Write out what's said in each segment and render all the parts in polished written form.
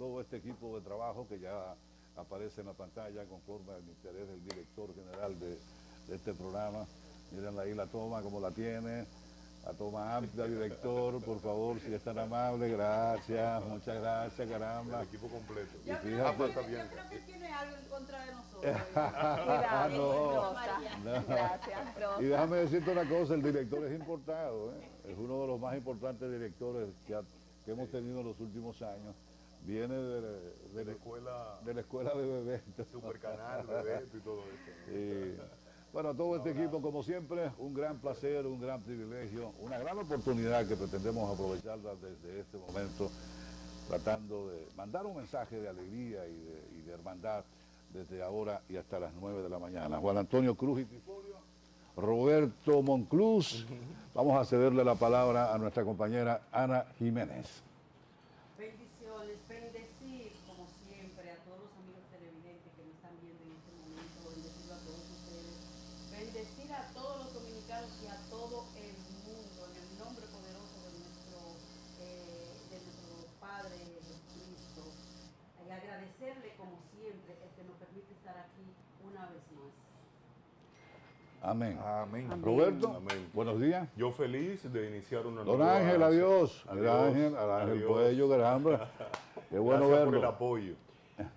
todo este equipo de trabajo que ya aparece en la pantalla conforme al interés del director general de este programa. Miren ahí la toma, como la tiene. La toma amplia, director, por favor, si es tan amable, gracias, muchas gracias, caramba. El equipo completo. Yo creo que él tiene algo en contra de nosotros. No, María. Gracias, Rosa. Y déjame decirte una cosa, el director es importado, es uno de los más importantes directores que hemos tenido en los últimos años. Viene de la escuela de Bebeto. Supercanal, Bebeto y todo eso. Bueno, todo este equipo, como siempre, un gran placer, un gran privilegio, una gran oportunidad que pretendemos aprovecharla desde este momento, tratando de mandar un mensaje de alegría y de hermandad desde ahora y hasta las 9 de la mañana. Juan Antonio Cruz y Trifolio, Roberto Monclús, vamos a cederle la palabra a nuestra compañera Ana Jiménez. Bendiciones, bendecir como siempre a todos los amigos televidentes que nos están viendo en este momento, bendecirlo a todos ustedes, bendecir a todos los dominicanos y a todo el mundo en el nombre poderoso de nuestro Padre Jesucristo, y agradecerle como siempre el que nos permite estar aquí una vez más. Amén. Amén. Roberto, Amén. buenos días. Yo feliz de iniciar una Don nueva... Ángel, adiós. Adiós. Al Ángel Adiós. Puello, caramba. Qué bueno Gracias por el verlo. apoyo.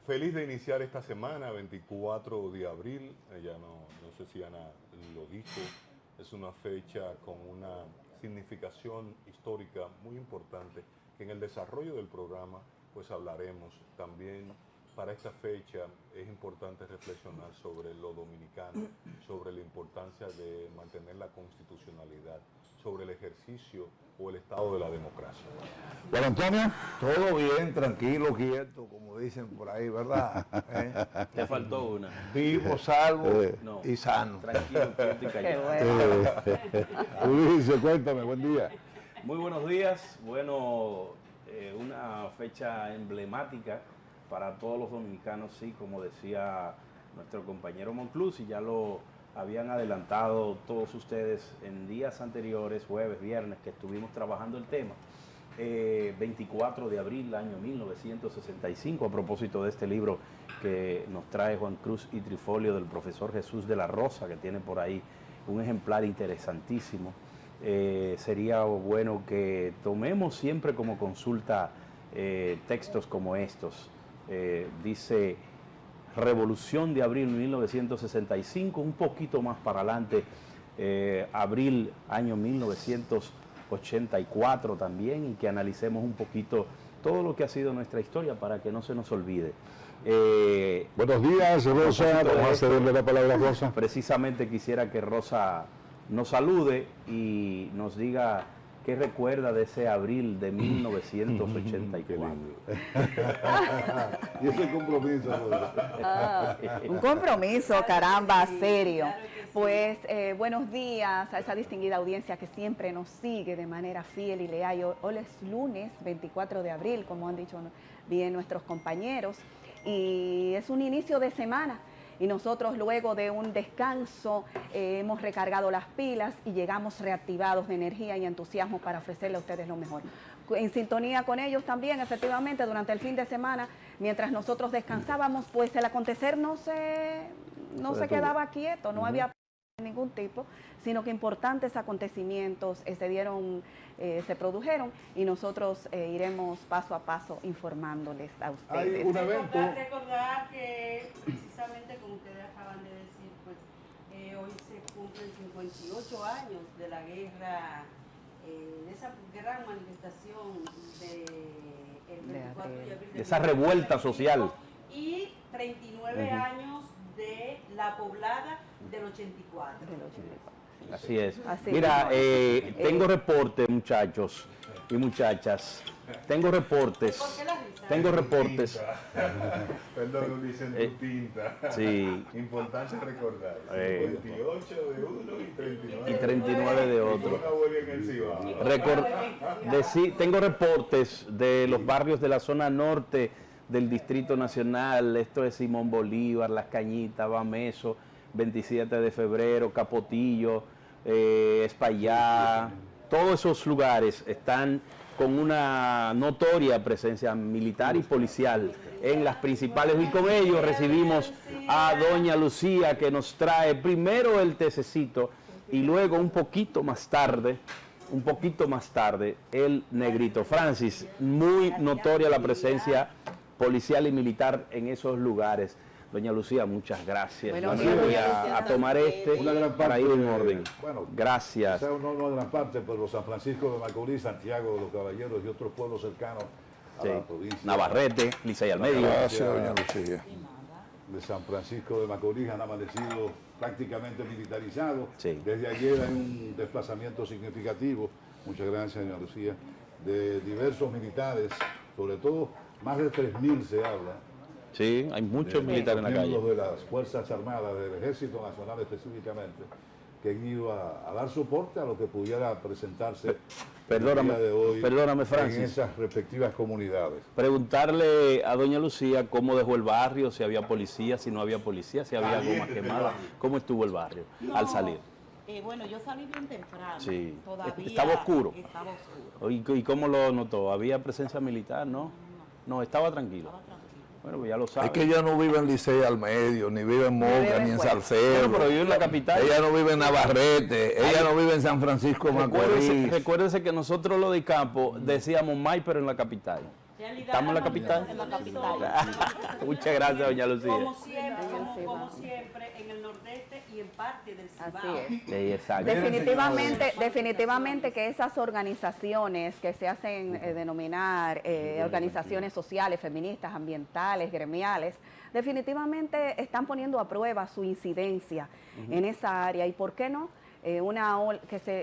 Feliz de iniciar esta semana, 24 de abril. Ya no sé si Ana lo dijo. Es una fecha con una significación histórica muy importante que en el desarrollo del programa pues hablaremos. También para esta fecha es importante reflexionar sobre lo dominicano, sobre la importancia de mantener la constitucionalidad, sobre el ejercicio o el estado de la democracia. Juan Antonio. Todo bien, tranquilo, quieto, como dicen por ahí, ¿verdad? Te faltó una. Vivo, salvo No. y sano. Tranquilo, quieto y Qué callado. bueno. Ulises, cuéntame, buen día. Muy buenos días. Bueno, una fecha emblemática para todos los dominicanos, sí, como decía nuestro compañero Monclús, y ya lo habían adelantado todos ustedes en días anteriores, jueves, viernes, que estuvimos trabajando el tema. 24 de abril, año 1965, a propósito de este libro que nos trae Juan Cruz y Trifolio del profesor Jesús de la Rosa, que tiene por ahí un ejemplar interesantísimo. Sería bueno que tomemos siempre como consulta textos como estos. Dice Revolución de abril 1965, un poquito más para adelante, abril año 1984 también, y que analicemos un poquito todo lo que ha sido nuestra historia para que no se nos olvide. Buenos días, Rosa. Vamos a cederle la palabra a Rosa. Precisamente quisiera que Rosa nos salude y nos diga qué recuerda de ese abril de 1984. Y ese compromiso, Rosa. Un compromiso, caramba, Sí, serio. claro que sí. Pues buenos días a esa distinguida audiencia que siempre nos sigue de manera fiel y leal. Hoy es lunes 24 de abril, como han dicho bien nuestros compañeros, y es un inicio de semana. Y nosotros luego de un descanso hemos recargado las pilas y llegamos reactivados de energía y entusiasmo para ofrecerle a ustedes lo mejor. En sintonía con ellos también, efectivamente, durante el fin de semana, mientras nosotros descansábamos, pues el acontecer no se quedaba quieto, no había de ningún tipo, sino que importantes acontecimientos se produjeron y nosotros iremos paso a paso informándoles a ustedes. Hay un evento. Recordar que precisamente como ustedes acaban de decir, pues hoy se cumplen 58 años de la guerra, de esa gran manifestación del 24 de abril de Esa revuelta social. Y 39 años de la poblada del 84. Del 84. Así es. Así Mira, es. tengo reportes, muchachos y muchachas. Tengo reportes. ¿Por qué la risa? Tengo reportes. Perdón, dicen tu tinta. Sí. Importante recordar. 58 de uno y 39. Y 39 de otro. Una huelga en el Cibao. Tengo reportes de los barrios de la zona norte del Distrito Nacional. Esto es Simón Bolívar, Las Cañitas, Bameso, 27 de febrero, Capotillo, Espaillá. Todos esos lugares están con una notoria presencia militar y policial en las principales, y con ello recibimos a doña Lucía, que nos trae primero el tececito y luego un poquito más tarde, el negrito. Francis, muy notoria la presencia policial y militar en esos lugares. Doña Lucía, muchas gracias. Bueno, Yo voy a tomar Una gran parte para ir en orden. Bueno, Gracias. quizá no una gran parte, pero San Francisco de Macorís, Santiago de los Caballeros y otros pueblos cercanos a Sí. la provincia Navarrete, Licey al medio. Gracias, doña Lucía. de San Francisco de Macorís han amanecido prácticamente militarizados. Sí. Desde ayer hay un desplazamiento significativo, muchas gracias, doña Lucía, de diversos militares, sobre todo más de 3.000 se habla. Sí, hay muchos militares en la calle. Miembros de las Fuerzas Armadas, del Ejército Nacional específicamente, que han ido a dar soporte a lo que pudiera presentarse Perdóname, el día de hoy perdóname, Francis. en esas respectivas comunidades. Preguntarle a doña Lucía cómo dejó el barrio, si había policía, si no había policía, si había goma quemada, cómo estuvo el barrio al salir. Bueno, yo salí bien temprano. Sí. Todavía Estaba oscuro. Estaba oscuro. ¿Y cómo lo notó? ¿Había presencia militar? No, no, estaba tranquilo. Bueno, pues ya lo sabe. Es que ella no vive en Licey al medio, ni vive en Moca, ni en Salcedo. Pero vive en la capital. Ella no vive en Navarrete, ella no vive en San Francisco de Macorís. Recuérdese que nosotros los de campo decíamos May, pero en la capital. ¿Estamos en la capital? En la capital. Muchas gracias, doña Lucía. Como siempre, como siempre, en el nordeste y en parte del Cibao. Así es. Sí, exacto. Definitivamente que esas organizaciones que se hacen denominar organizaciones sociales, feministas, ambientales, gremiales, definitivamente están poniendo a prueba su incidencia en esa área. ¿Y por qué no?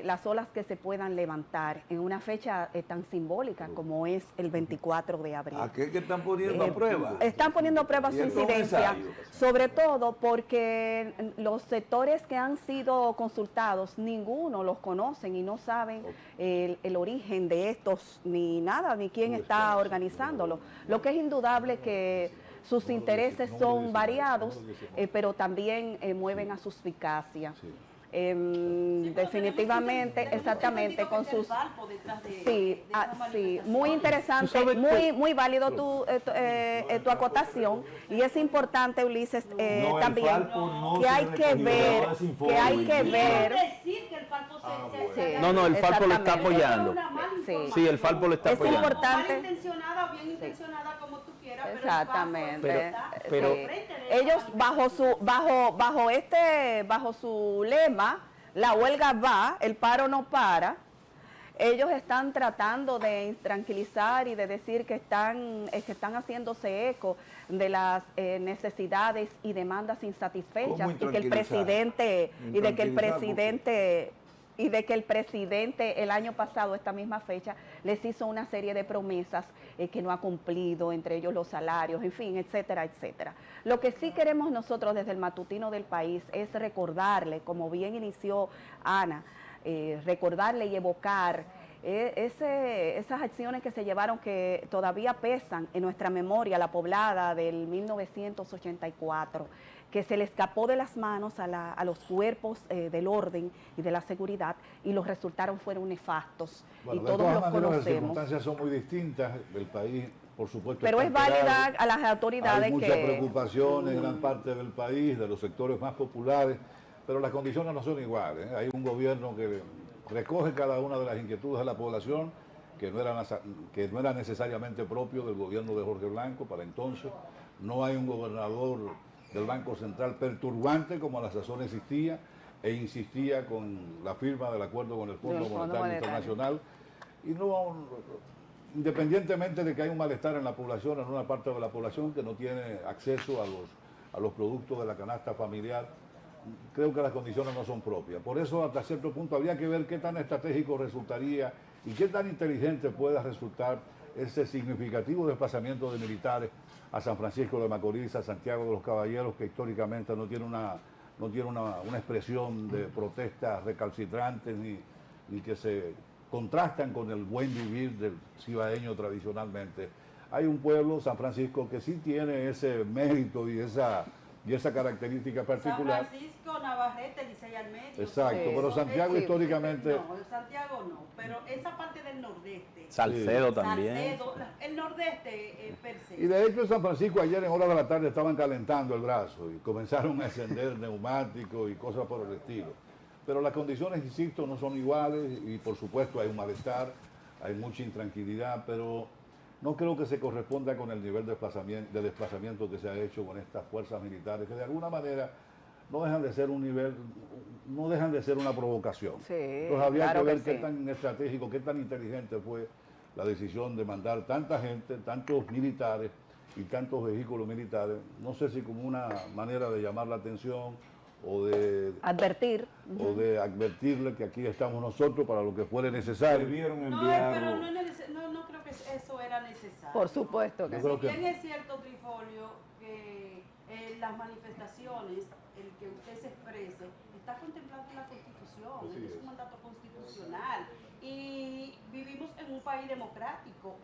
Las olas que se puedan levantar en una fecha tan simbólica como es el 24 de abril. ¿A qué que están poniendo a prueba? Están poniendo a prueba Y su esto es un incidencia, ensayo. sobre todo porque los sectores que han sido consultados, ninguno los conocen y no saben el origen de estos, ni nada, ni quién está organizándolo. Lo que es indudable que sus intereses son variados, pero también mueven a su suspicacia. Definitivamente, exactamente, con sus... Sí, sí, muy interesante, muy válido tu acotación, y es importante, Ulises, también que hay que ver, No, el Falpo lo está exactamente. apoyando. Sí, el Falpo lo está Es apoyando. importante. Malintencionada o bien intencionada, como tú quieras, Exactamente. Pero- Sí. Ellos bajo su lema, la huelga va, el paro no para. Ellos están tratando de tranquilizar y de decir que están haciéndose eco de las necesidades y demandas insatisfechas, ¿Cómo y que el presidente el año pasado, esta misma fecha, les hizo una serie de promesas que no ha cumplido, entre ellos los salarios, en fin, etcétera, etcétera. Lo que sí queremos nosotros desde el Matutino del País es recordarle, como bien inició Ana, recordarle y evocar esas acciones que se llevaron, que todavía pesan en nuestra memoria, la poblada del 1984, que se le escapó de las manos a los cuerpos del orden y de la seguridad, y los resultados fueron nefastos, Bueno, y de todos todas los maneras, las conocemos. circunstancias son muy distintas, el país, por supuesto, Pero está es válida alterado. a las autoridades Hay mucha que... preocupación en gran parte del país, de los sectores más populares, pero las condiciones no son iguales. Hay un gobierno que recoge cada una de las inquietudes de la población, que no era necesariamente propio del gobierno de Jorge Blanco para entonces. No hay un gobernador del Banco Central perturbante como a la sazón existía e insistía con la firma del acuerdo con el Fondo Monetario Internacional. Y no, independientemente de que hay un malestar en la población, en una parte de la población que no tiene acceso a los productos de la canasta familiar, creo que las condiciones no son propias. Por eso, hasta cierto punto, habría que ver qué tan estratégico resultaría y qué tan inteligente pueda resultar ese significativo desplazamiento de militares a San Francisco de Macorís, a Santiago de los Caballeros, que históricamente no tiene una expresión de protestas recalcitrantes ni que se contrastan con el buen vivir del cibaeño tradicionalmente. Hay un pueblo, San Francisco, que sí tiene ese mérito y esa característica particular. San Francisco, Navarrete, Licey al medio. Exacto, pero Santiago sí, históricamente... No, Santiago no, pero esa parte del nordeste Salcedo también. Salcedo, el nordeste per se. Y de hecho en San Francisco ayer en horas de la tarde estaban calentando el brazo y comenzaron a encender neumáticos y cosas por el estilo. Pero las condiciones, insisto, no son iguales y por supuesto hay un malestar, hay mucha intranquilidad, pero no creo que se corresponda con el nivel de desplazamiento que se ha hecho con estas fuerzas militares, que de alguna manera no dejan de ser un nivel, no dejan de ser una provocación. Sí, Entonces habría claro que ver que qué sí. tan estratégico, qué tan inteligente fue la decisión de mandar tanta gente, tantos militares y tantos vehículos militares, no sé si como una manera de llamar la atención o de Advertir. advertirle que aquí estamos nosotros para lo que fuere necesario. Debieron No, enviarlo. pero no creo que eso era necesario. Por supuesto que Yo sí. creo Si que bien es cierto, Trifolio, que las manifestaciones, el que usted se exprese, está contemplado en la Constitución, Así es es. un mandato constitucional y vivimos en un país democrático.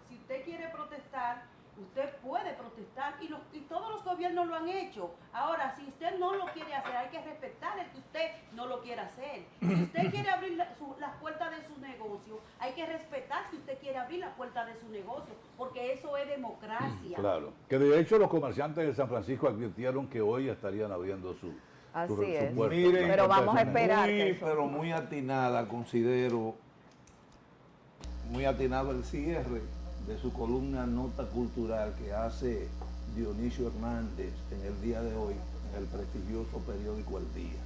Si usted quiere protestar, usted puede protestar y todos los gobiernos lo han hecho. Ahora, si usted no lo quiere hacer, hay que respetar el que usted no lo quiera hacer. Si usted quiere abrir las puertas de su negocio, hay que respetar que usted quiere abrir las puertas de su negocio, porque eso es democracia. Claro, que de hecho los comerciantes de San Francisco advirtieron que hoy estarían abriendo su Así su es. puerta. Miren, Pero vamos a esperar que Muy, eso- pero muy atinada, considero, muy atinado el cierre de su columna Nota Cultural que hace Dionisio Hernández en el día de hoy en el prestigioso periódico El Día.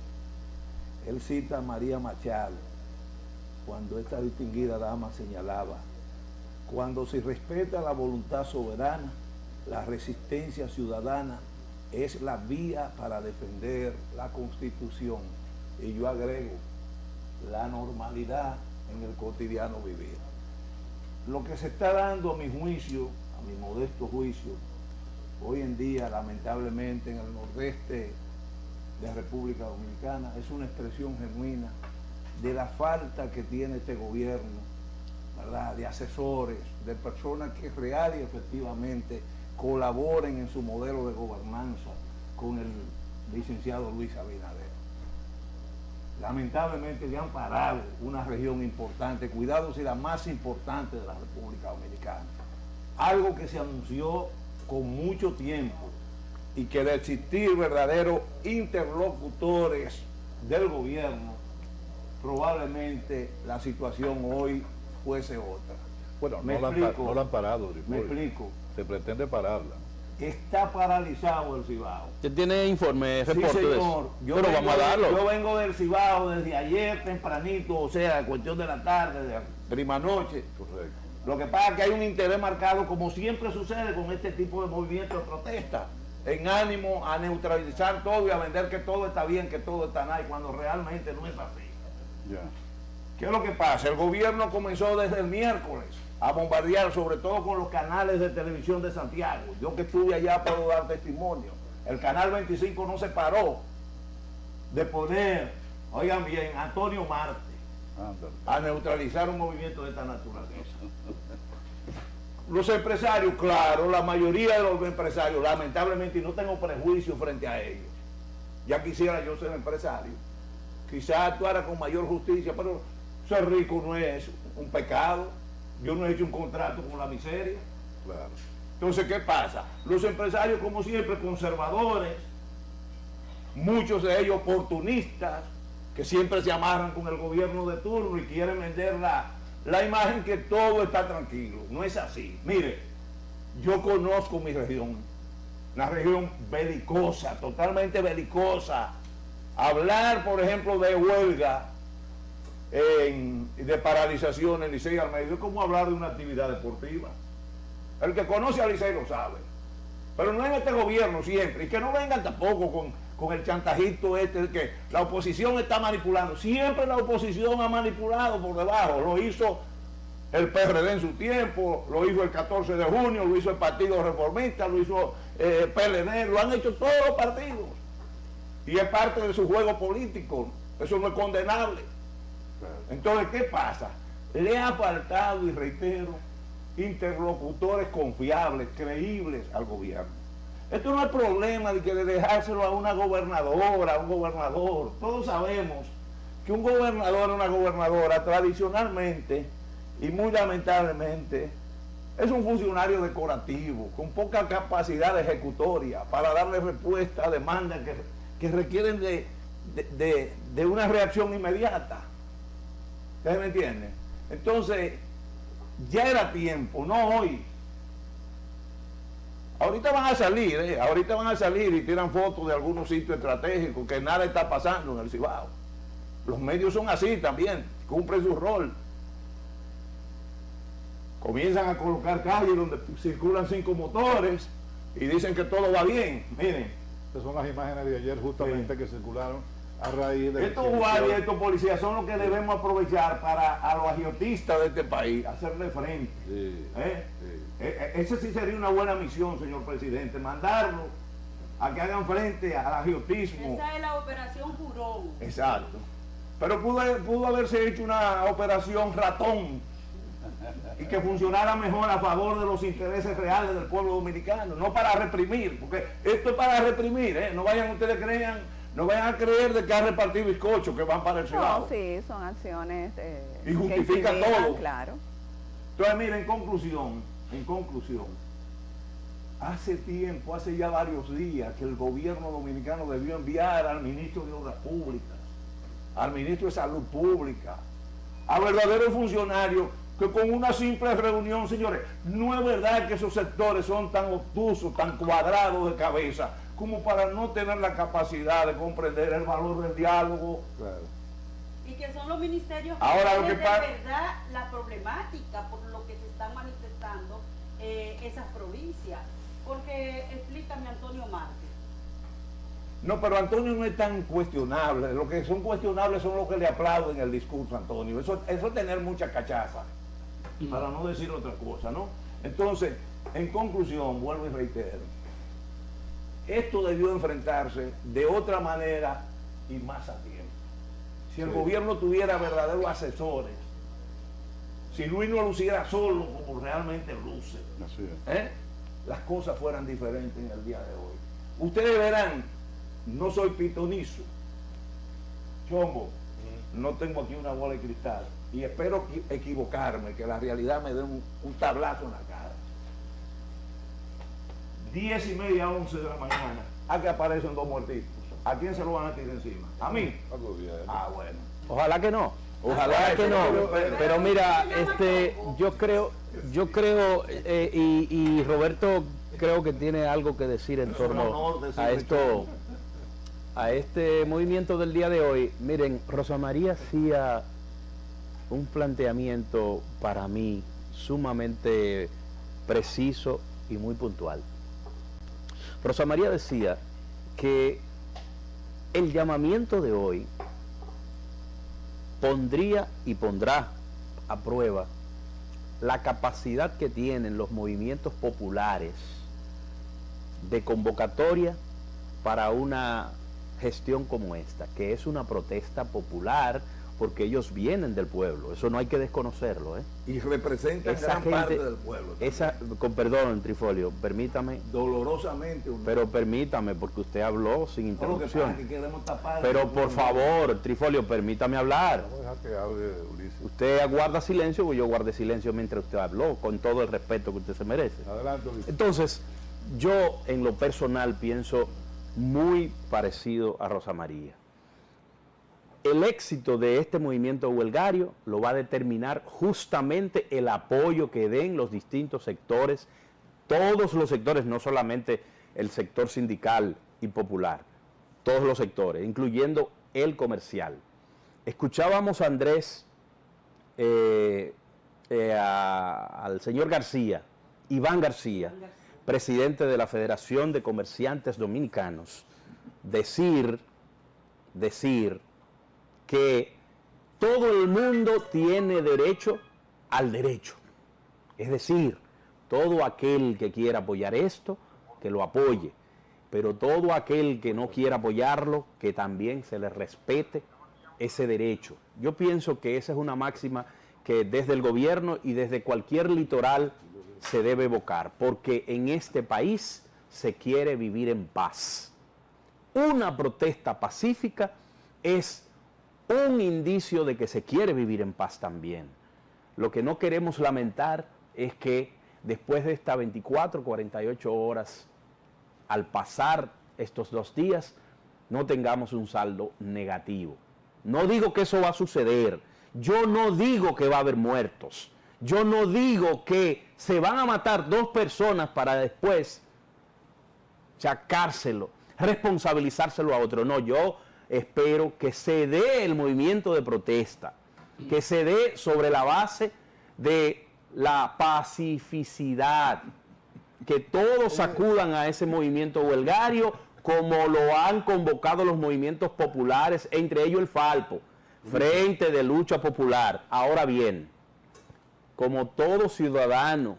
Él cita a María Machado cuando esta distinguida dama señalaba: cuando se respeta la voluntad soberana, la resistencia ciudadana es la vía para defender la Constitución. Y yo agrego, la normalidad en el cotidiano vivir. Lo que se está dando a mi juicio, a mi modesto juicio, hoy en día lamentablemente en el nordeste de República Dominicana es una expresión genuina de la falta que tiene este gobierno, ¿verdad?, de asesores, de personas que real y efectivamente colaboren en su modelo de gobernanza con el licenciado Luis Abinader. Lamentablemente le han parado una región importante, cuidado si la más importante de la República Dominicana. Algo que se anunció con mucho tiempo y que de existir verdaderos interlocutores del gobierno, probablemente la situación hoy fuese otra. Bueno, Me no la, explico. no la han parado, Me Ripoll. explico. Se pretende pararla. Está paralizado el Cibao. ¿Usted tiene informe, Sí, reporte de señor. eso? Yo Pero vengo vamos a darlo. Yo vengo del Cibao desde ayer tempranito, o sea, cuestión de la tarde, de prima noche. Correcto. Lo que pasa es que hay un interés marcado, como siempre sucede con este tipo de movimientos de protesta, en ánimo a neutralizar todo y a vender que todo está bien, que todo está nice, cuando realmente no es así. Ya. ¿Qué es lo que pasa? El gobierno comenzó desde el miércoles a bombardear, sobre todo con los canales de televisión de Santiago. Yo que estuve allá puedo dar testimonio. El canal 25 no se paró de poner, oigan bien, Antonio Marte Ándale. a neutralizar un movimiento de esta naturaleza. Los empresarios, claro, la mayoría de los empresarios, lamentablemente, y no tengo prejuicio frente a ellos, ya quisiera yo ser empresario, quizás actuara con mayor justicia, pero ser rico no es un pecado. Yo no he hecho un contrato con la miseria. Claro. Entonces, ¿qué pasa? Los empresarios, como siempre, conservadores, muchos de ellos oportunistas, que siempre se amarran con el gobierno de turno y quieren vender la imagen que todo está tranquilo. No es así. Mire, yo conozco mi región, una región belicosa, totalmente belicosa. Hablar, por ejemplo, de huelga, de paralización en Licey al medio, es como hablar de una actividad deportiva. El que conoce a Licey lo sabe. Pero no en este gobierno siempre, y que no vengan tampoco con el chantajito este de que la oposición está manipulando. Siempre la oposición ha manipulado por debajo. Lo hizo el PRD en su tiempo, lo hizo el 14 de junio, lo hizo el Partido Reformista, lo hizo PLD, lo han hecho todos los partidos. Y es parte de su juego político. Eso no es condenable. Entonces, ¿qué pasa? Le ha faltado, y reitero, interlocutores confiables, creíbles al gobierno. Esto no es problema de dejárselo a una gobernadora, a un gobernador. Todos sabemos que un gobernador o una gobernadora tradicionalmente y muy lamentablemente es un funcionario decorativo, con poca capacidad de ejecutoria para darle respuesta a demandas que requieren de una reacción inmediata. ¿Ustedes me entienden? Entonces, ya era tiempo, no hoy. Ahorita van a salir y tiran fotos de algunos sitios estratégicos que nada está pasando en el Cibao. Los medios son así también, cumplen su rol. Comienzan a colocar calles donde circulan 5 motores y dicen que todo va bien. Miren. Estas son las imágenes de ayer justamente que circularon a raíz de... Estos guardias, estos policías son los que debemos aprovechar para a los agiotistas de este país, hacerle frente. Sí, sí. Esa sí sería una buena misión, señor presidente, mandarlos a que hagan frente al agiotismo. Esa es la operación Jurón. Exacto. Pero pudo haberse hecho una operación ratón y que funcionara mejor a favor de los intereses reales del pueblo dominicano, no para reprimir, porque esto es para reprimir, ¿eh? No vayan a creer de que ha repartido bizcocho que van para el Cibao. No, sí, son acciones y justifican que todo. Claro. Entonces, mira, en conclusión, hace tiempo, hace ya varios días que el gobierno dominicano debió enviar al ministro de Obras Públicas, al ministro de Salud Pública, a verdaderos funcionarios que con una simple reunión, señores, no es verdad que esos sectores son tan obtusos, tan cuadrados de cabeza, como para no tener la capacidad de comprender el valor del diálogo. Claro. Y que son los ministerios que Ahora, lo tienen que de pasa... verdad la problemática por lo que se están manifestando esas provincias. Porque explícame, Antonio Márquez. No, pero Antonio no es tan cuestionable. Lo que son cuestionables son los que le aplauden el discurso, Antonio. Eso es tener mucha cachaza, para no decir otra cosa, ¿no? Entonces, en conclusión, vuelvo y reitero, esto debió enfrentarse de otra manera y más a tiempo. Si el gobierno tuviera verdaderos asesores, si Luis no luciera solo como realmente luce, Así es. las cosas fueran diferentes en el día de hoy. Ustedes verán, no soy pitonizo, chombo, no tengo aquí una bola de cristal y espero equivocarme, que la realidad me dé un tablazo en la cara. 10:30, 11 de la mañana, a que aparecen 2 muertitos. ¿A quién se lo van a tirar encima? ¿A mí? Ah, bueno. Ojalá que no. Ojalá que no. Pero mira, yo creo y Roberto creo que tiene algo que decir en torno a esto, a este movimiento del día de hoy. Miren, Rosa María hacía un planteamiento para mí sumamente preciso y muy puntual. Rosa María decía que el llamamiento de hoy pondría y pondrá a prueba la capacidad que tienen los movimientos populares de convocatoria para una gestión como esta, que es una protesta popular, porque ellos vienen del pueblo, eso no hay que desconocerlo, ¿eh? Y representan gran parte del pueblo. Con perdón, Trifolio, permítame. Dolorosamente. Pero permítame, porque usted habló sin interrupción. Que queremos tapar, pero por favor, Trifolio, permítame hablar. Vamos a dejar que hable, Ulises. Usted guarda silencio, pues yo guardé silencio mientras usted habló, con todo el respeto que usted se merece. Adelante, Ulises. Entonces, yo en lo personal pienso muy parecido a Rosa María. El éxito de este movimiento huelgario lo va a determinar justamente el apoyo que den los distintos sectores, todos los sectores, no solamente el sector sindical y popular, todos los sectores, incluyendo el comercial. Escuchábamos a Andrés, al señor García, Iván García, presidente de la Federación de Comerciantes Dominicanos, decir que todo el mundo tiene derecho al derecho. Es decir, todo aquel que quiera apoyar esto, que lo apoye, pero todo aquel que no quiera apoyarlo, que también se le respete ese derecho. Yo pienso que esa es una máxima que desde el gobierno y desde cualquier litoral se debe evocar, porque en este país se quiere vivir en paz. Una protesta pacífica es un indicio de que se quiere vivir en paz también. Lo que no queremos lamentar es que después de estas 24, 48 horas, al pasar estos 2 días, no tengamos un saldo negativo. No digo que eso va a suceder. Yo no digo que va a haber muertos. Yo no digo que se van a matar 2 personas para después chacárselo, responsabilizárselo a otro. No, yo espero que se dé el movimiento de protesta, que se dé sobre la base de la pacificidad, que todos acudan a ese movimiento huelgario como lo han convocado los movimientos populares, entre ellos el Falpo, Frente de Lucha Popular. Ahora bien, como todo ciudadano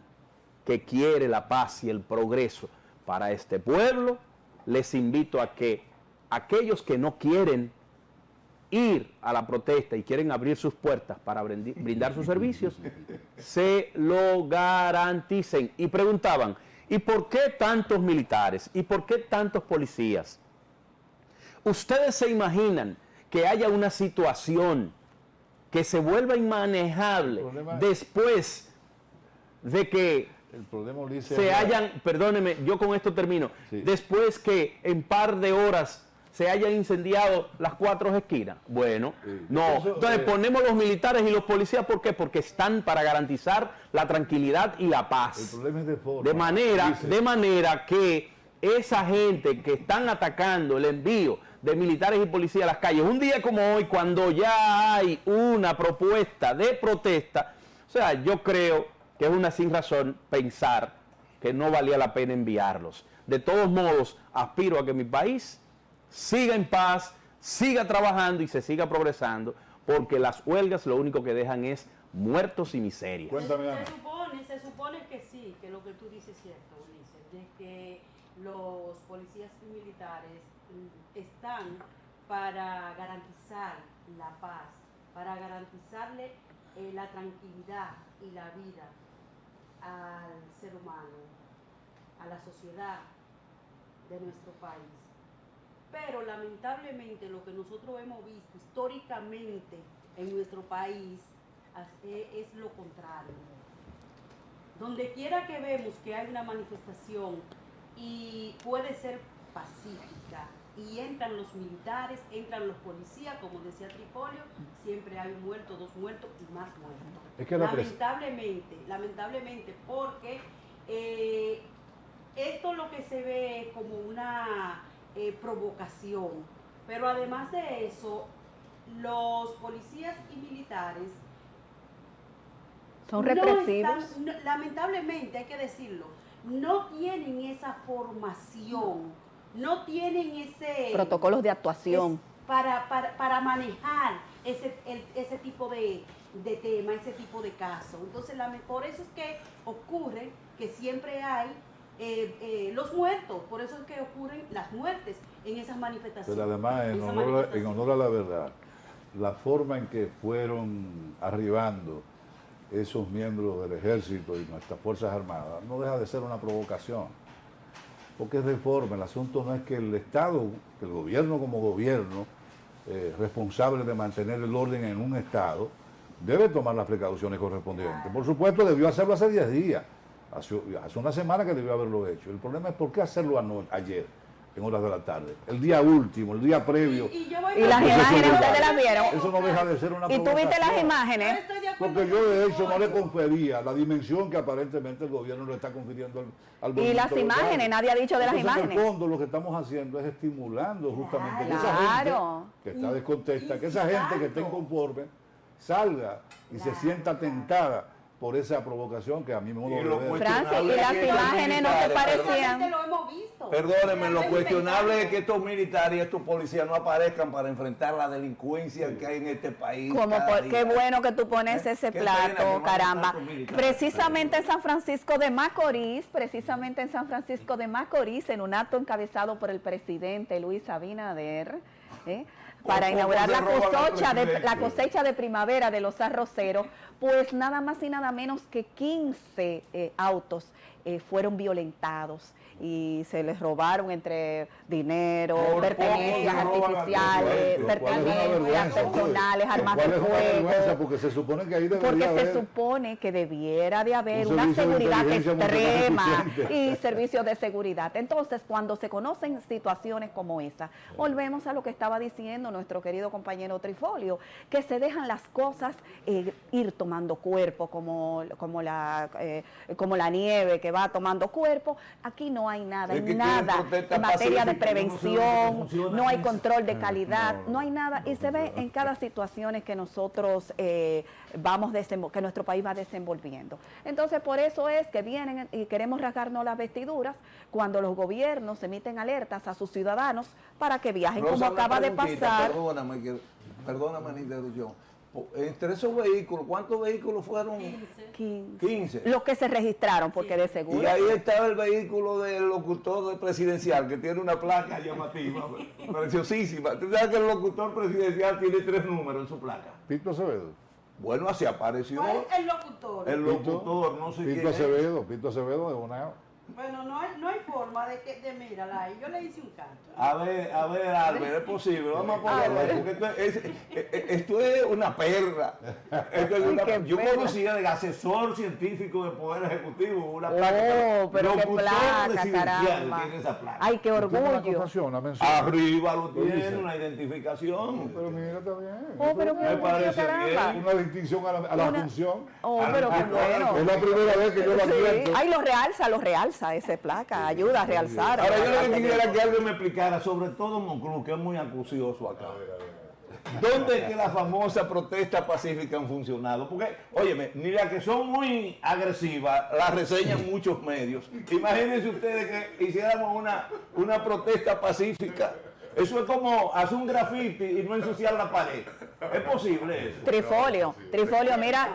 que quiere la paz y el progreso para este pueblo, les invito a que aquellos que no quieren ir a la protesta y quieren abrir sus puertas para brindar sus servicios, se lo garanticen. Y preguntaban, ¿y por qué tantos militares? ¿Y por qué tantos policías? ¿Ustedes se imaginan que haya una situación que se vuelva inmanejable después de que el problema, Ulises, se hayan, perdóneme, yo con esto termino, sí, después que en par de horas se hayan incendiado las 4 esquinas? Bueno, sí, no. eso, Entonces ponemos los militares y los policías, ¿por qué? Porque están para garantizar la tranquilidad y la paz. el problema es de forma. De manera que esa gente que están atacando el envío de militares y policías a las calles, un día como hoy, cuando ya hay una propuesta de protesta, o sea, yo creo que es una sin razón pensar que no valía la pena enviarlos. De todos modos, aspiro a que mi país siga en paz, siga trabajando y se siga progresando, porque las huelgas lo único que dejan es muertos y miseria. Cuéntame, Ana. Se supone que sí, que lo que tú dices es cierto, Ulises, de que los policías y militares están para garantizar la paz, para garantizarle la tranquilidad y la vida al ser humano, a la sociedad de nuestro país. Pero lamentablemente lo que nosotros hemos visto históricamente en nuestro país es lo contrario. Donde quiera que vemos que hay una manifestación y puede ser pacífica, y entran los militares, entran los policías, como decía Tripolio, siempre hay un muerto, 2 muertos y más muertos. Es que lamentablemente, porque esto lo que se ve como una provocación, pero además de eso, los policías y militares son represivos. Lamentablemente, hay que decirlo, no tienen esa formación, no tienen ese protocolos de actuación para manejar ese tipo de tema, ese tipo de casos. Entonces, por eso es que ocurre que siempre hay los muertos, por eso es que ocurren las muertes en esas manifestaciones. Pero además, en honor a la verdad, la forma en que fueron arribando esos miembros del ejército y nuestras Fuerzas Armadas no deja de ser una provocación, porque es de forma. El asunto no es que el Estado, que el gobierno como gobierno, responsable de mantener el orden en un Estado, debe tomar las precauciones correspondientes. Por supuesto, debió hacerlo hace 10 días, hace una semana que debió haberlo hecho. El problema es por qué hacerlo ayer, en horas de la tarde, el día último, el día previo. Y las imágenes ustedes las vieron. Eso no deja de ser una ¿Y tú provocación. viste las imágenes? Porque yo de hecho no le confería la dimensión que aparentemente el gobierno le está confiriendo al Y las movimiento imágenes, local. nadie ha dicho de las Entonces, imágenes. En el fondo lo que estamos haciendo es estimulando justamente que esa Claro. gente que está descontenta, que esa gente que está inconforme, salga y se sienta tentada por esa provocación que a mí me Francis, y las imágenes no te parecían. Lo hemos visto. Perdónenme, lo Realmente cuestionable es que estos militares y estos policías no aparezcan para enfrentar la delincuencia que hay en este país. Qué bueno que tú pones ese Qué pena que plato, no caramba. haya tantos militares. Precisamente en San Francisco de Macorís, en un acto encabezado por el presidente Luis Abinader, para inaugurar la cosecha de primavera de los arroceros, pues nada más y nada menos que 15 autos fueron violentados. y se les robaron entre dinero, Por pertenencias poco se roban artificiales, lo cual es una pertenencias vergüenza, personales, lo armas cual de es una vergüenza, fuego. porque se supone que ahí debería Porque se haber supone que debiera de haber un una servicio de seguridad inteligencia mucho más extrema eficiente. y servicios de seguridad. Entonces, cuando se conocen situaciones como esa, volvemos a lo que estaba diciendo nuestro querido compañero Trifolio, que se dejan las cosas ir tomando cuerpo, como la nieve que va tomando cuerpo. Aquí no hay nada, Es que nada quieren protestas en materia de pacíficas, yo no sé cómo prevención, funciona no hay eso. control de calidad, no hay nada, y se ve en cada situación que nosotros que nuestro país va desenvolviendo. Entonces, por eso es que vienen y queremos rasgarnos las vestiduras cuando los gobiernos emiten alertas a sus ciudadanos para que viajen, Rosa, como una acaba de preguntita, pasar. Perdóname la interrupción. Entre esos vehículos, ¿cuántos vehículos fueron? 15. Los que se registraron, porque de seguro. Y ahí estaba el vehículo del locutor presidencial, que tiene una placa llamativa, preciosísima. Tú sabes que el locutor presidencial tiene 3 números en su placa. Pito Acevedo. Bueno, así apareció ¿Cuál es el locutor? el locutor, no sé quién Pito es. Acevedo, Pito Acevedo de Bonao. Bueno, no hay forma de mírala ahí. Yo le hice un canto. A ver, Albert, es posible, vamos a ponerlo ahí, porque esto es una perla. Esto es qué yo perla. conocía del asesor científico del Poder Ejecutivo, una Oh, placa. pero qué locutor placa, presidencial caramba. tiene esa placa. Ay, qué Tiene una orgullo. acotación, una mención. Arriba lo Lo dice. tiene, una identificación. Pero mira, está bien. Oh, pero qué Me orgullo, parece caramba. bien. Una distinción a la Una- función. Oh, pero qué bueno. Es la primera vez que yo la Sí. advierto. Ay, lo realza esa placa, ayuda a realzar. Ahora yo lo que bastante quisiera bien. que alguien me explicara, sobre todo Monclús, que es muy acucioso acá. ¿Dónde es que las famosas protestas pacíficas han funcionado? Porque, óyeme, ni las que son muy agresivas las reseñan muchos medios. Imagínense ustedes que hiciéramos una protesta pacífica. Eso es como hacer un graffiti y no ensuciar la pared. ¿Es posible eso? Trifolio, mira,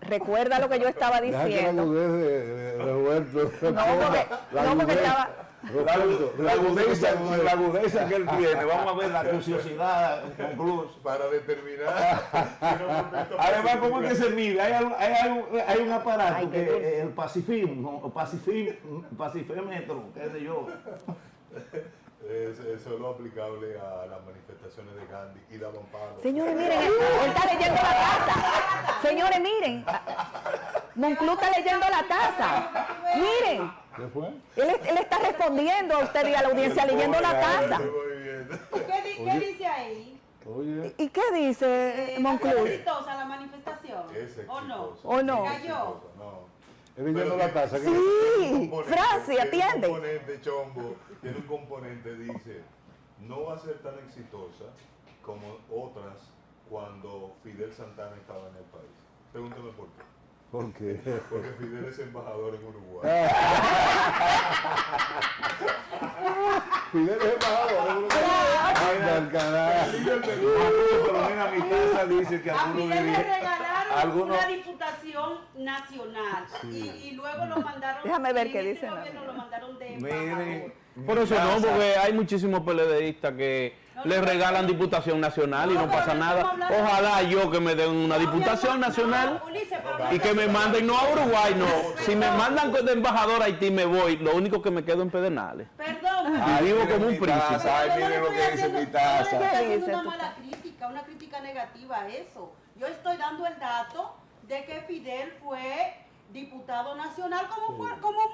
recuerda lo que yo estaba Deja que la diciendo. agudez de Roberto. No, porque estaba... La agudeza que él tiene, vamos a ver la curiosidad Monclús. Para determinar si no contesta Además, ¿cómo es que se mide? Hay un aparato Ay, qué dulce. que el pacifímetro, qué sé yo. Es solo aplicable a las manifestaciones de Gandhi y daban palo. Señores, miren, él está leyendo la taza. Señores, miren, Monclús está leyendo la taza. Miren, ¿Qué fue? él está respondiendo a usted y a la audiencia leyendo la taza. Muy bien. ¿Qué dice ahí? Oye, ¿Y qué dice ¿Va a Monclús? ser exitosa la manifestación? Es ¿O no? exitosa. ¿O no? ¿Se cayó? No. él leyendo la taza. Sí, Franci, atiende. Tiene un componente, Chombo, tiene un componente, dice, no va a ser tan exitosa como otras cuando Fidel Santana estaba en el país. Pregúntame por qué. ¿Por qué? Porque Fidel es embajador en Uruguay. Fidel es embajador. Anda al carajo. Pero mira, mi taza dice que A algunos Fidel le dirigentes- regalaron algunos- una diputación nacional y luego lo mandaron. Déjame ver en qué este dice la gobierno lo mandaron de Miren, embajador. Por eso no, porque hay muchísimos PLDistas que le regalan diputación nacional y no pasa nada. Ojalá yo que me den una diputación nacional y que me manden, no a Uruguay, no. Si me mandan de embajador a Haití me voy, lo único que me quedo en Pedernales. Perdón. Y vivo como un príncipe. Ay, Yo no miren le lo estoy que dice haciendo- mi no le taza. estoy ¿Qué haciendo dice una tu- mala una crítica negativa a eso. Yo estoy dando el dato de que Fidel fue diputado nacional como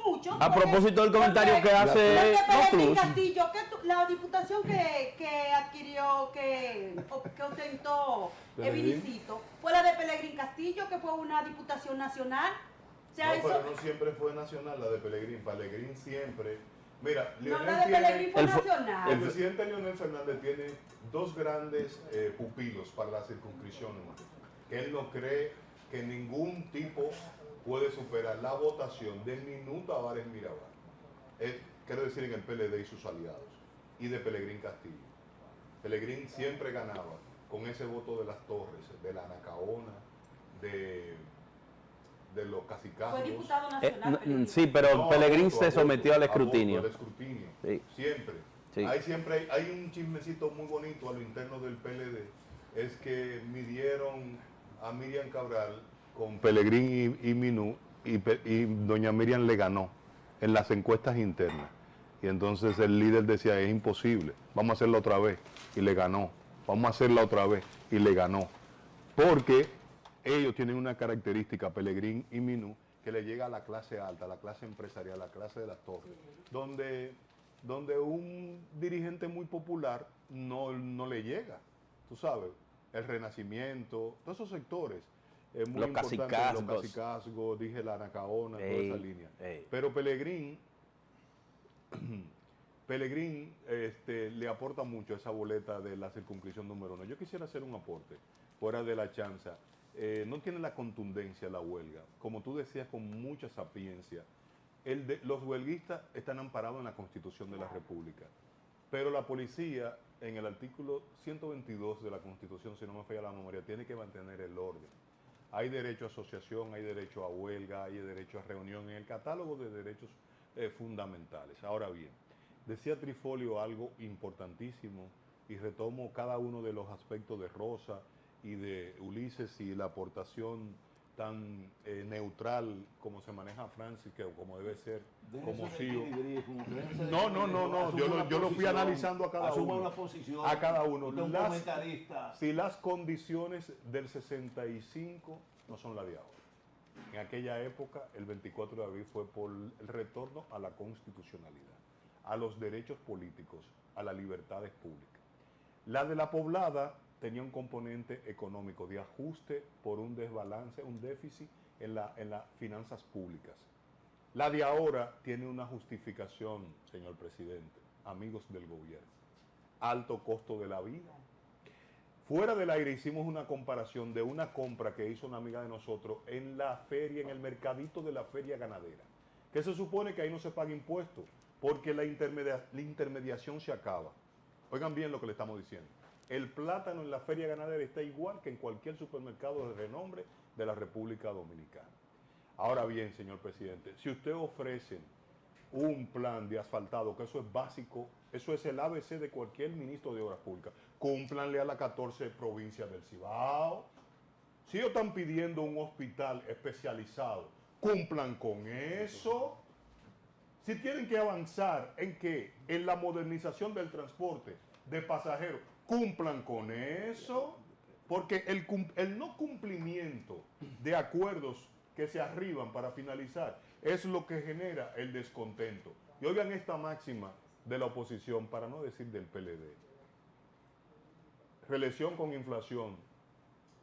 muchos. A propósito del comentario que hace Porque Pellegrín Monclús. Castillo, la diputación que adquirió, que ostentó Vinicito, fue la de Pellegrín Castillo, que fue una diputación nacional. O sea, No, eso, pero no siempre fue nacional la de Pellegrín. Pellegrín siempre. Mira, no, Leonel la de Pellegrín fue Él fue- nacional. el presidente Leonel Fernández tiene dos grandes pupilos para la circunscripción, que él no cree que ningún tipo puede superar la votación del Minuto Avares Mirabal. Quiero decir, en el PLD y sus aliados, y de Pellegrín Castillo. Pellegrín siempre ganaba con ese voto de las Torres, de la Anacaona, de los cacicazgos. Fue diputado nacional. Pellegrín. Sí, pero No, Pellegrín voto, se voto, sometió al a voto, escrutinio. al escrutinio. Sí. Siempre. Sí. Hay un chismecito muy bonito a lo interno del PLD. Es que midieron a Miriam Cabral con Pellegrín y Minú y doña Miriam le ganó. en las encuestas internas. Y entonces el líder decía, es imposible, vamos a hacerlo otra vez. Y le ganó. Vamos a hacerla otra vez. Y le ganó. Porque ellos tienen una característica, Pelegrín y Minú, que le llega a la clase alta, a la clase empresarial, a la clase de las torres, donde un dirigente muy popular no le llega. Tú sabes, el Renacimiento, todos esos sectores. Muy Los importantes, cacicazgos. los cacicazgos, dije la Anacaona, toda esa línea. Ey. Pero Pelegrín le aporta mucho a esa boleta de la circunscripción número 1. Yo quisiera hacer un aporte, fuera de la chanza. No tiene la contundencia la huelga. Como tú decías, con mucha sapiencia. Los huelguistas están amparados en la Constitución de la República. Pero la policía, en el artículo 122 de la Constitución, si no me falla la memoria, tiene que mantener el orden. Hay derecho a asociación, hay derecho a huelga, hay derecho a reunión en el catálogo de derechos fundamentales. Ahora bien, decía Trifolio algo importantísimo y retomo cada uno de los aspectos de Rosa y de Ulises y la aportación tan neutral como se maneja Francis, que como debe ser, como CEO. No, yo lo fui analizando a cada asuma uno. una posición. A cada uno. Usted es un comentarista. Si las condiciones del 65 no son las de ahora. En aquella época, el 24 de abril fue por el retorno a la constitucionalidad, a los derechos políticos, a las libertades públicas. La de la poblada tenía un componente económico de ajuste por un desbalance, un déficit en las finanzas públicas. La de ahora tiene una justificación, señor presidente, amigos del gobierno. Alto costo de la vida. Fuera del aire hicimos una comparación de una compra que hizo una amiga de nosotros en la feria, en el mercadito de la feria ganadera, que se supone que ahí no se paga impuestos, porque la intermediación se acaba. Oigan bien lo que le estamos diciendo. El plátano en la feria ganadera está igual que en cualquier supermercado de renombre de la República Dominicana. Ahora bien, señor presidente, si usted ofrece un plan de asfaltado, que eso es básico, eso es el ABC de cualquier ministro de Obras Públicas, cúmplanle a las 14 provincias del Cibao. Si ellos están pidiendo un hospital especializado, cumplan con eso. Si tienen que avanzar en qué, en la modernización del transporte de pasajeros, cumplan con eso, porque el no cumplimiento de acuerdos que se arriban para finalizar es lo que genera el descontento. Y oigan esta máxima de la oposición, para no decir del PLD. Reelección con inflación,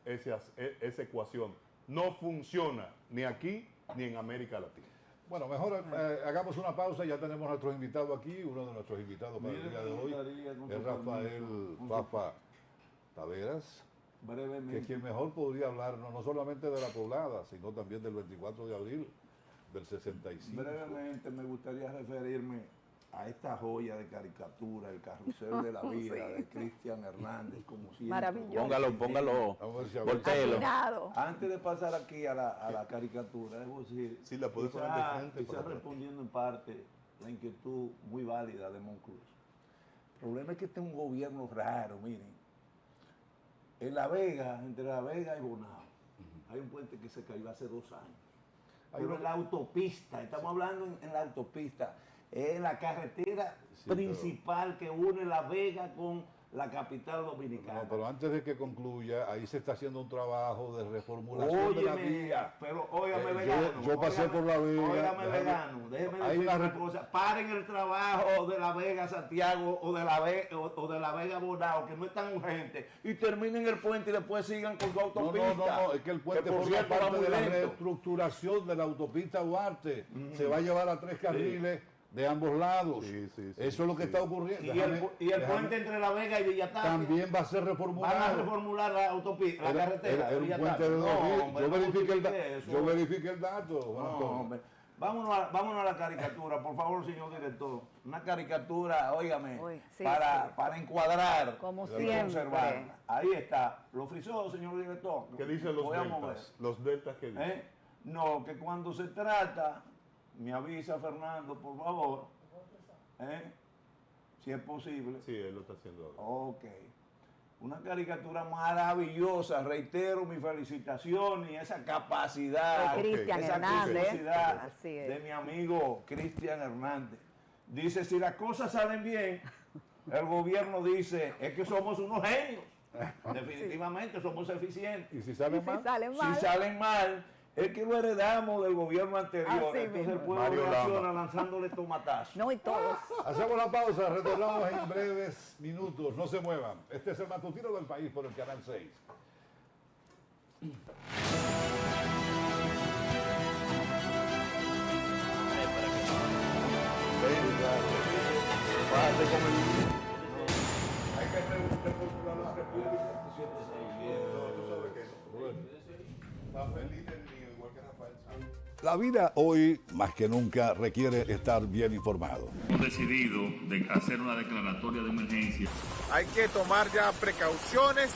esa ecuación no funciona ni aquí ni en América Latina. Bueno, mejor hagamos una pausa, ya tenemos a nuestros invitados aquí, uno de nuestros invitados para el día de hoy es Rafael Fafa Taveras, que Brevemente. quien mejor podría hablarnos no solamente de la poblada, sino también del 24 de abril del 65. Brevemente me gustaría referirme a esta joya de caricatura, El Carrusel de la Vida, Sí. de Cristian Hernández, como siempre. Maravilloso. Póngalo, Vamos a ver si a ver. voltéelo. Atinado. Antes de pasar aquí a la caricatura, debo decir, Sí, la puede poner de frente quizá para- respondiendo en parte la inquietud muy válida de Monclús. El problema es que este es un gobierno raro, miren. En La Vega, entre La Vega y Bonao, hay un puente que se cayó hace 2 años. Pero en la autopista, estamos hablando en la autopista, es la carretera principal que une La Vega con la capital dominicana. No, pero antes de que concluya, ahí se está haciendo un trabajo de reformulación de la Óyeme, vía. pero óigame, Yo- vegano. yo pasé por La Vega, Óigame, déjame- vegano. Déjeme hay decir una una rep- cosa. Paren el trabajo de La Vega, Santiago, o de La Vega, Bonao, que no es tan urgente, y terminen el puente y después sigan con su No, autopista. es que el puente por forma cierto, va parte muy de la lento. reestructuración de la autopista Duarte. Se va a llevar a 3 carriles de ambos lados. Sí, sí, sí, Eso es lo que sí. está ocurriendo. Y el puente entre La Vega y Villatapia. también va a ser Van a reformulado. reformular la autopista, la Era carretera. un Villatapia. puente de 2000. hombre, Yo no verifiqué justifique eso. yo verifiqué el dato. Juan No, Antonio. hombre. Vámonos a la caricatura, por favor, señor director. Una caricatura, óigame, Uy, sí, para, sí. para encuadrar Como y siempre. conservarla. Ahí está. ¿Lo frizó, señor director? ¿Qué dicen los Voy a mover. deltas? Los deltas que dicen. ¿Eh? No, que cuando se trata, me avisa Fernando, por favor, si es posible. Sí, él lo está haciendo ahora. Ok. Una caricatura maravillosa, reitero mi felicitación y esa capacidad, De Cristian esa Hernández. curiosidad Así es. de mi amigo Cristian Hernández. Dice, si las cosas salen bien, el gobierno dice, es que somos unos genios. Definitivamente somos eficientes. ¿Y si salen mal? Si salen mal, es que lo heredamos del gobierno anterior. Así Entonces mismo. el pueblo Mario reacciona Lama. lanzándole tomatazos. No, y todos. Hacemos la pausa, retornamos en breves minutos. No se muevan. Este es el matutino del país por el Canal 6. Párate con el... Hay que preguntar por la República. Tú sabes que está feliz del mío, igual que Rafael Santos. La vida hoy, más que nunca, requiere estar bien informado. Hemos decidido de hacer una declaratoria de emergencia. Hay que tomar ya precauciones.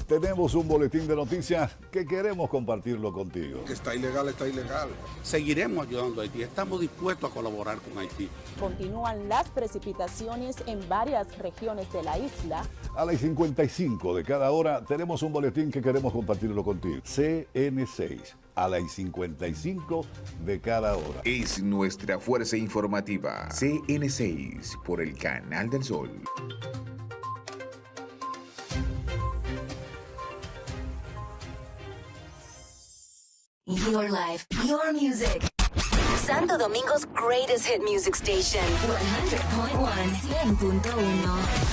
Tenemos un boletín de noticias que queremos compartirlo contigo. Está ilegal, está ilegal. Seguiremos ayudando a Haití. Estamos dispuestos a colaborar con Haití. Continúan las precipitaciones en varias regiones de la isla. A las 55 de cada hora tenemos un boletín que queremos compartirlo contigo. CN6, a las 55 de cada hora. Es nuestra fuerza informativa. CN6 por el Canal del Sol. Your life, your music. Santo Domingo's greatest hit music station. 100.1, 100.1.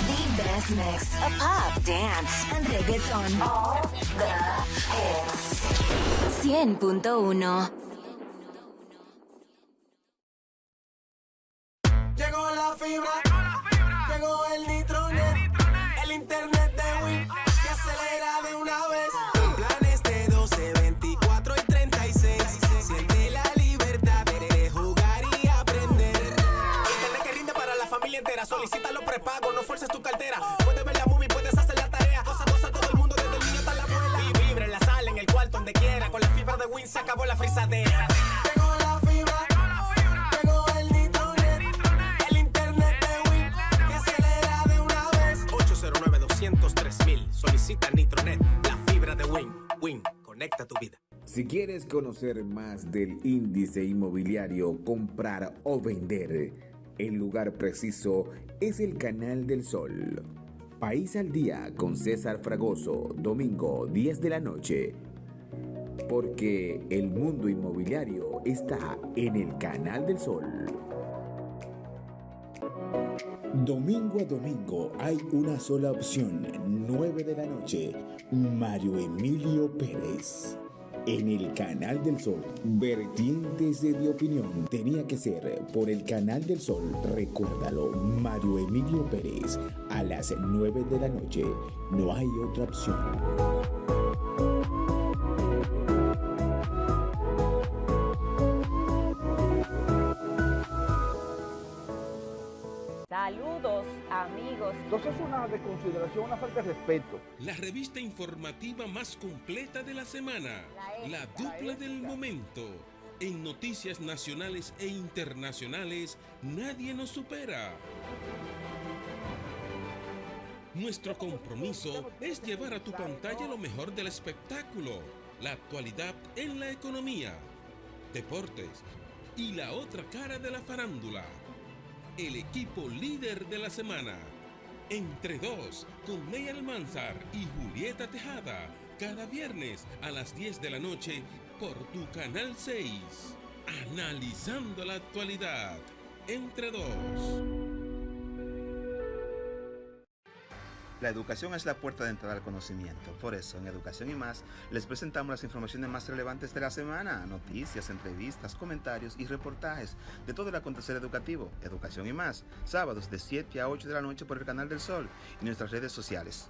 The best mix of pop, dance, and reggaeton. All the hits. 100.1. Llegó la fibra, llegó el Nitronet, el internet de Win que acelera de una vez. Con planes de 12, 24 y 36. Siente la libertad de jugar y aprender. Internet que rinde para la familia entera. Solicita los prepagos, no fuerces tu cartera. Puedes ver la movie, puedes hacer la tarea. Goza todo el mundo, desde el niño hasta la abuela. Y vibra en la sala, en el cuarto, donde quiera. Con la fibra de Win se acabó la frisadera. Llegó la fibra. Llegó el Nitronet, el internet de Win que acelera de una vez. 809-203-1000. Solicita Nitronet, la fibra de Win. Win, conecta tu vida. Si quieres conocer más del índice inmobiliario comprar o vender, el lugar preciso es el Canal del Sol. País al Día con César Fragoso, domingo 10 de la noche. Porque el mundo inmobiliario está en el Canal del Sol. Domingo a domingo hay una sola opción, 9 de la noche, Mario Emilio Pérez. En el Canal del Sol, vertientes de opinión, tenía que ser por el Canal del Sol. Recuérdalo, Mario Emilio Pérez, a las 9 de la noche. No hay otra opción. Saludos, amigos. Entonces es una desconsideración, una falta de respeto. La revista informativa más completa de la semana. La dupla del momento. En noticias nacionales e internacionales, nadie nos supera. Nuestro compromiso es llevar a tu pantalla lo mejor del espectáculo, la actualidad en la economía, deportes y la otra cara de la farándula. El equipo líder de la semana. Entre dos, con Ney Almanzar y Julieta Tejada. Cada viernes a las 10 de la noche por tu Canal 6. Analizando la actualidad. Entre dos. La educación es la puerta de entrada al conocimiento. Por eso, en Educación y Más, les presentamos las informaciones más relevantes de la semana. Noticias, entrevistas, comentarios y reportajes de todo el acontecer educativo. Educación y Más, sábados de 7 a 8 de la noche por el Canal del Sol y nuestras redes sociales.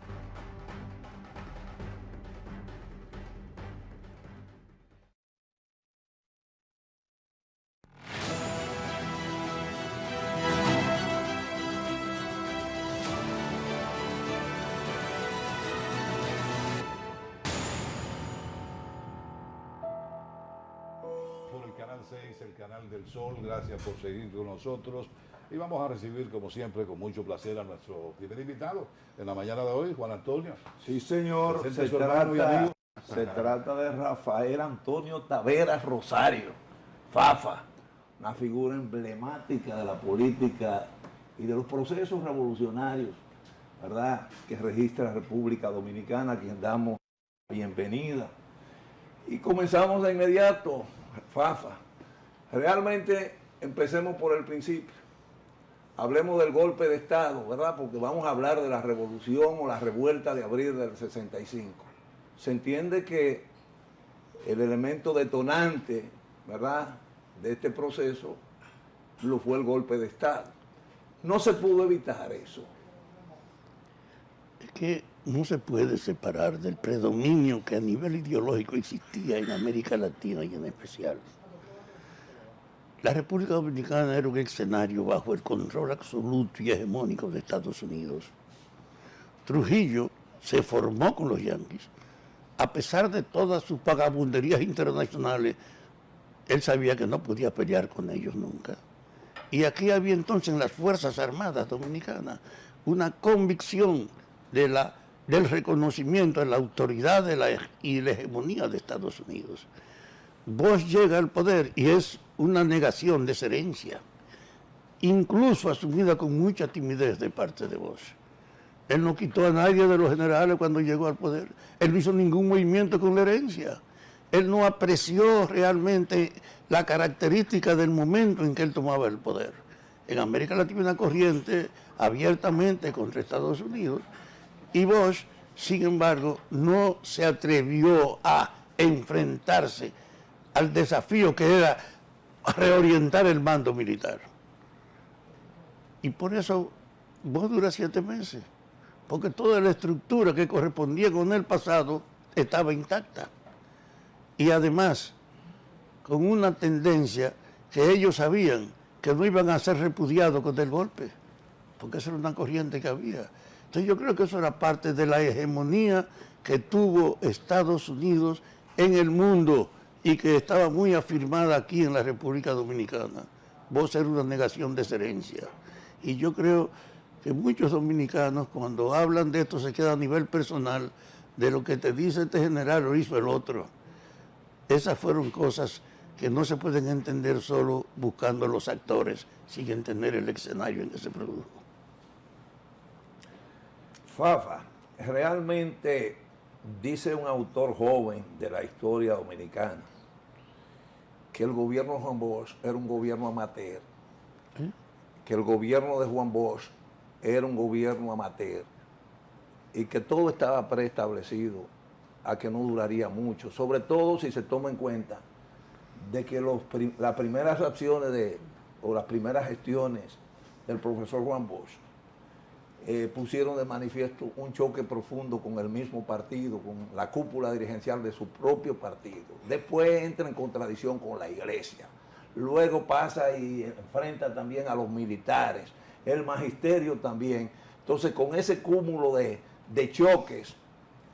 Por el Canal 6, el Canal del Sol, gracias por seguir con nosotros. Y vamos a recibir, como siempre, con mucho placer a nuestro primer invitado en la mañana de hoy, Juan Antonio. Sí, señor. Presente a su hermano y amigo. Se trata de Rafael Antonio Taveras Rosario, Fafa, una figura emblemática de la política y de los procesos revolucionarios, ¿verdad?, que registra la República Dominicana, a quien damos la bienvenida. Y comenzamos de inmediato, Fafa. Realmente empecemos por el principio. Hablemos del golpe de Estado, ¿verdad?, porque vamos a hablar de la revolución o la revuelta de abril del 65. Se entiende que el elemento detonante, ¿verdad?, de este proceso lo fue el golpe de Estado. No se pudo evitar eso. Es que no se puede separar del predominio que a nivel ideológico existía en América Latina y en especial. La República Dominicana era un escenario bajo el control absoluto y hegemónico de Estados Unidos. Trujillo se formó con los yanquis. A pesar de todas sus vagabunderías internacionales, él sabía que no podía pelear con ellos nunca. Y aquí había entonces en las Fuerzas Armadas Dominicanas una convicción del reconocimiento de la autoridad y la hegemonía de Estados Unidos. Bosch llega al poder y es una negación de esa herencia, incluso asumida con mucha timidez de parte de Bosch. Él no quitó a nadie de los generales cuando llegó al poder. Él no hizo ningún movimiento con la herencia. Él no apreció realmente la característica del momento en que él tomaba el poder. En América Latina una corriente abiertamente contra Estados Unidos y Bosch, sin embargo, no se atrevió a enfrentarse al desafío que era reorientar el mando militar. Y por eso Bosch dura 7 meses. Porque toda la estructura que correspondía con el pasado estaba intacta. Y además, con una tendencia que ellos sabían que no iban a ser repudiados con el golpe, porque esa era una corriente que había. Entonces yo creo que eso era parte de la hegemonía que tuvo Estados Unidos en el mundo y que estaba muy afirmada aquí en la República Dominicana. Vos era una negación de esa herencia. Y yo creo que muchos dominicanos cuando hablan de esto se quedan a nivel personal de lo que te dice este general lo hizo el otro. Esas fueron cosas que no se pueden entender solo buscando los actores sin entender el escenario en que se produjo. Fafa, realmente dice un autor joven de la historia dominicana que el gobierno de Juan Bosch era un gobierno amateur, que el gobierno de Juan Bosch era un gobierno amateur y que todo estaba preestablecido a que no duraría mucho, sobre todo si se toma en cuenta de que las primeras acciones o las primeras gestiones del profesor Juan Bosch pusieron de manifiesto un choque profundo con el mismo partido, con la cúpula dirigencial de su propio partido. Después entra en contradicción con la iglesia, luego pasa y enfrenta también a los militares, el magisterio también. Entonces, con ese cúmulo de choques,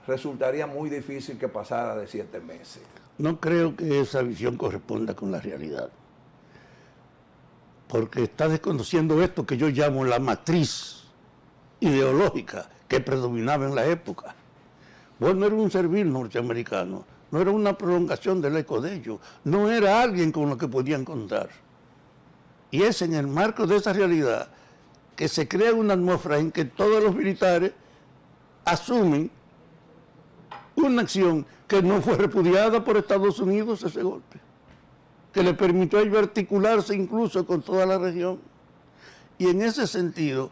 resultaría muy difícil que pasara de 7 meses. No creo que esa visión corresponda con la realidad, porque está desconociendo esto que yo llamo la matriz ideológica que predominaba en la época. Vos no era un servil norteamericano, no era una prolongación del eco de ellos, no era alguien con lo que podían contar. Y es en el marco de esa realidad que se crea una atmósfera en que todos los militares asumen una acción que no fue repudiada por Estados Unidos, ese golpe, que le permitió a ellos articularse incluso con toda la región. Y en ese sentido,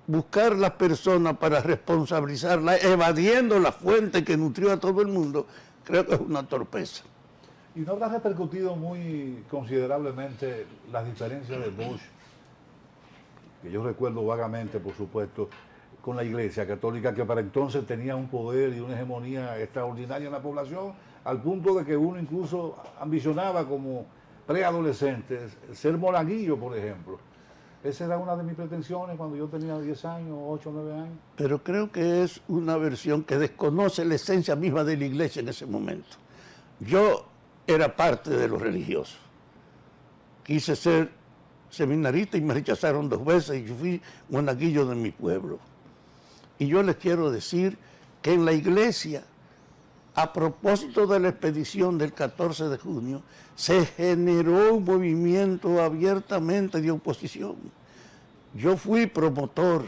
buscar las personas para responsabilizarla, evadiendo la fuente que nutrió a todo el mundo, creo que es una torpeza. ¿Y no habrá repercutido muy considerablemente las diferencias de Bosch, que yo recuerdo vagamente, por supuesto, con la Iglesia Católica, que para entonces tenía un poder y una hegemonía extraordinaria en la población, al punto de que uno incluso ambicionaba como preadolescente ser monaguillo, por ejemplo? Esa era una de mis pretensiones cuando yo tenía 10 años, 8 o 9 años. Pero creo que es una versión que desconoce la esencia misma de la Iglesia en ese momento. Yo era parte de los religiosos. Quise ser seminarista y me rechazaron 2 veces y yo fui monaguillo de mi pueblo. Y yo les quiero decir que en la iglesia, a propósito de la expedición del 14 de junio, se generó un movimiento abiertamente de oposición. Yo fui promotor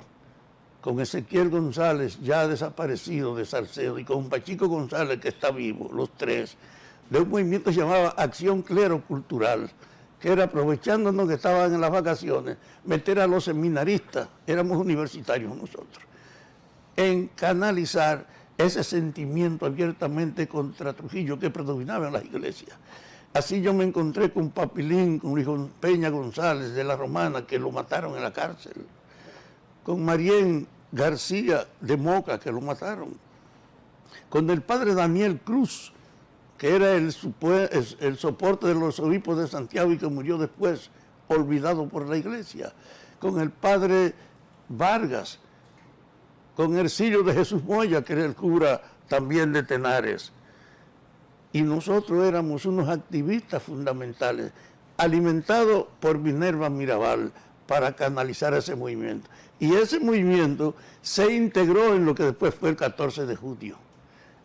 con Ezequiel González, ya desaparecido de Salcedo, y con Pachico González, que está vivo, los 3, de un movimiento que se llamaba Acción Clero Cultural, que era, aprovechándonos que estaban en las vacaciones, meter a los seminaristas, éramos universitarios nosotros, en canalizar ese sentimiento abiertamente contra Trujillo que predominaba en las iglesias. Así yo me encontré con Papilín, con Luis Peña González de la Romana, que lo mataron en la cárcel, con Marién García de Moca, que lo mataron, con el padre Daniel Cruz, que era el soporte de los obispos de Santiago y que murió después, olvidado por la iglesia, con el padre Vargas, con Ercilio de Jesús Moya, que era el cura también de Tenares. Y nosotros éramos unos activistas fundamentales, alimentados por Minerva Mirabal para canalizar ese movimiento. Y ese movimiento se integró en lo que después fue el 14 de junio.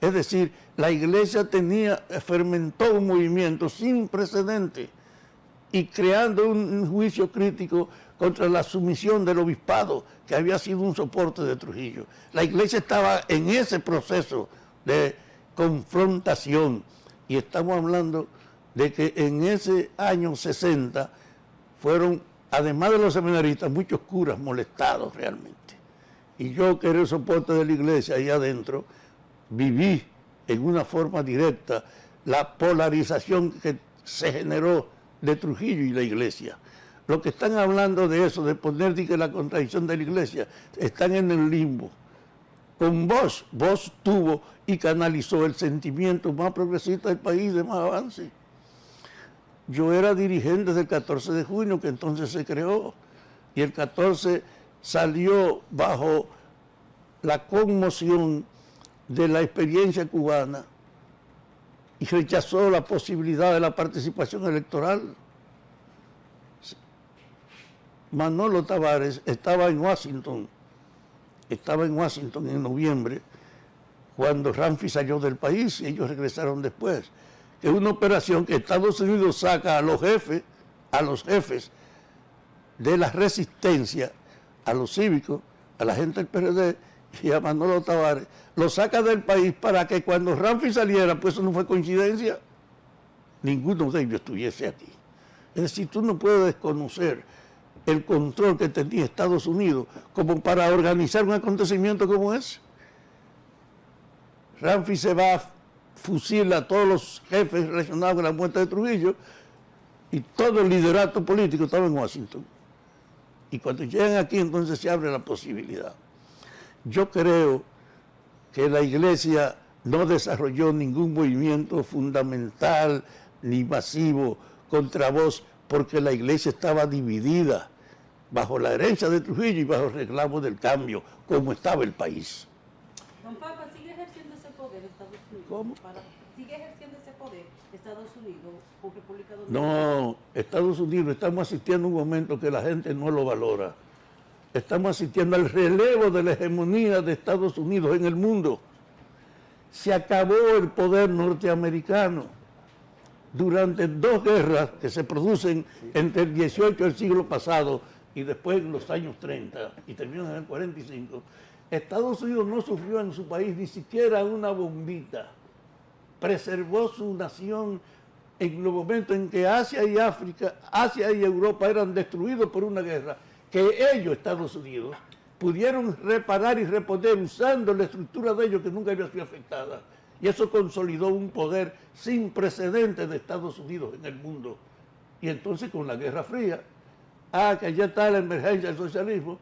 Es decir, la iglesia fermentó un movimiento sin precedente y creando un juicio crítico contra la sumisión del obispado, que había sido un soporte de Trujillo. La iglesia estaba en ese proceso de confrontación y estamos hablando de que en ese año 60 fueron, además de los seminaristas, muchos curas molestados realmente. Y yo, que era el soporte de la iglesia ahí adentro, viví en una forma directa la polarización que se generó de Trujillo y la iglesia. Los que están hablando de eso, de poner la contradicción de la iglesia, están en el limbo. Con Bosch tuvo y canalizó el sentimiento más progresista del país, de más avance. Yo era dirigente del 14 de junio, que entonces se creó, y el 14 salió bajo la conmoción de la experiencia cubana y rechazó la posibilidad de la participación electoral. Manolo Tavares estaba en Washington en noviembre, cuando Ramfi salió del país y ellos regresaron después. Es una operación que Estados Unidos saca a los jefes de la resistencia, a los cívicos, a la gente del PRD y a Manolo Tavares, lo saca del país para que cuando Ramfi saliera, pues eso no fue coincidencia, ninguno de ellos estuviese aquí. Es decir, tú no puedes desconocer el control que tenía Estados Unidos como para organizar un acontecimiento como ese. Ramfi se va a fusilar a todos los jefes relacionados con la muerte de Trujillo y todo el liderato político estaba en Washington. Y cuando llegan aquí, entonces se abre la posibilidad. Yo creo que la iglesia no desarrolló ningún movimiento fundamental ni masivo contra Bosch, porque la iglesia estaba dividida bajo la herencia de Trujillo y bajo el reclamo del cambio, como estaba el país. Don Papa, ¿sigue ejerciendo ese poder Estados Unidos? ¿Cómo? ¿Sigue ejerciendo ese poder Estados Unidos con República Dominicana? No, Estados Unidos, estamos asistiendo a un momento que la gente no lo valora. Estamos asistiendo al relevo de la hegemonía de Estados Unidos en el mundo. Se acabó el poder norteamericano. Durante 2 guerras que se producen entre el 18 del siglo pasado y después en los años 30 y terminan en el 45, Estados Unidos no sufrió en su país ni siquiera una bombita. Preservó su nación en los momentos en que Asia y África, Asia y Europa eran destruidos por una guerra, que ellos, Estados Unidos, pudieron reparar y reponer usando la estructura de ellos que nunca había sido afectada. Y eso consolidó un poder sin precedentes de Estados Unidos en el mundo. Y entonces con la Guerra Fría, que ya está la emergencia del socialismo,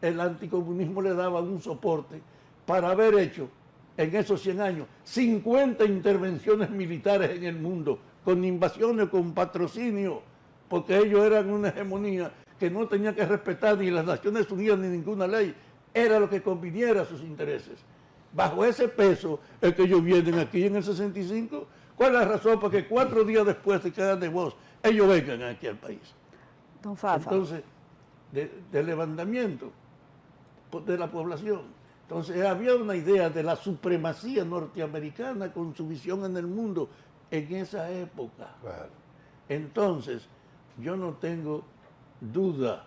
el anticomunismo le daba un soporte para haber hecho en esos 100 años 50 intervenciones militares en el mundo, con invasiones, con patrocinio, porque ellos eran una hegemonía que no tenía que respetar ni las Naciones Unidas ni ninguna ley, era lo que conviniera a sus intereses. Bajo ese peso es que ellos vienen aquí en el 65. ¿Cuál es la razón para que 4 días después de que hagan de Bosch, ellos vengan aquí al país? Don Fafa. Entonces, de levantamiento de la población. Entonces había una idea de la supremacía norteamericana con su visión en el mundo en esa época. Claro. Entonces, yo no tengo duda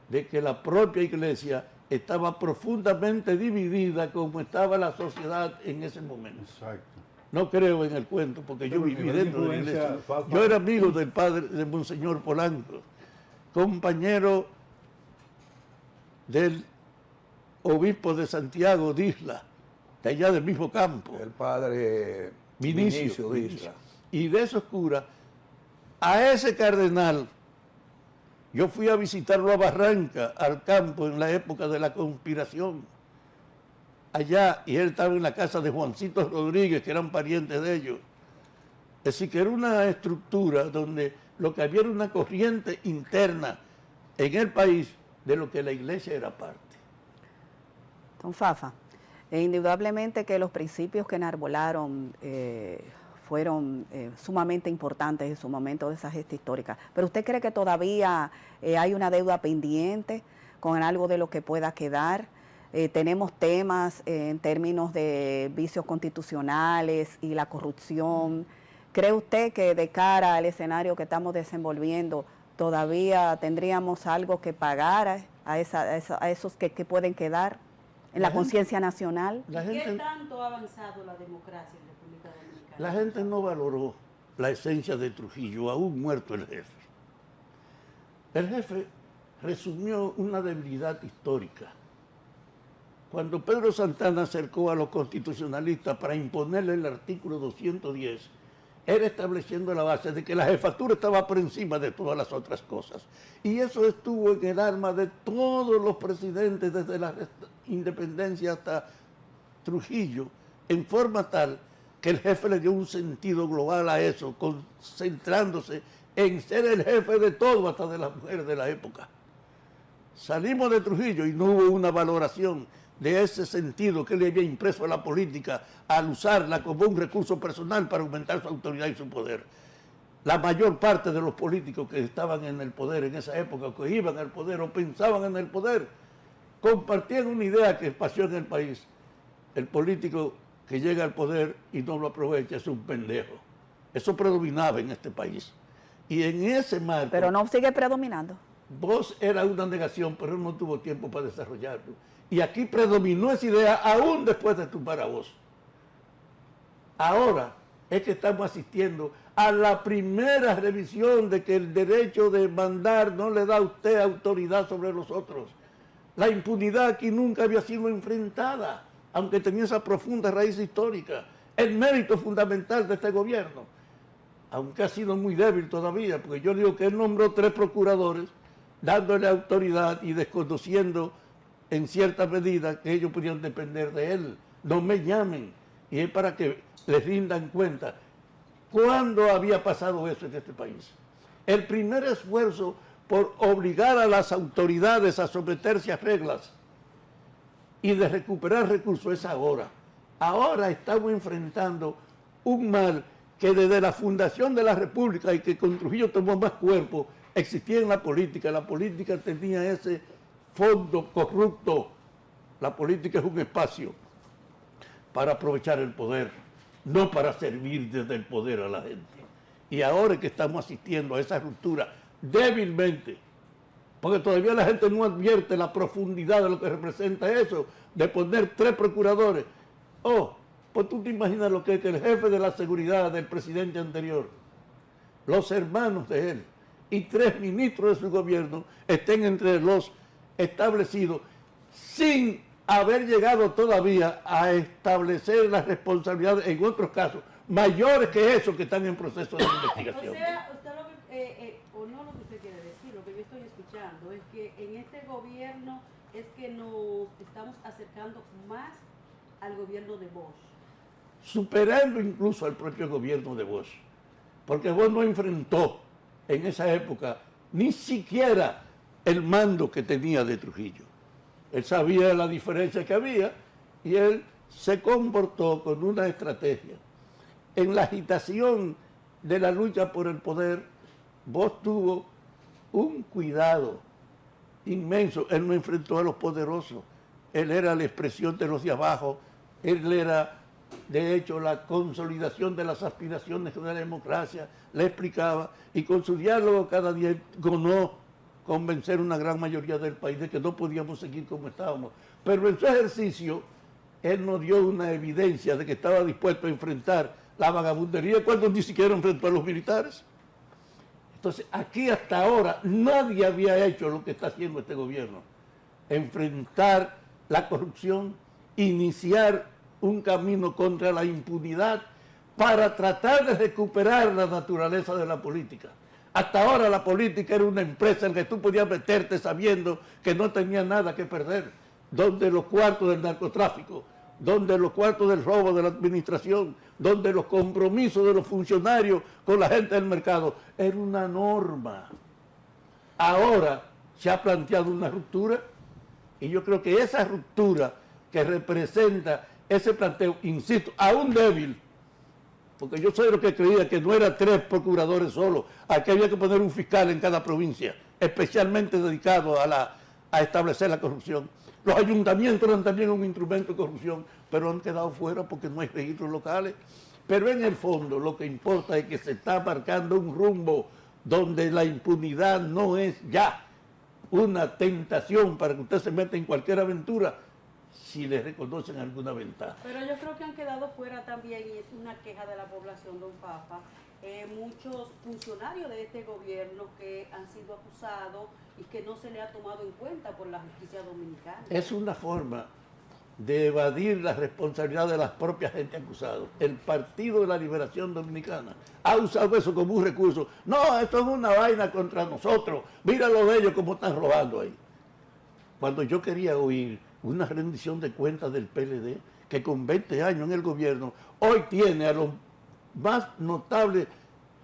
de que la propia iglesia estaba profundamente dividida como estaba la sociedad en ese momento. Exacto. No creo en el cuento porque yo Pero el viví nivel de dentro de la influencia, iglesia. Fafa. Yo era amigo del padre de Monseñor Polanco, compañero del obispo de Santiago de Isla, de allá del mismo campo. El padre Vinicio de Isla. Y de esos curas, a ese cardenal, yo fui a visitarlo a Barranca, al campo, en la época de la conspiración, allá, y él estaba en la casa de Juancito Rodríguez, que eran parientes de ellos. Es decir, que era una estructura donde lo que había era una corriente interna en el país de lo que la iglesia era parte. Don Fafa, indudablemente que los principios que enarbolaron fueron sumamente importantes en su momento de esa gesta histórica, pero ¿usted cree que todavía hay una deuda pendiente con algo de lo que pueda quedar? Tenemos temas en términos de vicios constitucionales y la corrupción. ¿Cree usted que de cara al escenario que estamos desenvolviendo todavía tendríamos algo que pagar a esos que pueden quedar en la conciencia nacional? ¿Qué tanto ha avanzado la democracia en República Dominicana? La gente no valoró la esencia de Trujillo, aún muerto el jefe. El jefe resumió una debilidad histórica. Cuando Pedro Santana acercó a los constitucionalistas para imponerle el artículo 210, era estableciendo la base de que la jefatura estaba por encima de todas las otras cosas. Y eso estuvo en el alma de todos los presidentes desde la independencia hasta Trujillo, en forma tal que el jefe le dio un sentido global a eso, concentrándose en ser el jefe de todo, hasta de las mujeres de la época. Salimos de Trujillo y no hubo una valoración de ese sentido que le había impreso a la política al usarla como un recurso personal para aumentar su autoridad y su poder. La mayor parte de los políticos que estaban en el poder en esa época, que iban al poder o pensaban en el poder, compartían una idea que pasó en el país. El político que llega al poder y no lo aprovecha es un pendejo. Eso predominaba en este país. Y en ese marco... Pero no sigue predominando. Vos era una negación, pero no tuvo tiempo para desarrollarlo. Y aquí predominó esa idea aún después de tumbar a vos. Ahora es que estamos asistiendo a la primera revisión de que el derecho de mandar no le da a usted autoridad sobre los otros. La impunidad aquí nunca había sido enfrentada, aunque tenía esa profunda raíz histórica. El mérito fundamental de este gobierno, aunque ha sido muy débil todavía, porque yo digo que él nombró 3 procuradores, dándole autoridad y desconociendo en cierta medida que ellos podían depender de él. No me llamen. Y es para que les rindan cuenta. ¿Cuándo había pasado eso en este país? El primer esfuerzo por obligar a las autoridades a someterse a reglas y de recuperar recursos es ahora. Ahora estamos enfrentando un mal que desde la fundación de la República y que con Trujillo tomó más cuerpo, existía en la política. La política tenía ese fondo corrupto. La política es un espacio para aprovechar el poder, no para servir desde el poder a la gente. Y ahora que estamos asistiendo a esa ruptura débilmente, porque todavía la gente no advierte la profundidad de lo que representa eso, de poner 3 procuradores. Oh, pues tú te imaginas lo que es que el jefe de la seguridad del presidente anterior, los hermanos de él y 3 ministros de su gobierno estén entre los establecidos sin haber llegado todavía a establecer las responsabilidades en otros casos mayores que esos que están en proceso de investigación. O sea, usted o no lo que usted quiere decir, lo que yo estoy escuchando es que en este gobierno es que nos estamos acercando más al gobierno de Bosch. Superando incluso al propio gobierno de Bosch, porque Bosch no enfrentó en esa época ni siquiera el mando que tenía de Trujillo. Él sabía la diferencia que había y él se comportó con una estrategia. En la agitación de la lucha por el poder, Bosch tuvo un cuidado inmenso. Él no enfrentó a los poderosos, él era la expresión de los de abajo, él era, de hecho, la consolidación de las aspiraciones de la democracia, le explicaba, y con su diálogo cada día logró convencer a una gran mayoría del país de que no podíamos seguir como estábamos. Pero en su ejercicio, él nos dio una evidencia de que estaba dispuesto a enfrentar la vagabundería cuando ni siquiera enfrentó a los militares. Entonces, aquí hasta ahora nadie había hecho lo que está haciendo este gobierno. Enfrentar la corrupción, iniciar un camino contra la impunidad para tratar de recuperar la naturaleza de la política. Hasta ahora la política era una empresa en que tú podías meterte sabiendo que no tenía nada que perder, donde los cuartos del narcotráfico, donde los cuartos del robo de la administración, donde los compromisos de los funcionarios con la gente del mercado, era una norma. Ahora se ha planteado una ruptura, y yo creo que esa ruptura que representa ese planteo, insisto, aún débil, porque yo soy de lo que creía que no era 3 procuradores solos, aquí había que poner un fiscal en cada provincia, especialmente dedicado a establecer la corrupción. Los ayuntamientos eran también un instrumento de corrupción, pero han quedado fuera porque no hay registros locales. Pero en el fondo lo que importa es que se está marcando un rumbo donde la impunidad no es ya una tentación para que usted se meta en cualquier aventura si le reconocen alguna ventaja. Pero yo creo que han quedado fuera también, y es una queja de la población, don Fafa, muchos funcionarios de este gobierno que han sido acusados y que no se le ha tomado en cuenta por la justicia dominicana. Es una forma de evadir la responsabilidad de las propias gente acusadas. El Partido de la Liberación Dominicana ha usado eso como un recurso. No, esto es una vaina contra nosotros. Mira lo de ellos como están robando ahí. Cuando yo quería oír una rendición de cuentas del PLD, que con 20 años en el gobierno, hoy tiene a los más notables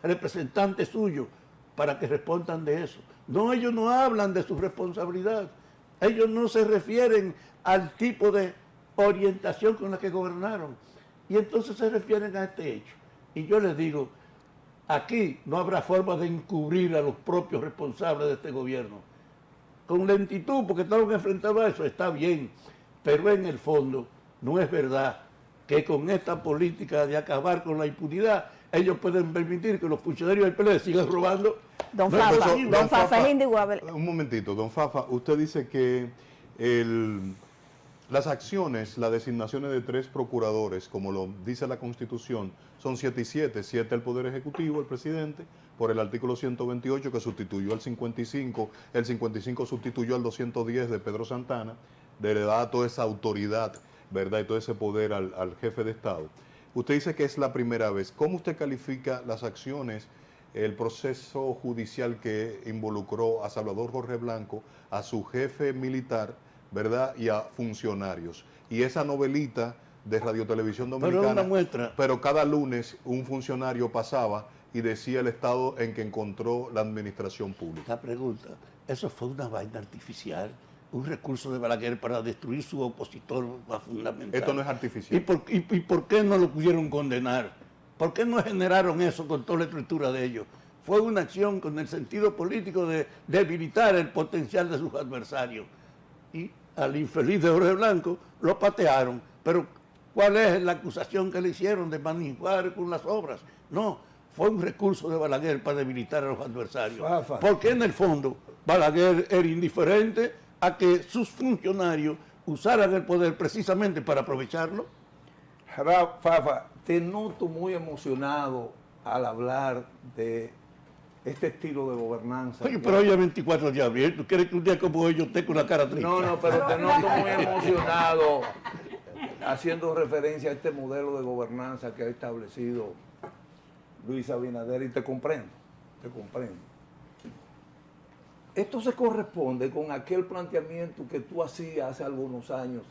representantes suyos para que respondan de eso. No, ellos no hablan de su responsabilidad. Ellos no se refieren al tipo de orientación con la que gobernaron. Y entonces se refieren a este hecho. Y yo les digo, aquí no habrá forma de encubrir a los propios responsables de este gobierno. Con lentitud, porque estamos enfrentados a eso, está bien. Pero en el fondo no es verdad que con esta política de acabar con la impunidad, ellos pueden permitir que los funcionarios del PLD sigan robando. Don Fafa es indudable. Un momentito, don Fafa, usted dice que las acciones, las designaciones de 3 procuradores, como lo dice la Constitución, son 7 y 7, 7 el Poder Ejecutivo, el presidente, por el artículo 128 que sustituyó al 55, el 55 sustituyó al 210 de Pedro Santana, le da toda esa autoridad, ¿verdad? Y todo ese poder al jefe de Estado. Usted dice que es la primera vez. ¿Cómo usted califica las acciones, el proceso judicial que involucró a Salvador Jorge Blanco, a su jefe militar, ¿verdad? Y a funcionarios? Y esa novelita de Radio Televisión Dominicana, pero una muestra. Pero cada lunes un funcionario pasaba y decía el estado en que encontró la administración pública. La pregunta, eso fue una vaina artificial, un recurso de Balaguer para destruir su opositor más fundamental. Esto no es artificial. ¿Y por qué no lo pudieron condenar? ¿Por qué no generaron eso con toda la estructura de ellos? Fue una acción con el sentido político de debilitar el potencial de sus adversarios. Y al infeliz de Jorge Blanco lo patearon. Pero ¿cuál es la acusación que le hicieron de manipular con las obras? No, fue un recurso de Balaguer para debilitar a los adversarios. Porque en el fondo Balaguer era indiferente a que sus funcionarios usaran el poder precisamente para aprovecharlo. Fafa, te noto muy emocionado al hablar de este estilo de gobernanza. Oye, pero hoy es 24 de abril, ¿tú quieres que un día como hoy yo esté con la cara triste? No, pero te noto muy emocionado haciendo referencia a este modelo de gobernanza que ha establecido Luis Abinader, y te comprendo. Esto se corresponde con aquel planteamiento que tú hacías hace algunos años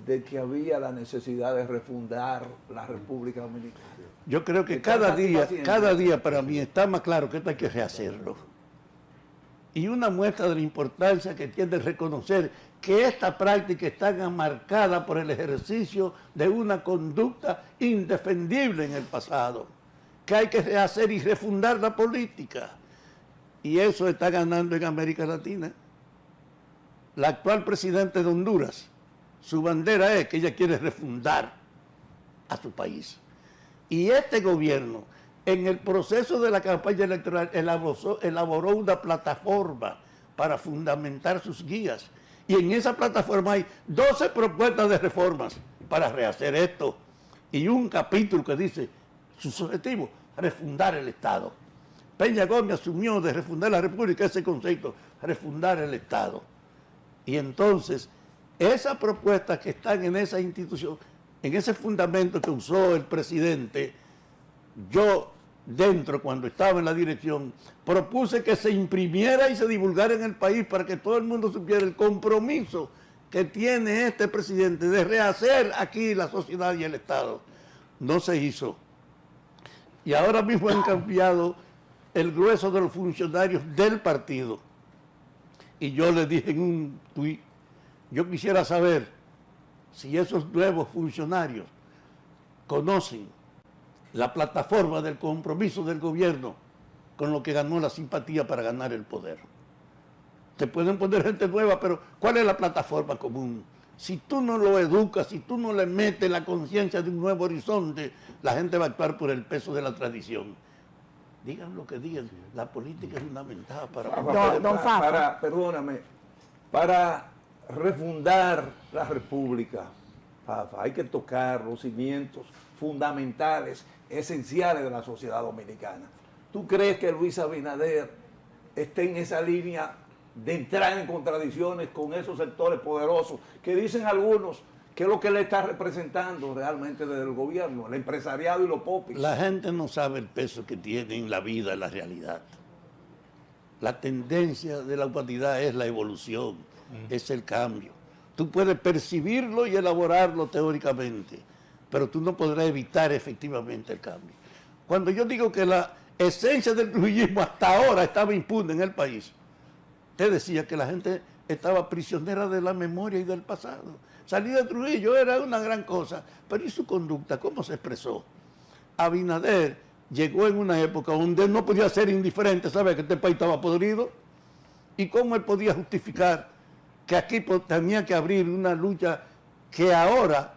de que había la necesidad de refundar la República Dominicana. Yo creo que cada día para mí está más claro que esto hay que rehacerlo. Y una muestra de la importancia que tiene reconocer que esta práctica está marcada por el ejercicio de una conducta indefendible en el pasado, que hay que rehacer y refundar la política. Y eso está ganando en América Latina. La actual presidenta de Honduras, su bandera es que ella quiere refundar a su país. Y este gobierno, en el proceso de la campaña electoral, elaboró una plataforma para fundamentar sus guías. Y en esa plataforma hay 12 propuestas de reformas para rehacer esto. Y un capítulo que dice, sus objetivos, refundar el Estado. Peña Gómez asumió de refundar la República ese concepto, refundar el Estado. Y entonces, esas propuestas que están en esa institución, en ese fundamento que usó el presidente, yo dentro, cuando estaba en la dirección, propuse que se imprimiera y se divulgara en el país para que todo el mundo supiera el compromiso que tiene este presidente de rehacer aquí la sociedad y el Estado. No se hizo. Y ahora mismo han cambiado el grueso de los funcionarios del partido. Y yo le dije en un tuit, yo quisiera saber si esos nuevos funcionarios conocen la plataforma del compromiso del gobierno con lo que ganó la simpatía para ganar el poder. Te pueden poner gente nueva, pero ¿cuál es la plataforma común? Si tú no lo educas, si tú no le metes la conciencia de un nuevo horizonte, la gente va a actuar por el peso de la tradición. Digan lo que digan, la política es fundamental para... Perdóname, para refundar la República, Fafa, hay que tocar los cimientos fundamentales, esenciales de la sociedad dominicana. ¿Tú crees que Luis Abinader esté en esa línea de entrar en contradicciones con esos sectores poderosos que dicen algunos que es lo que le está representando realmente desde el gobierno, el empresariado y los popis? La gente no sabe el peso que tiene en la vida, en la realidad. La tendencia de la humanidad es la evolución, es el cambio. Tú puedes percibirlo y elaborarlo teóricamente, pero tú no podrás evitar efectivamente el cambio. Cuando yo digo que la esencia del trujillismo hasta ahora estaba impune en el país, te decía que la gente estaba prisionera de la memoria y del pasado. Salir de Trujillo era una gran cosa, pero ¿y su conducta? ¿Cómo se expresó? Abinader llegó en una época donde él no podía ser indiferente, ¿sabe? Que este país estaba podrido. ¿Y cómo él podía justificar que aquí tenía que abrir una lucha que ahora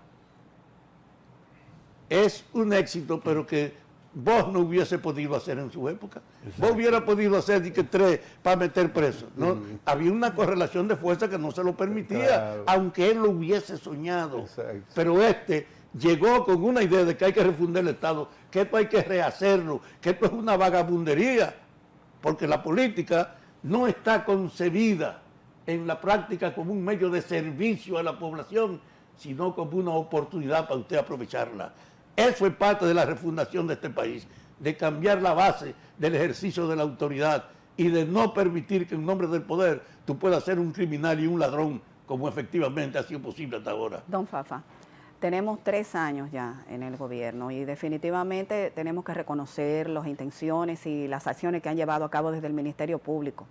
es un éxito, pero que vos no hubiese podido hacer en su época? Exacto. Vos hubiera podido hacer que 3 para meter preso, ¿no? Había una correlación de fuerza que no se lo permitía, claro, aunque él lo hubiese soñado. Exacto. Pero este llegó con una idea de que hay que refundar el Estado, que esto hay que rehacerlo, que esto es una vagabundería, porque la política no está concebida en la práctica como un medio de servicio a la población, sino como una oportunidad para usted aprovecharla. Eso es parte de la refundación de este país, de cambiar la base del ejercicio de la autoridad y de no permitir que en nombre del poder tú puedas ser un criminal y un ladrón, como efectivamente ha sido posible hasta ahora. Don Fafa, tenemos 3 años ya en el gobierno y definitivamente tenemos que reconocer las intenciones y las acciones que han llevado a cabo desde el Ministerio Público.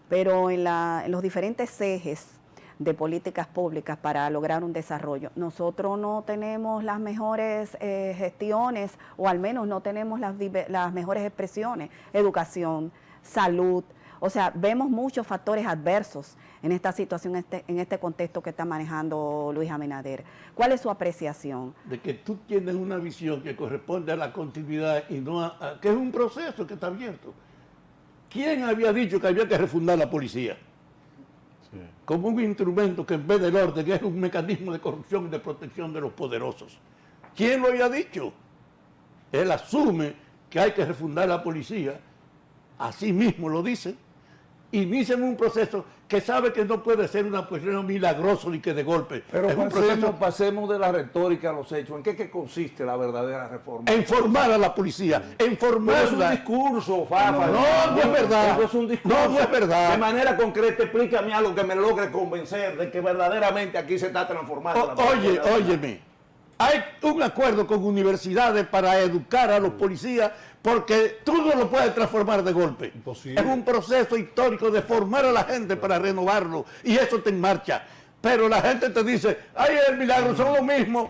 Pero en los diferentes ejes de políticas públicas para lograr un desarrollo, nosotros no tenemos las mejores gestiones, o al menos no tenemos las mejores expresiones: educación, salud. O sea, vemos muchos factores adversos en esta situación, en este contexto que está manejando Luis Abinader. ¿Cuál es su apreciación? De que tú tienes una visión que corresponde a la continuidad y no que es un proceso que está abierto. ¿Quién había dicho que había que refundar la policía? Como un instrumento que en vez del orden es un mecanismo de corrupción y de protección de los poderosos. ¿Quién lo había dicho? Él asume que hay que refundar la policía, así mismo lo dice, inician un proceso que sabe que no puede ser una cuestión milagrosa ni que de golpe. Pero pasemos de la retórica a los hechos. ¿En qué consiste la verdadera reforma? En formar a la policía, en formarla. No es un discurso, Fafa. No es verdad. No es un discurso. No es verdad. De manera concreta, explícame algo que me logre convencer de que verdaderamente aquí se está transformando. Óyeme. Hay un acuerdo con universidades para educar a los policías, porque tú no lo puedes transformar de golpe. Imposible. Es un proceso histórico de formar a la gente para renovarlo, y eso está en marcha. Pero la gente te dice, ay, el milagro son lo mismo.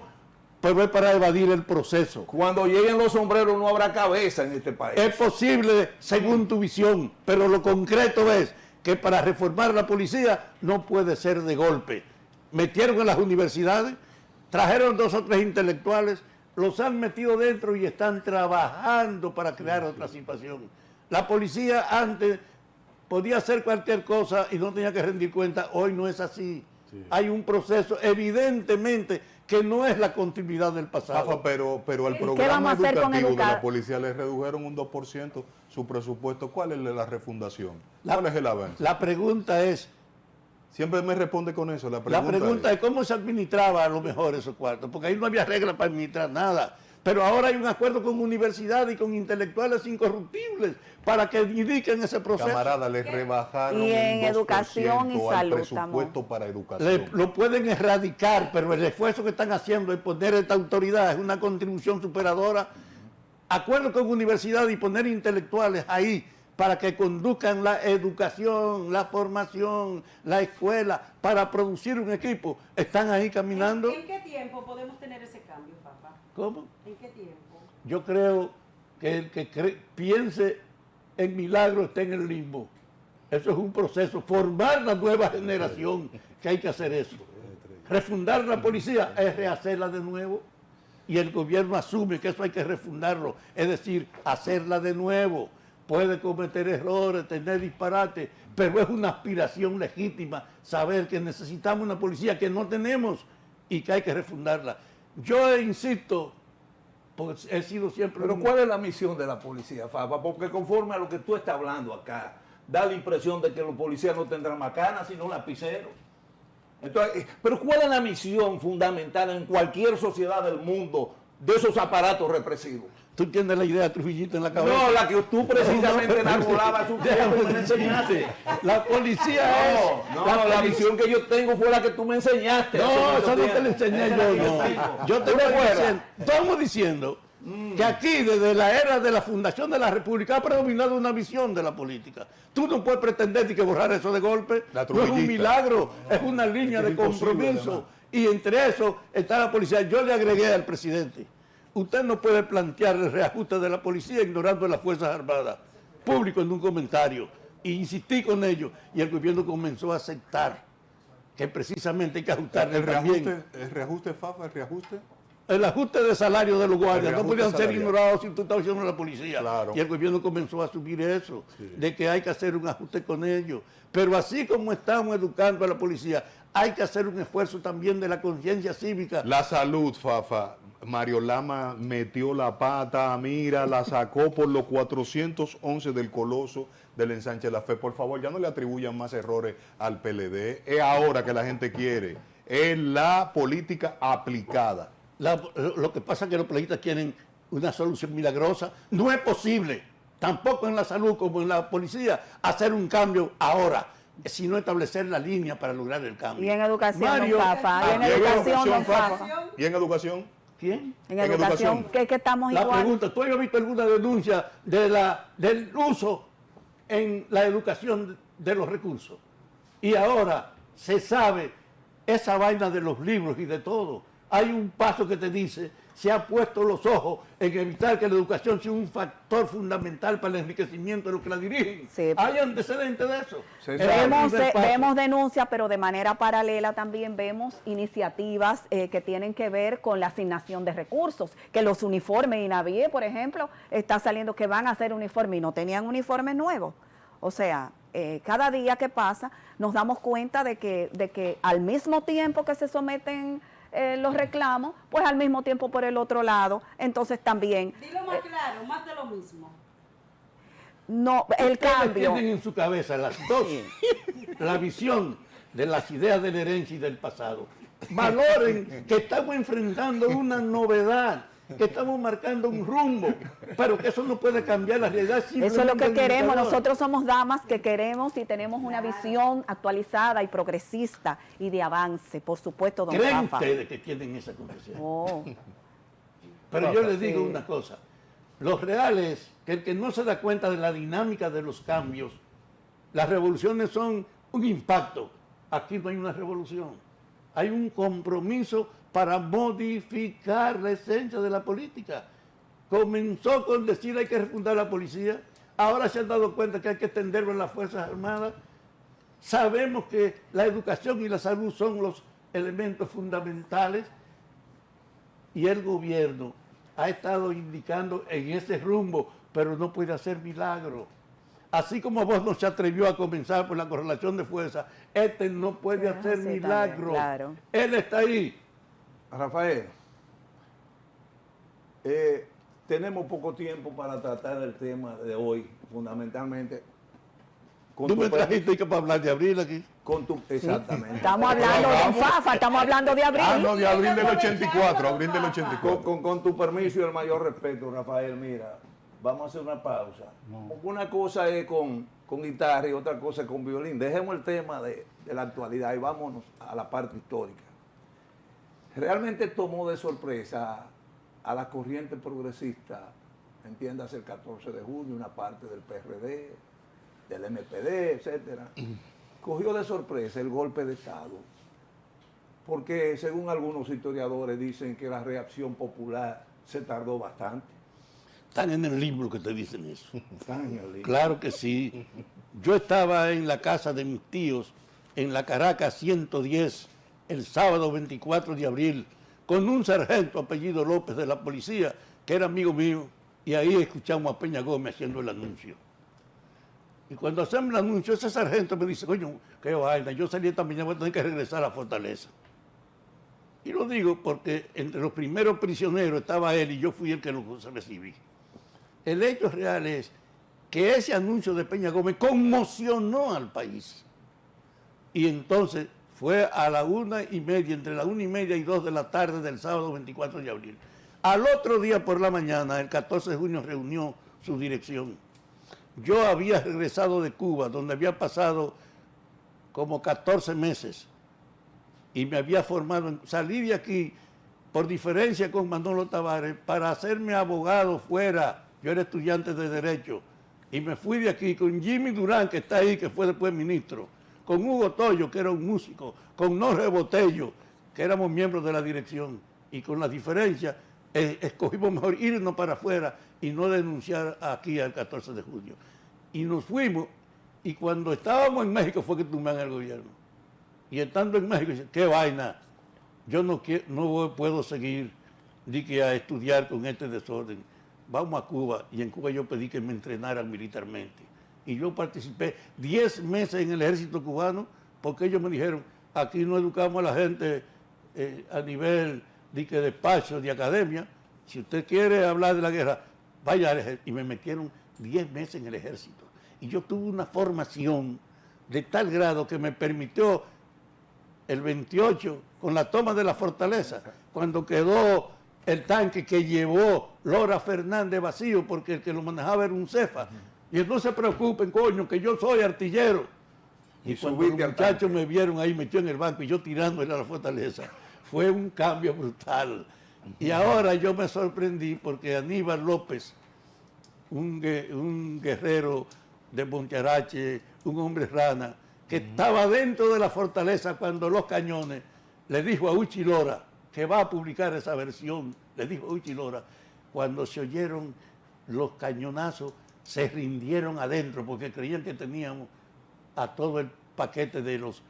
pero es para evadir el proceso. Cuando lleguen los sombreros no habrá cabeza en este país. Es posible según tu visión, pero lo concreto es que para reformar la policía no puede ser de golpe. Metieron en las universidades, trajeron 2 o 3 intelectuales, los han metido dentro y están trabajando para crear otra situación. La policía antes podía hacer cualquier cosa y no tenía que rendir cuenta, hoy no es así. Sí. Hay un proceso, evidentemente, que no es la continuidad del pasado. Rafa, pero al programa educativo de la policía le redujeron un 2% su presupuesto. ¿Cuál es la refundación? ¿Cuál es el avance? La pregunta es... Siempre me responde con eso. La pregunta es cómo se administraba a lo mejor esos cuartos, porque ahí no había reglas para administrar nada. Pero ahora hay un acuerdo con universidades y con intelectuales incorruptibles para que indiquen ese proceso. Camarada, les rebajaron y en educación y salud presupuesto para educación. Lo pueden erradicar, pero el esfuerzo que están haciendo es poner esta autoridad, es una contribución superadora. Acuerdo con universidades y poner intelectuales ahí para que conduzcan la educación, la formación, la escuela, para producir un equipo. ¿Están ahí caminando? ¿En qué tiempo podemos tener ese cambio, papá? ¿Cómo? ¿En qué tiempo? Yo creo que el que piense en milagro está en el limbo. Eso es un proceso. Formar la nueva generación, que hay que hacer eso. Refundar la policía es rehacerla de nuevo. Y el gobierno asume que eso hay que refundarlo. Es decir, hacerla de nuevo. Puede cometer errores, tener disparates, pero es una aspiración legítima saber que necesitamos una policía que no tenemos y que hay que refundarla. Yo insisto, porque he sido siempre... Pero ¿cuál es la misión de la policía, Fafa? Porque conforme a lo que tú estás hablando acá, da la impresión de que los policías no tendrán macanas, sino lapiceros. Entonces, pero ¿cuál es la misión fundamental en cualquier sociedad del mundo de esos aparatos represivos? ¿Tú tienes la idea de Trujillito en la cabeza? No, la que tú precisamente enarbolabas un tiempo y me enseñaste. La policía la visión que yo tengo fue la que tú me enseñaste. No, eso no te la enseñé yo, no. Yo te voy diciendo, estamos diciendo que aquí, desde la era de la fundación de la República, ha predominado una visión de la política. Tú no puedes pretender que borrar eso de golpe. No es un milagro, es una línea de compromiso. Y entre eso está la policía. Yo le agregué al presidente: usted no puede plantear el reajuste de la policía ignorando las Fuerzas Armadas. Público en un comentario. E insistí con ello. Y el gobierno comenzó a aceptar que precisamente hay que ajustarle ¿El reajuste, Fafa, el reajuste? El ajuste de salario de los guardias no podían ser ignorados si tú estabas haciendo la policía. Claro. Y el gobierno comenzó a asumir eso, de que hay que hacer un ajuste con ellos. Pero así como estamos educando a la policía, hay que hacer un esfuerzo también de la conciencia cívica. La salud, Fafa. Mario Lama metió la pata, mira, la sacó por los 411 del Coloso del Ensanche de la Fe. Por favor, ya no le atribuyan más errores al PLD. Es ahora que la gente quiere. Es la política aplicada. Lo que pasa es que los peleistas quieren una solución milagrosa. No es posible, tampoco en la salud como en la policía, hacer un cambio ahora, sino establecer la línea para lograr el cambio. Y en educación, Mario, don Fafa. Y en educación, don Fafa. ¿Y en educación? ¿Quién? En educación, que estamos igual. La pregunta, ¿tú has visto alguna denuncia del uso en la educación de los recursos? Y ahora se sabe esa vaina de los libros y de todo. Hay un paso que te dice, se han puesto los ojos en evitar que la educación sea un factor fundamental para el enriquecimiento de los que la dirigen. Sí. ¿Hay antecedentes de eso? Vemos denuncias, pero de manera paralela también vemos iniciativas que tienen que ver con la asignación de recursos, que los uniformes, INAVIE, por ejemplo, está saliendo que van a hacer uniformes y no tenían uniformes nuevos. O sea, cada día que pasa nos damos cuenta de que al mismo tiempo que se someten los reclamos, pues al mismo tiempo por el otro lado, entonces también... Dilo más claro, más de lo mismo. No, el cambio... Tienen en su cabeza las dos, la visión de las ideas de la herencia y del pasado. Valoren que estamos enfrentando una novedad, que estamos marcando un rumbo, pero que eso no puede cambiar la realidad. Eso es lo que queremos. Nosotros somos damas que queremos y tenemos una visión actualizada y progresista y de avance, por supuesto, don ¿Creen Fafa? ustedes que tienen esa conciencia? Oh. Pero yo les digo una cosa, lo real es que el que no se da cuenta de la dinámica de los cambios, las revoluciones son un impacto. Aquí no hay una revolución. Hay un compromiso para modificar la esencia de la política. Comenzó con decir hay que refundar la policía, ahora se han dado cuenta que hay que extenderlo en las Fuerzas Armadas. Sabemos que la educación y la salud son los elementos fundamentales y el gobierno ha estado indicando en ese rumbo, pero no puede hacer milagro. Así como vos no se atrevió a comenzar por la correlación de fuerza, este no puede hacer milagro. Claro. Él está ahí. Rafael, tenemos poco tiempo para tratar el tema de hoy, fundamentalmente. Tú me trajiste que para hablar de abril aquí. Exactamente. Estamos hablando de Fafa, estamos hablando de abril. Ah, no, de abril del 84, abril del 84. Con tu permiso y el mayor respeto, Rafael, mira, vamos a hacer una pausa. Una cosa es con guitarra y otra cosa es con violín. Dejemos el tema de la actualidad y vámonos a la parte histórica. Realmente tomó de sorpresa a la corriente progresista, entiéndase el 14 de junio, una parte del PRD, del MPD, etcétera. Cogió de sorpresa el golpe de Estado, porque según algunos historiadores dicen que la reacción popular se tardó bastante. Están en el libro que te dicen eso. Están en el libro. Claro que sí. Yo estaba en la casa de mis tíos, en la Caracas 110, el sábado 24 de abril, con un sargento apellido López de la policía, que era amigo mío, y ahí escuchamos a Peña Gómez haciendo el anuncio. Y cuando hacemos el anuncio, ese sargento me dice, coño, qué vaina, yo salí esta mañana, voy a tener que regresar a la Fortaleza. Y lo digo porque entre los primeros prisioneros estaba él y yo fui el que lo recibí. El hecho real es que ese anuncio de Peña Gómez conmocionó al país. Y entonces fue a la 1:30, entre la 1:30 y 2 de la tarde del sábado 24 de abril. Al otro día por la mañana, el 14 de junio, reunió su dirección. Yo había regresado de Cuba, donde había pasado como 14 meses, y me había formado, salí de aquí por diferencia con Manolo Tavares para hacerme abogado fuera. Yo era estudiante de Derecho, y me fui de aquí con Jimmy Durán, que está ahí, que fue después ministro, con Hugo Toyo, que era un músico, con Norre Botello, que éramos miembros de la dirección, y con la diferencia escogimos mejor irnos para afuera y no denunciar aquí al 14 de junio. Y nos fuimos, y cuando estábamos en México fue que tumban el gobierno. Y estando en México, dice, qué vaina, yo no puedo seguir a estudiar con este desorden. Vamos a Cuba, y en Cuba yo pedí que me entrenaran militarmente. Y yo participé 10 meses en el ejército cubano, porque ellos me dijeron, aquí no educamos a la gente a nivel de despacho, de academia. Si usted quiere hablar de la guerra, vaya al ejército. Y me metieron 10 meses en el ejército. Y yo tuve una formación de tal grado que me permitió el 28, con la toma de la fortaleza, cuando quedó el tanque que llevó Lora Fernández vacío, porque el que lo manejaba era un cefa. Y no se preocupen, coño, que yo soy artillero. Y cuando los muchachos me vieron ahí metido en el banco y yo tirándole a la fortaleza, fue un cambio brutal. Y ahora yo me sorprendí porque Aníbal López, un guerrero de Montearache, un hombre rana, que estaba dentro de la fortaleza cuando los cañones, le dijo a Uchi Lora, que va a publicar esa versión, le dijo a Uchi Lora, cuando se oyeron los cañonazos, se rindieron adentro porque creían que teníamos a todo el paquete de los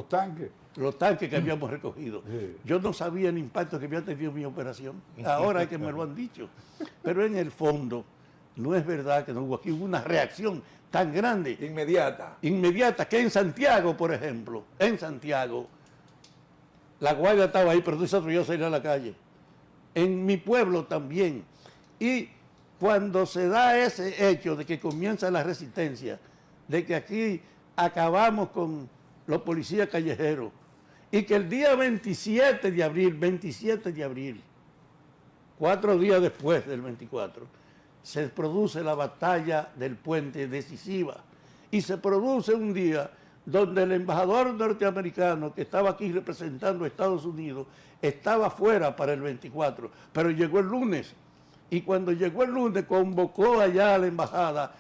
tanques. Los tanques que habíamos recogido. Sí. Yo no sabía el impacto que había tenido mi operación. Ahora es que me lo han dicho. Pero en el fondo, no es verdad que no hubo aquí una reacción tan grande. Inmediata, que en Santiago, por ejemplo, en Santiago, la guardia estaba ahí, pero nosotros yo salí a la calle. En mi pueblo también. Y cuando se da ese hecho de que comienza la resistencia, de que aquí acabamos con los policías callejeros, y que el día 27 de abril, 4 días después del 24, se produce la batalla del puente decisiva, y se produce un día donde el embajador norteamericano que estaba aquí representando a Estados Unidos estaba fuera para el 24, pero llegó el lunes, y cuando llegó el lunes convocó allá a la embajada,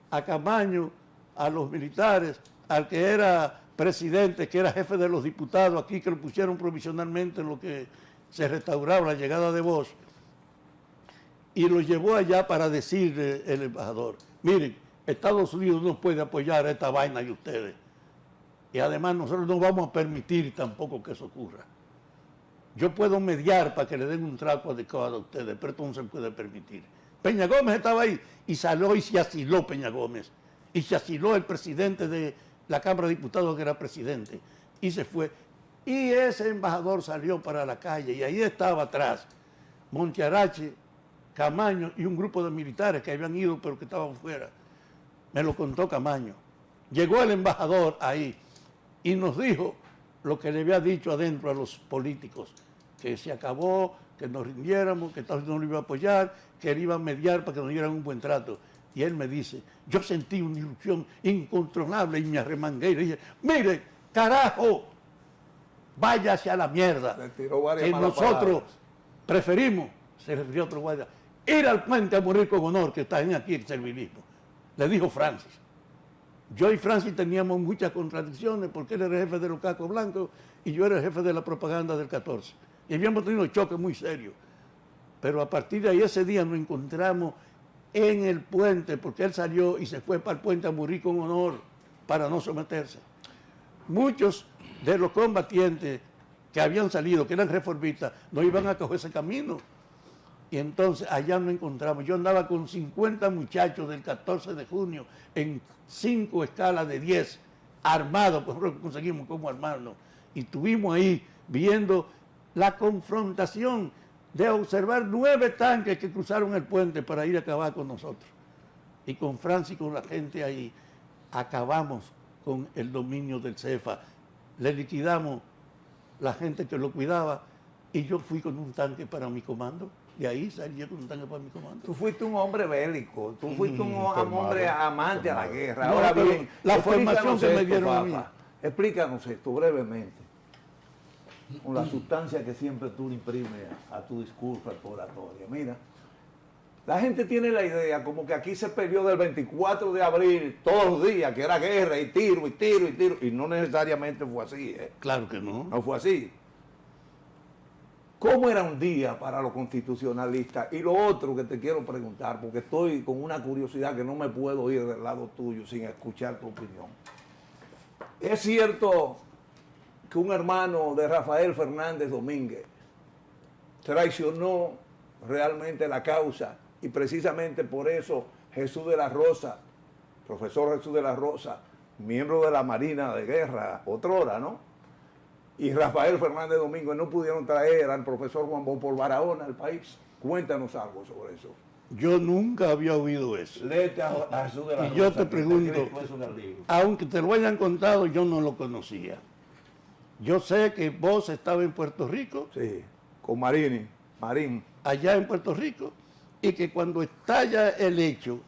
a Camaño, a los militares, al que era presidente que era jefe de los diputados aquí, que lo pusieron provisionalmente en lo que se restauraba la llegada de Bosch, y lo llevó allá para decirle el embajador, miren, Estados Unidos no puede apoyar esta vaina de ustedes, y además nosotros no vamos a permitir tampoco que eso ocurra. Yo puedo mediar para que le den un trato adecuado a ustedes, pero esto no se puede permitir. Peña Gómez estaba ahí y salió y se asiló Peña Gómez. Y se asiló el presidente de la Cámara de Diputados, que era presidente, y se fue. Y ese embajador salió para la calle y ahí estaba atrás Montearache, Camaño y un grupo de militares que habían ido pero que estaban fuera. Me lo contó Camaño. Llegó el embajador ahí y nos dijo lo que le había dicho adentro a los políticos, que se acabó, que nos rindiéramos, que Estados Unidos no lo iba a apoyar, que él iba a mediar para que nos dieran un buen trato. Y él me dice, yo sentí una ilusión incontrolable y me arremangué y le dije, mire, carajo, váyase a la mierda. Que nosotros preferimos, se refirió a otro guardia, ir al puente a morir con honor, que está en aquí el servilismo. Le dijo Francis. Yo y Francis teníamos muchas contradicciones porque él era el jefe de los Cacos Blancos y yo era el jefe de la propaganda del 14. Y habíamos tenido choques muy serios. Pero a partir de ahí ese día nos encontramos en el puente porque él salió y se fue para el puente a morir con honor para no someterse. Muchos de los combatientes que habían salido, que eran reformistas, no iban a coger ese camino. Y entonces allá nos encontramos. Yo andaba con 50 muchachos del 14 de junio en 5 escalas de 10, armados, por ejemplo, conseguimos cómo armarnos. Y estuvimos ahí viendo la confrontación de observar 9 tanques que cruzaron el puente para ir a acabar con nosotros. Y con Francis y con la gente ahí acabamos con el dominio del CEFA. Le liquidamos la gente que lo cuidaba y yo fui con un tanque para mi comando. Y ahí salí yo con un tanque para mi comando. Tú fuiste un hombre bélico, tú fuiste un hombre amante a la guerra. No, ahora bien, la formación que me dieron a mí. Explícanos esto brevemente, con la sustancia que siempre tú le imprimes a tu discurso, a tu oratoria. Mira, la gente tiene la idea como que aquí se peleó del 24 de abril todos los días, que era guerra y tiro y tiro y tiro, y no necesariamente fue así. Claro que no. No fue así. ¿Cómo era un día para los constitucionalistas? Y lo otro que te quiero preguntar, porque estoy con una curiosidad que no me puedo ir del lado tuyo sin escuchar tu opinión. ¿Es cierto que un hermano de Rafael Fernández Domínguez traicionó realmente la causa y precisamente por eso Jesús de la Rosa, profesor Jesús de la Rosa, miembro de la Marina de Guerra, otrora, ¿no? Y Rafael Fernández Domínguez no pudieron traer al profesor Juan Bon por Barahona al país? Cuéntanos algo sobre eso. Yo nunca había oído eso. Léete a Jesús de la Rosa. Y yo te pregunto, aunque te lo hayan contado, yo no lo conocía. Yo sé que vos estabas en Puerto Rico. Sí, con Marín. Allá en Puerto Rico. Y que cuando estalla el hecho,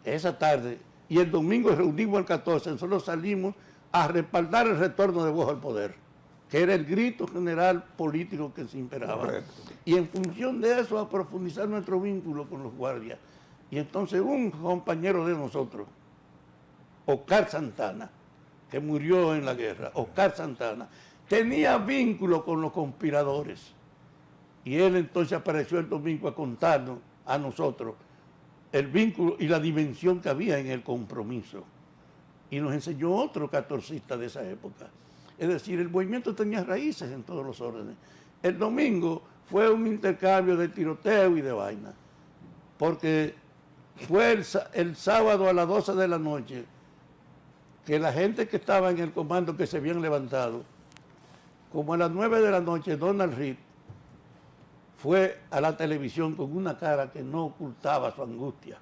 esa tarde, y el domingo reunimos el 14, nosotros salimos a respaldar el retorno de Bosch al poder, que era el grito general político que se imperaba. Correcto. Y en función de eso, a profundizar nuestro vínculo con los guardias. Y entonces un compañero de nosotros, Oscar Santana, que murió en la guerra, Oscar Santana, tenía vínculo con los conspiradores. Y él entonces apareció el domingo a contarnos a nosotros el vínculo y la dimensión que había en el compromiso. Y nos enseñó otro catorcista de esa época. Es decir, el movimiento tenía raíces en todos los órdenes. El domingo fue un intercambio de tiroteo y de vaina, porque fue el sábado a las 12 de la noche que la gente que estaba en el comando que se habían levantado, como a las 9 de la noche, Donald Reed fue a la televisión con una cara que no ocultaba su angustia,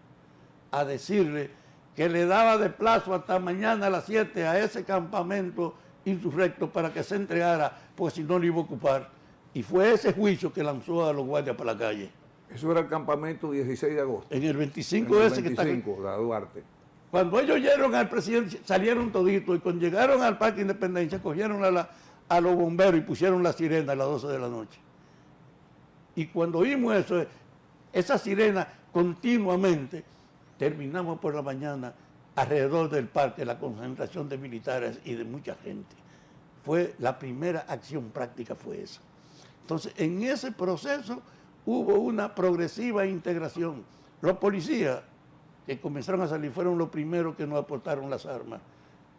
a decirle que le daba de plazo hasta mañana a las 7 a ese campamento insurrecto para que se entregara, pues si no lo iba a ocupar. Y fue ese juicio que lanzó a los guardias para la calle. Eso era el campamento 16 de agosto. En el 25 ese que está aquí. La Duarte. Cuando ellos oyeron al presidente, salieron toditos y cuando llegaron al Parque Independencia, cogieron a los bomberos y pusieron la sirena a las 12 de la noche. Y cuando oímos eso, esa sirena continuamente, terminamos por la mañana alrededor del parque, la concentración de militares y de mucha gente. Fue la primera acción práctica fue esa. Entonces, en ese proceso hubo una progresiva integración. Los policías que comenzaron a salir fueron los primeros que nos aportaron las armas.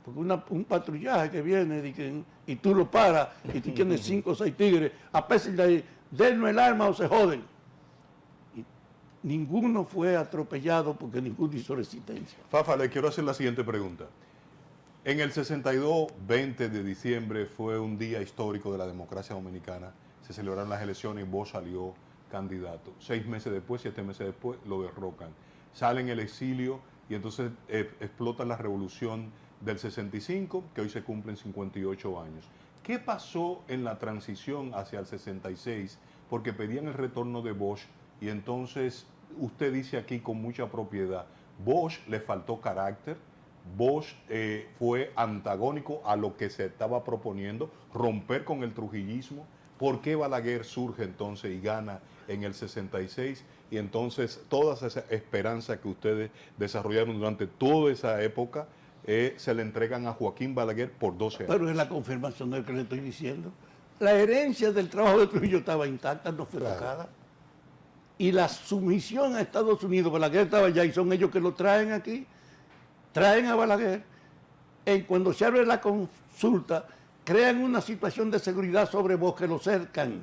Porque un patrullaje que viene y tú lo paras y tú tienes 5 o 6 tigres, apésenle ahí, dennos el arma o se joden. Y ninguno fue atropellado porque ninguno hizo resistencia. Fafa, le quiero hacer la siguiente pregunta. En el 62, 20 de diciembre, fue un día histórico de la democracia dominicana. Se celebraron las elecciones y Bosch salió candidato. 6 meses después, 7 meses después, lo derrocan. Sale en el exilio y entonces explota la revolución del 65, que hoy se cumplen 58 años. ¿Qué pasó en la transición hacia el 66? Porque pedían el retorno de Bosch y entonces usted dice aquí con mucha propiedad, Bosch le faltó carácter, Bosch fue antagónico a lo que se estaba proponiendo, romper con el trujillismo. ¿Por qué Balaguer surge entonces y gana en el 66? Y entonces todas esas esperanzas que ustedes desarrollaron durante toda esa época se le entregan a Joaquín Balaguer por 12 años. Pero es la confirmación de lo que le estoy diciendo. La herencia del trabajo de Trujillo estaba intacta, no fue tocada. Y la sumisión a Estados Unidos, Balaguer estaba allá y son ellos que lo traen aquí. Traen a Balaguer. Cuando se abre la consulta, crean una situación de seguridad sobre vos que lo cercan.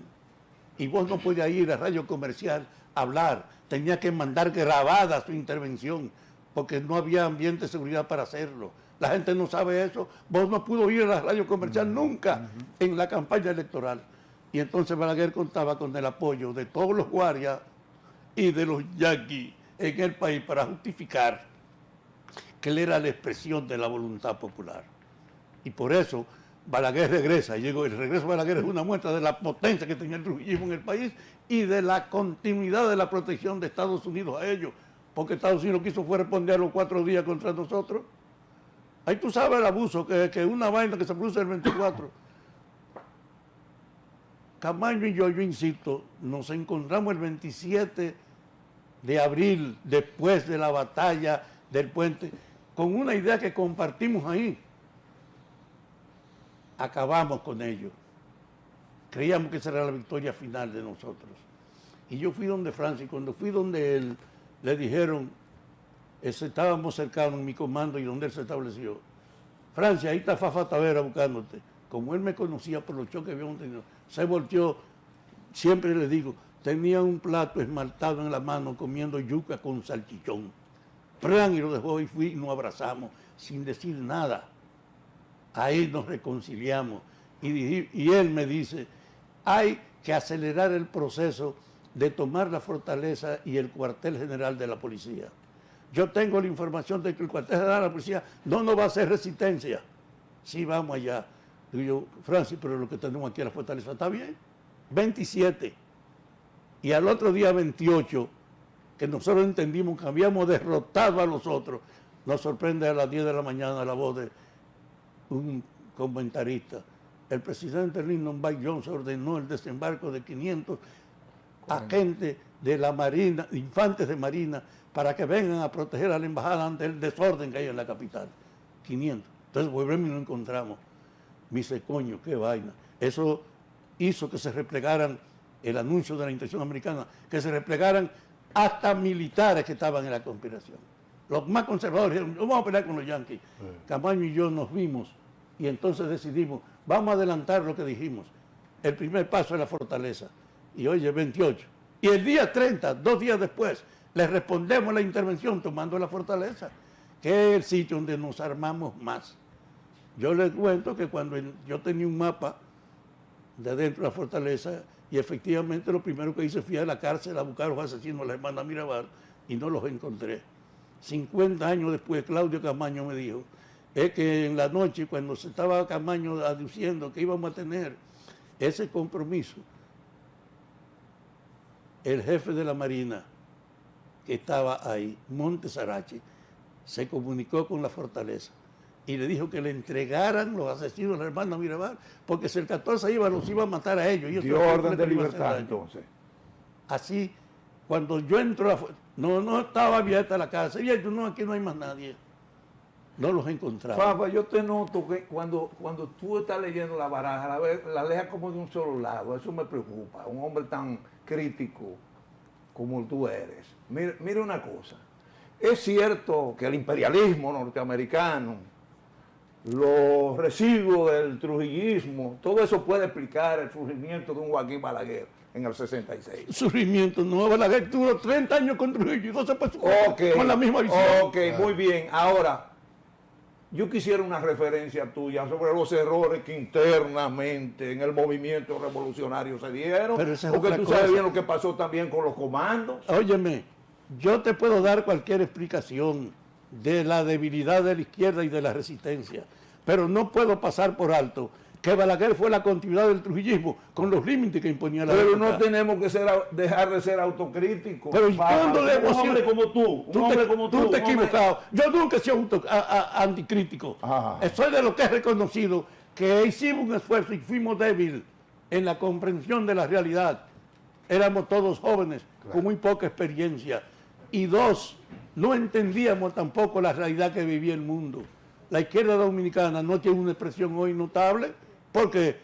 Y vos no podías ir a radio comercial a hablar. Tenía que mandar grabada su intervención porque no había ambiente de seguridad para hacerlo. La gente no sabe eso. Vos no pudo ir a la radio comercial nunca en la campaña electoral. Y entonces Balaguer contaba con el apoyo de todos los guardias y de los yanquis en el país para justificar que él era la expresión de la voluntad popular. Y por eso Balaguer regresa. Y el regreso de Balaguer es una muestra de la potencia que tenía el trujillismo en el país y de la continuidad de la protección de Estados Unidos a ellos. Porque Estados Unidos quiso fue responder a los 4 días contra nosotros. Ahí tú sabes el abuso, que una vaina que se produce el 24. Camaño y yo insisto, nos encontramos el 27 de abril, después de la batalla del puente, con una idea que compartimos ahí. Acabamos con ellos. Creíamos que esa era la victoria final de nosotros. Y yo fui donde Francis, cuando fui donde él, le dijeron, estábamos cercanos en mi comando y donde él se estableció. Francia, ahí está Fafa Tavera buscándote. Como él me conocía por los choques que habíamos tenido, se volteó, siempre le digo, tenía un plato esmaltado en la mano comiendo yuca con salchichón. Fran y lo dejó y fui y nos abrazamos sin decir nada. Ahí nos reconciliamos. Y él me dice, hay que acelerar el proceso de tomar la fortaleza y el cuartel general de la policía. Yo tengo la información de que el cuartel general de la policía no nos va a hacer resistencia. Sí, vamos allá. Digo yo, Francis, pero lo que tenemos aquí en la fortaleza está bien. 27. Y al otro día 28, que nosotros entendimos que habíamos derrotado a los otros, nos sorprende a las 10 de la mañana la voz de un comentarista. El presidente Lyndon B. Johnson ordenó el desembarco de 500 agentes de la Marina, infantes de Marina, para que vengan a proteger a la embajada ante el desorden que hay en la capital. 500. Entonces volvemos y nos encontramos. Me dice, coño, qué vaina. Eso hizo que se replegaran, el anuncio de la intención americana, que se replegaran hasta militares que estaban en la conspiración. Los más conservadores dijeron, vamos a pelear con los yanquis. Camaño y yo nos vimos y entonces decidimos, vamos a adelantar lo que dijimos. El primer paso es la fortaleza. Y hoy es 28. Y el día 30, 2 días después, le respondemos la intervención tomando la fortaleza, que es el sitio donde nos armamos más. Yo les cuento que cuando yo tenía un mapa de dentro de la fortaleza, y efectivamente lo primero que hice fui a la cárcel a buscar a los asesinos de la hermana Mirabal y no los encontré. 50 años después, Claudio Camaño me dijo, es que en la noche, cuando se estaba Camaño aduciendo que íbamos a tener ese compromiso, el jefe de la Marina, que estaba ahí, Montes Arache, se comunicó con la fortaleza y le dijo que le entregaran los asesinos de la hermana Mirabal, porque si el 14 iba, los iba a matar a ellos. Dio orden de libertad entonces. Así, cuando yo entro, no estaba abierta la casa, y yo, no, aquí no hay más nadie. no los he encontrado. Fafa, yo te noto que cuando tú estás leyendo la baraja, la leas como de un solo lado. Eso me preocupa. Un hombre tan crítico como tú eres. Mira una cosa. Es cierto que el imperialismo norteamericano, los residuos del trujillismo, todo eso puede explicar el surgimiento de un Joaquín Balaguer en el 66. Surgimiento, no, Balaguer tuvo 30 años con Trujillo, entonces pues con la misma visión. Ok, muy bien. Ahora, yo quisiera una referencia tuya sobre los errores que internamente en el movimiento revolucionario se dieron, Pero esa es porque otra tú sabes cosa. bien lo que pasó también con los comandos. Óyeme, yo te puedo dar cualquier explicación de la debilidad de la izquierda y de la resistencia, pero no puedo pasar por alto que Balaguer fue la continuidad del trujillismo con los límites que imponía la Pero época. no tenemos que dejar de ser autocríticos. Pero ¿y cuándo un debo hombre ser? como tú, un hombre como tú. Tú te un has hombre- equivocado. Yo nunca he sido anticrítico. Soy de lo que he reconocido que hicimos un esfuerzo y fuimos débiles en la comprensión de la realidad. Éramos todos jóvenes, con muy poca experiencia. Y dos, no entendíamos tampoco la realidad que vivía el mundo. La izquierda dominicana no tiene una expresión hoy notable porque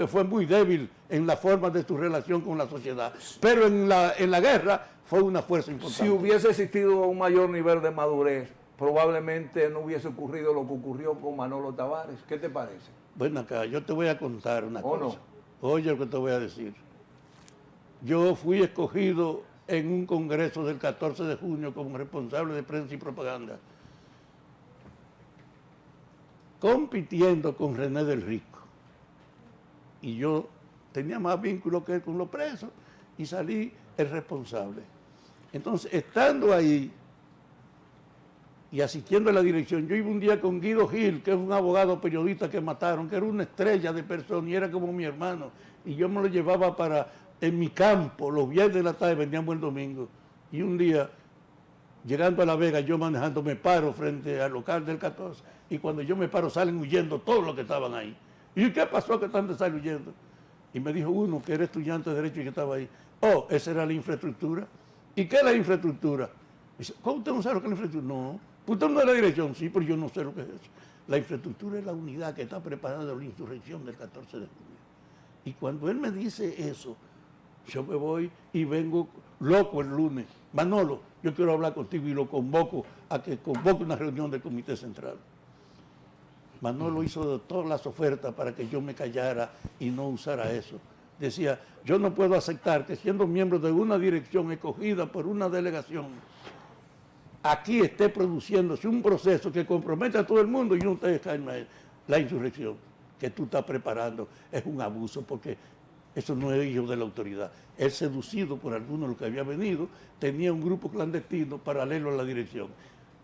fue muy débil en la forma de su relación con la sociedad. Pero en la guerra fue una fuerza importante. Si hubiese existido un mayor nivel de madurez, probablemente no hubiese ocurrido lo que ocurrió con Manolo Tavares. ¿Qué te parece? Bueno, acá, yo te voy a contar una ¿O cosa. no? Oye lo que te voy a decir. Yo fui escogido en un congreso del 14 de junio como responsable de prensa y propaganda, compitiendo con René del Rico. Y yo tenía más vínculo que él con los presos y salí el responsable. Entonces, estando ahí y asistiendo a la dirección, yo iba un día con Guido Gil, que es un abogado periodista que mataron, que era una estrella de persona y era como mi hermano, y yo me lo llevaba en mi campo, los viernes de la tarde, veníamos el domingo, y un día, llegando a La Vega, yo manejando me paro frente al local del 14, y cuando yo me paro salen huyendo todos los que estaban ahí. ¿Y qué pasó que están de salir huyendo? Y me dijo uno que era estudiante de Derecho y que estaba ahí, esa era la infraestructura. ¿Y qué es la infraestructura? Dice, ¿cómo usted no sabe lo que es la infraestructura? No. ¿Usted no es la dirección? Sí, pero yo no sé lo que es eso. La infraestructura es la unidad que está preparada de la insurrección del 14 de junio. Y cuando él me dice eso, yo me voy y vengo loco el lunes. Manolo, yo quiero hablar contigo y lo convoco a que convoque una reunión del Comité Central. Manolo hizo todas las ofertas para que yo me callara y no usara eso. Decía, yo no puedo aceptar que siendo miembro de una dirección escogida por una delegación, aquí esté produciéndose un proceso que compromete a todo el mundo y no ustedes caen a él. La insurrección que tú estás preparando es un abuso porque eso no es hijo de la autoridad. Él, seducido por algunos de los que había venido, tenía un grupo clandestino paralelo a la dirección.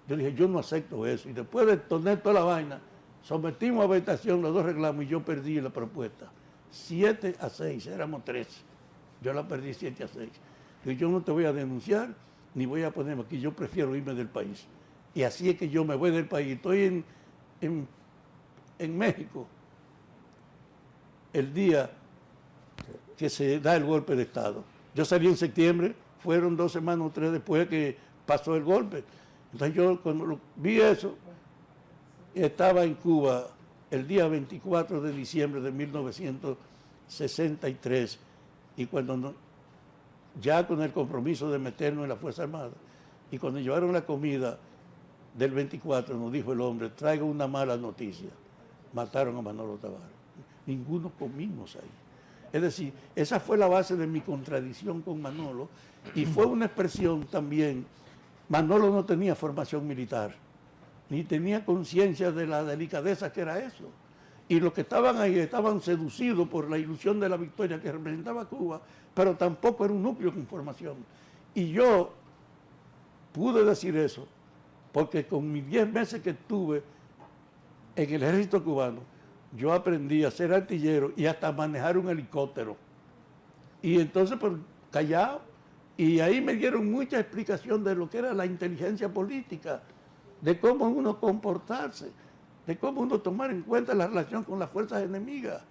Yo dije, yo no acepto eso. Y después de tener toda la vaina, sometimos a votación los dos reclamos y yo perdí la propuesta. 7-6, éramos 3. Yo la perdí 7-6. Y yo no te voy a denunciar ni voy a ponerme aquí, yo prefiero irme del país. Y así es que yo me voy del país. Estoy en México el día que se da el golpe de Estado. Yo salí en septiembre, fueron 2 semanas o 3 después que pasó el golpe. Entonces yo cuando vi eso, estaba en Cuba el día 24 de diciembre de 1963 y cuando ya con el compromiso de meternos en la Fuerza Armada y cuando llevaron la comida del 24 nos dijo el hombre, traiga una mala noticia, mataron a Manolo Tavares. Ninguno comimos ahí. Es decir, esa fue la base de mi contradicción con Manolo y fue una expresión también. Manolo no tenía formación militar, ni tenía conciencia de la delicadeza que era eso. Y los que estaban ahí estaban seducidos por la ilusión de la victoria que representaba Cuba, pero tampoco era un núcleo con formación. Y yo pude decir eso, porque con mis 10 meses que estuve en el ejército cubano, yo aprendí a ser artillero y hasta manejar un helicóptero. Y entonces, pues, callado. Y ahí me dieron mucha explicación de lo que era la inteligencia política, de cómo uno comportarse, de cómo uno tomar en cuenta la relación con las fuerzas enemigas.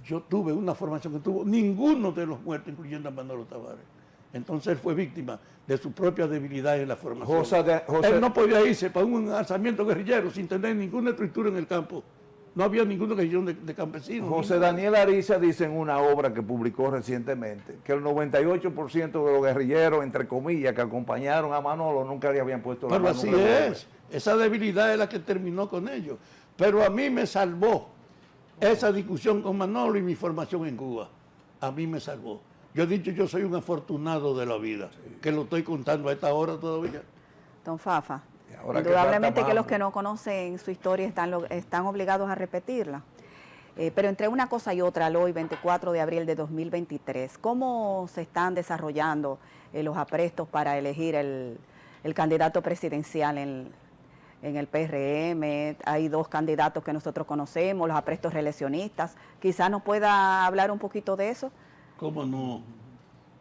Yo tuve una formación que tuvo ninguno de los muertos, incluyendo a Manolo Tavares. Entonces él fue víctima de su propia debilidad en la formación. José- Él no podía irse para un alzamiento guerrillero sin tener ninguna estructura en el campo. No había ninguna región de campesinos. José Daniel Ariza dice en una obra que publicó recientemente que el 98% de los guerrilleros, entre comillas, que acompañaron a Manolo nunca le habían puesto la Pero mano así en un revólver. es. Esa debilidad es la que terminó con ellos. Pero a mí me salvó esa discusión con Manolo y mi formación en Cuba. A mí me salvó. Yo he dicho, yo soy un afortunado de la vida, que lo estoy contando a esta hora todavía. Don Fafa, ahora que indudablemente falta que los Mambo. que no conocen su historia están obligados a repetirla. Pero entre una cosa y otra, al hoy, 24 de abril de 2023, ¿cómo se están desarrollando los aprestos para elegir el candidato presidencial en el PRM? Hay 2 candidatos que nosotros conocemos, los aprestos reeleccionistas. Quizás nos pueda hablar un poquito de eso. ¿Cómo no?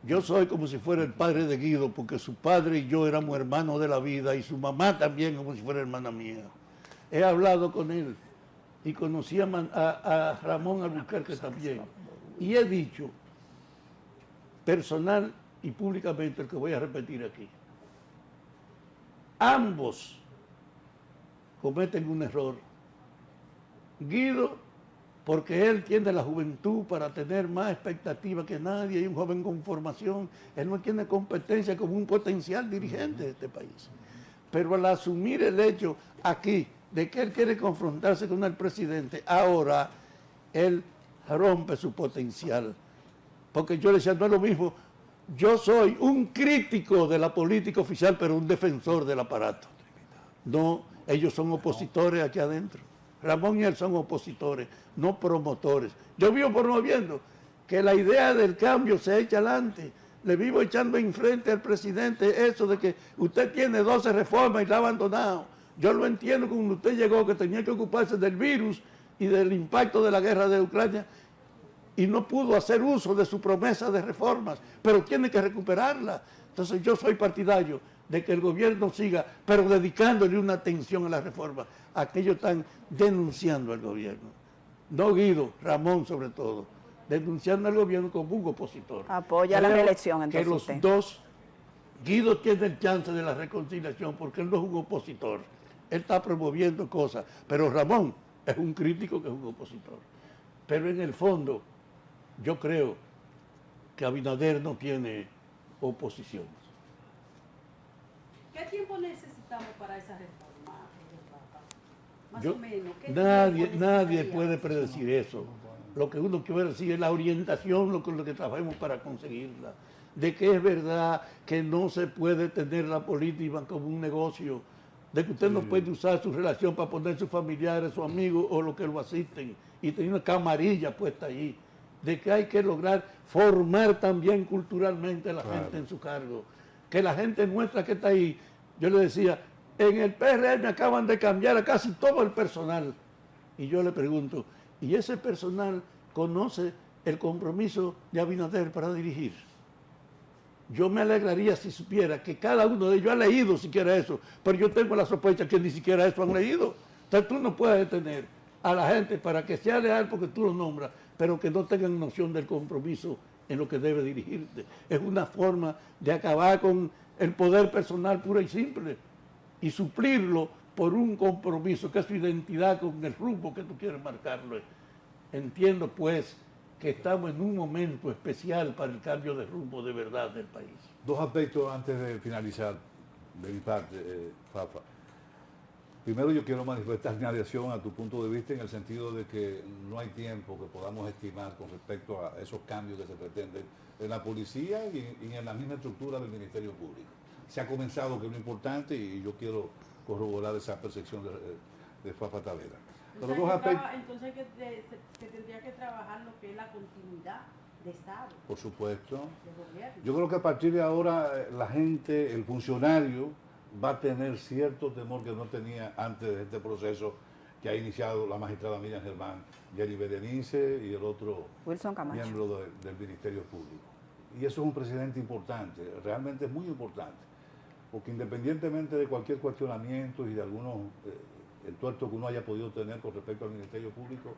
Yo soy como si fuera el padre de Guido, porque su padre y yo éramos hermanos de la vida y su mamá también como si fuera hermana mía. He hablado con él y conocí a Ramón Albuquerque también. Y he dicho, personal y públicamente, el que voy a repetir aquí, ambos cometen un error. Guido, porque él tiene la juventud para tener más expectativa que nadie, y un joven con formación, él no tiene competencia como un potencial dirigente de este país. Pero al asumir el hecho aquí de que él quiere confrontarse con el presidente, ahora él rompe su potencial. Porque yo le decía, no es lo mismo, yo soy un crítico de la política oficial, pero un defensor del aparato. No, ellos son opositores aquí adentro. Ramón y él son opositores, no promotores. Yo vivo promoviendo que la idea del cambio se echa adelante. Le vivo echando enfrente al presidente eso de que usted tiene 12 reformas y la ha abandonado. Yo lo entiendo cuando usted llegó que tenía que ocuparse del virus y del impacto de la guerra de Ucrania y no pudo hacer uso de su promesa de reformas, pero tiene que recuperarla. Entonces yo soy partidario de que el gobierno siga, pero dedicándole una atención a la reforma. Aquellos están denunciando al gobierno. No Guido, Ramón sobre todo, denunciando al gobierno como un opositor. Apoya la Creo reelección, entonces que los usted. dos, Guido tiene el chance de la reconciliación porque él no es un opositor. Él está promoviendo cosas, pero Ramón es un crítico que es un opositor. Pero en el fondo, yo creo que Abinader no tiene oposición. ¿Qué tiempo necesitamos para esa reforma? Más Yo- o menos. ¿Qué Nadie tiempo puede necesitaría? predecir eso. Lo que uno quiere decir es la orientación, lo que trabajemos para conseguirla. De que es verdad que no se puede tener la política como un negocio, de que usted no puede usar su relación para poner sus familiares, sus amigos o los que lo asisten y tener una camarilla puesta allí. De que hay que lograr formar también culturalmente a la gente en su cargo. Que la gente nuestra que está ahí, yo le decía, en el PRM acaban de cambiar a casi todo el personal. Y yo le pregunto, ¿y ese personal conoce el compromiso de Abinader para dirigir? Yo me alegraría si supiera que cada uno de ellos ha leído siquiera eso, pero yo tengo la sospecha que ni siquiera eso han leído. Entonces tú no puedes detener a la gente para que sea leal porque tú lo nombras, pero que no tengan noción del compromiso en lo que debe dirigirte. Es una forma de acabar con el poder personal pura y simple y suplirlo por un compromiso que es su identidad con el rumbo que tú quieres marcarlo. Entiendo pues que estamos en un momento especial para el cambio de rumbo de verdad del país. 2 aspectos antes de finalizar de mi parte, Fafa. Primero yo quiero manifestar mi adhesión a tu punto de vista en el sentido de que no hay tiempo que podamos estimar con respecto a esos cambios que se pretenden en la policía y en la misma estructura del Ministerio Público. Se ha comenzado, que es lo importante, y yo quiero corroborar esa percepción de Fafa Tavera. Pero 2 aspectos. Entonces se tendría que trabajar lo que es la continuidad de Estado. Por supuesto. De gobierno. Yo creo que a partir de ahora la gente, el funcionario, va a tener cierto temor que no tenía antes de este proceso que ha iniciado la magistrada Miriam Germán, Jerry Berenice y el otro Wilson Camacho, miembro del Ministerio Público. Y eso es un precedente importante, realmente es muy importante, porque independientemente de cualquier cuestionamiento y de algunos el tuerto que uno haya podido tener con respecto al Ministerio Público,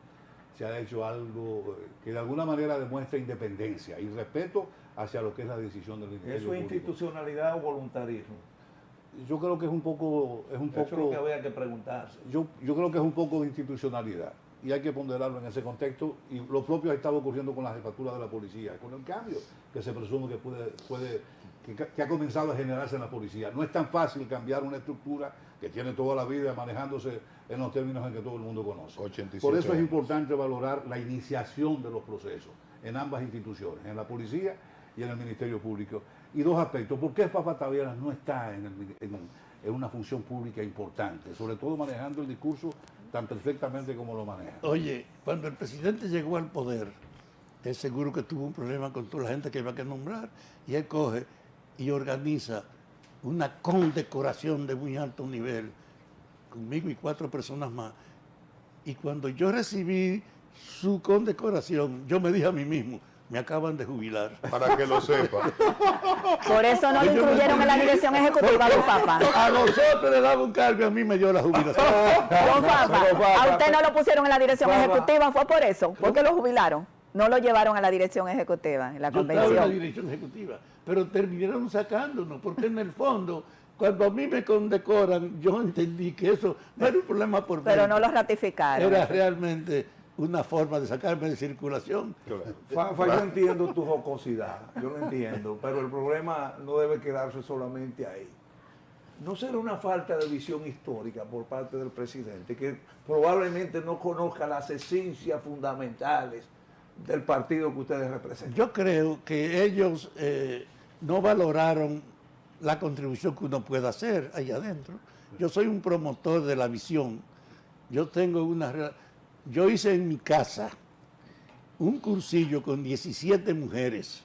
se ha hecho algo que de alguna manera demuestra independencia y respeto hacia lo que es la decisión del Ministerio ¿Eso es Público. institucionalidad o voluntarismo? Yo creo que es un poco... Eso es lo que había que preguntarse. Yo creo que es un poco de institucionalidad y hay que ponderarlo en ese contexto, y lo propio ha estado ocurriendo con la jefatura de la policía, con el cambio que se presume que ha comenzado a generarse en la policía. No es tan fácil cambiar una estructura que tiene toda la vida manejándose en los términos en que todo el mundo conoce. 87 Por eso es años. importante valorar la iniciación de los procesos en ambas instituciones, en la policía y en el Ministerio Público. Y dos aspectos: ¿por qué Fafa Taveras no está en una función pública importante, sobre todo manejando el discurso tan perfectamente como lo maneja? Oye, cuando el presidente llegó al poder, él seguro que tuvo un problema con toda la gente que iba a nombrar, y él coge y organiza una condecoración de muy alto nivel, conmigo y 4 personas más. Y cuando yo recibí su condecoración, yo me dije a mí mismo, me acaban de jubilar. Para que lo sepa. Por eso no lo incluyeron en la dirección ejecutiva, don Fafa. A nosotros le daba un cargo, a mí me dio la jubilación. Don Fafa, a usted no lo pusieron en la dirección ejecutiva, ¿fue por eso? ¿Por qué lo jubilaron? No lo llevaron a la dirección ejecutiva, en la Yo estaba en la convención. dirección ejecutiva, pero terminaron sacándonos, porque en el fondo, cuando a mí me condecoran, yo entendí que eso no era un problema por mí. Pero no lo ratificaron. Era realmente una forma de sacarme de circulación. Fafa, yo entiendo tu jocosidad, yo lo entiendo, pero el problema no debe quedarse solamente ahí. ¿No será una falta de visión histórica por parte del presidente, que probablemente no conozca las esencias fundamentales del partido que ustedes representan? Yo creo que ellos no valoraron la contribución que uno puede hacer ahí adentro. Yo soy un promotor de la visión. Yo hice en mi casa un cursillo con 17 mujeres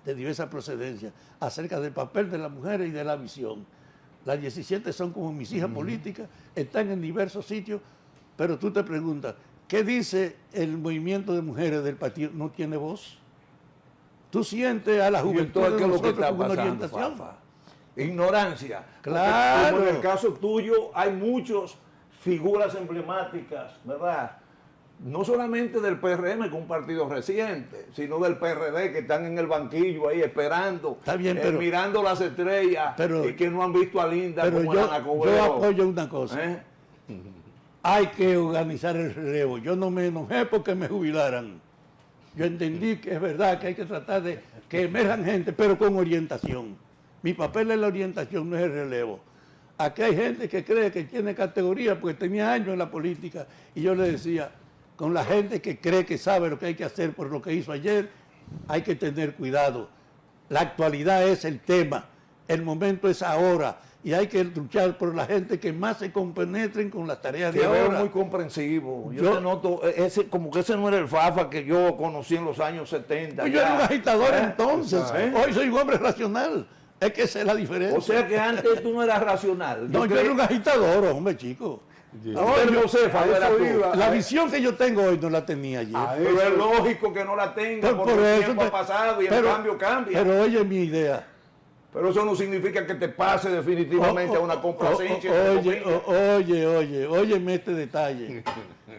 de diversa procedencia acerca del papel de las mujeres y de la visión. Las 17 son como mis hijas políticas, están en diversos sitios, pero tú te preguntas, ¿qué dice el movimiento de mujeres del partido? ¿No tiene voz? ¿Tú sientes a la juventud de ¿qué es lo que nosotros está con una pasando, orientación? Fafa? Ignorancia. Claro. Como en el caso tuyo hay muchas figuras emblemáticas, ¿verdad? No solamente del PRM, que es un partido reciente, sino del PRD, que están en el banquillo ahí esperando, Está bien, pero, mirando las estrellas, y que no han visto a Linda pero como Ana Cobrero. yo apoyo una cosa. Hay que organizar el relevo. Yo no me enojé porque me jubilaran. Yo entendí que es verdad que hay que tratar de que emerjan gente, pero con orientación. Mi papel es la orientación, no es el relevo. Aquí hay gente que cree que tiene categoría porque tenía años en la política, y yo le decía, con la gente que cree que sabe lo que hay que hacer por lo que hizo ayer, hay que tener cuidado. La actualidad es el tema, el momento es ahora, y hay que luchar por la gente que más se compenetren con las tareas de Te veo ahora. muy comprensivo. Yo te noto, como que ese no era el Fafa que yo conocí en los años 70. Pues yo era un agitador entonces, hoy soy un hombre racional. Es que esa es la diferencia. O sea que antes tú no eras racional. No, yo era un agitador, hombre, chico. La visión que yo tengo hoy no la tenía ayer. Pero es lógico que no la tenga, porque el tiempo ha pasado y el cambio cambia. Pero oye mi idea. Pero eso no significa que te pase definitivamente a una complacencia. Óyeme este detalle.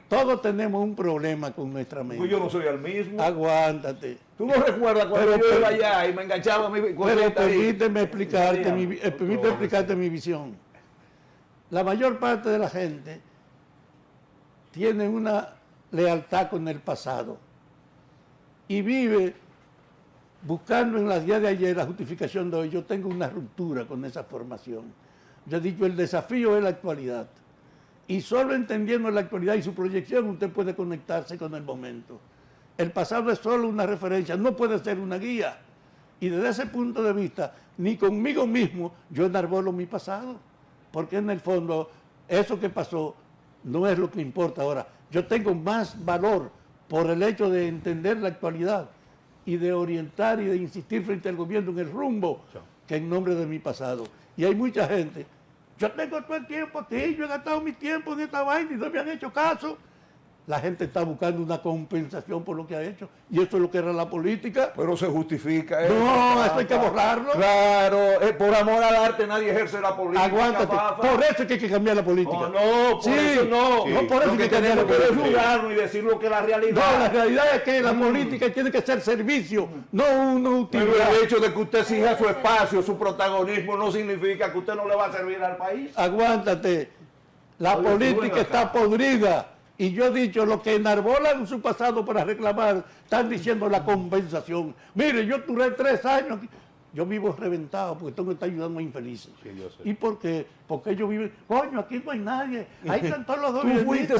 Todos tenemos un problema con nuestra mente. Yo no soy el mismo. Aguántate. ¿Tú no recuerdas cuando yo iba allá y me enganchaba a mi Pero permíteme explicarte mi visión. La mayor parte de la gente tiene una lealtad con el pasado y vive buscando en las días de ayer la justificación de hoy. Yo tengo una ruptura con esa formación. Yo he dicho, el desafío es la actualidad. Y solo entendiendo la actualidad y su proyección usted puede conectarse con el momento. El pasado es solo una referencia, no puede ser una guía. Y desde ese punto de vista, ni conmigo mismo yo enarbolo mi pasado. Porque en el fondo, eso que pasó no es lo que importa ahora. Yo tengo más valor por el hecho de entender la actualidad y de orientar y de insistir frente al gobierno en el rumbo que en nombre de mi pasado. Y hay mucha gente, yo tengo todo el tiempo aquí, yo he gastado mi tiempo en esta vaina y no me han hecho caso. La gente está buscando una compensación por lo que ha hecho. Y eso es lo que era la política. Pero se justifica eso. No, eso hay que borrarlo. Claro, por amor al arte nadie ejerce la política. Aguántate. Fafa. Por eso es que hay que cambiar la política. No, por eso no. No, por eso Lo que hay que cambiar tenemos la que política. desnudarnos y decir lo que es la realidad. No, la realidad es que la política tiene que ser servicio, no una utilidad. Pero el hecho de que usted exija su espacio, su protagonismo, no significa que usted no le va a servir al país. Aguántate. La Oye, política está podrida. Y yo he dicho, lo que enarbolan su pasado para reclamar, están diciendo la compensación. Mire, yo duré 3 años, yo vivo reventado porque tengo que estar ayudando a infelices. Sí, yo sé. ¿Y por qué? Porque ellos viven, coño, aquí no hay nadie, ahí están todos los dos. Tú fuiste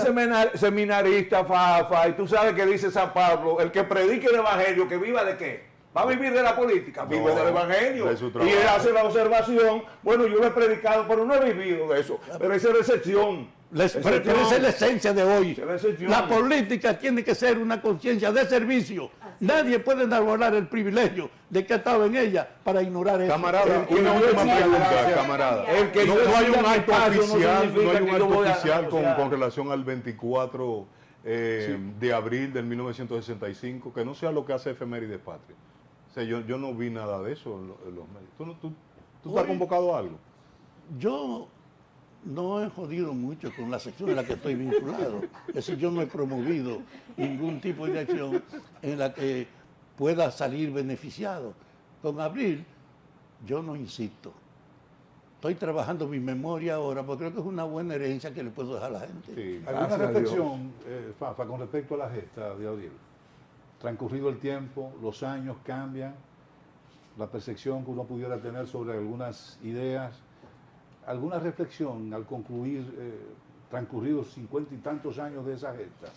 seminarista, Fafa, y tú sabes que dice San Pablo, el que predique el evangelio, que viva de qué. Va a vivir de la política, vive del evangelio. De su Y trabajo. él hace la observación, bueno, yo lo he predicado, pero no he vivido de eso. Pero esa es la excepción. Pero esa es la esencia de hoy. Esa es la excepción. La política tiene que ser una conciencia de servicio. Nadie puede enarbolar el privilegio de que ha estado en ella para ignorar eso. Camarada, una última pregunta, camarada. El que No se hay siga un en el acto espacio no oficial, no significa hay un que yo acto voy a oficial negociar. con relación al 24 de abril del 1965, que no sea lo que hace Efemérides Patria. O sea, yo no vi nada de eso en los medios. ¿Tú te has convocado a algo? Yo no he jodido mucho con la sección en la que estoy vinculado. Es decir, yo no he promovido ningún tipo de acción en la que pueda salir beneficiado. Con Abril, yo no insisto. Estoy trabajando mi memoria ahora porque creo que es una buena herencia que le puedo dejar a la gente. Sí. ¿Alguna reflexión, Fafa, con respecto a la gesta de Abril? Transcurrido el tiempo, los años cambian, la percepción que uno pudiera tener sobre algunas ideas. ¿Alguna reflexión al concluir, transcurridos 50 y tantos años de esa gesta?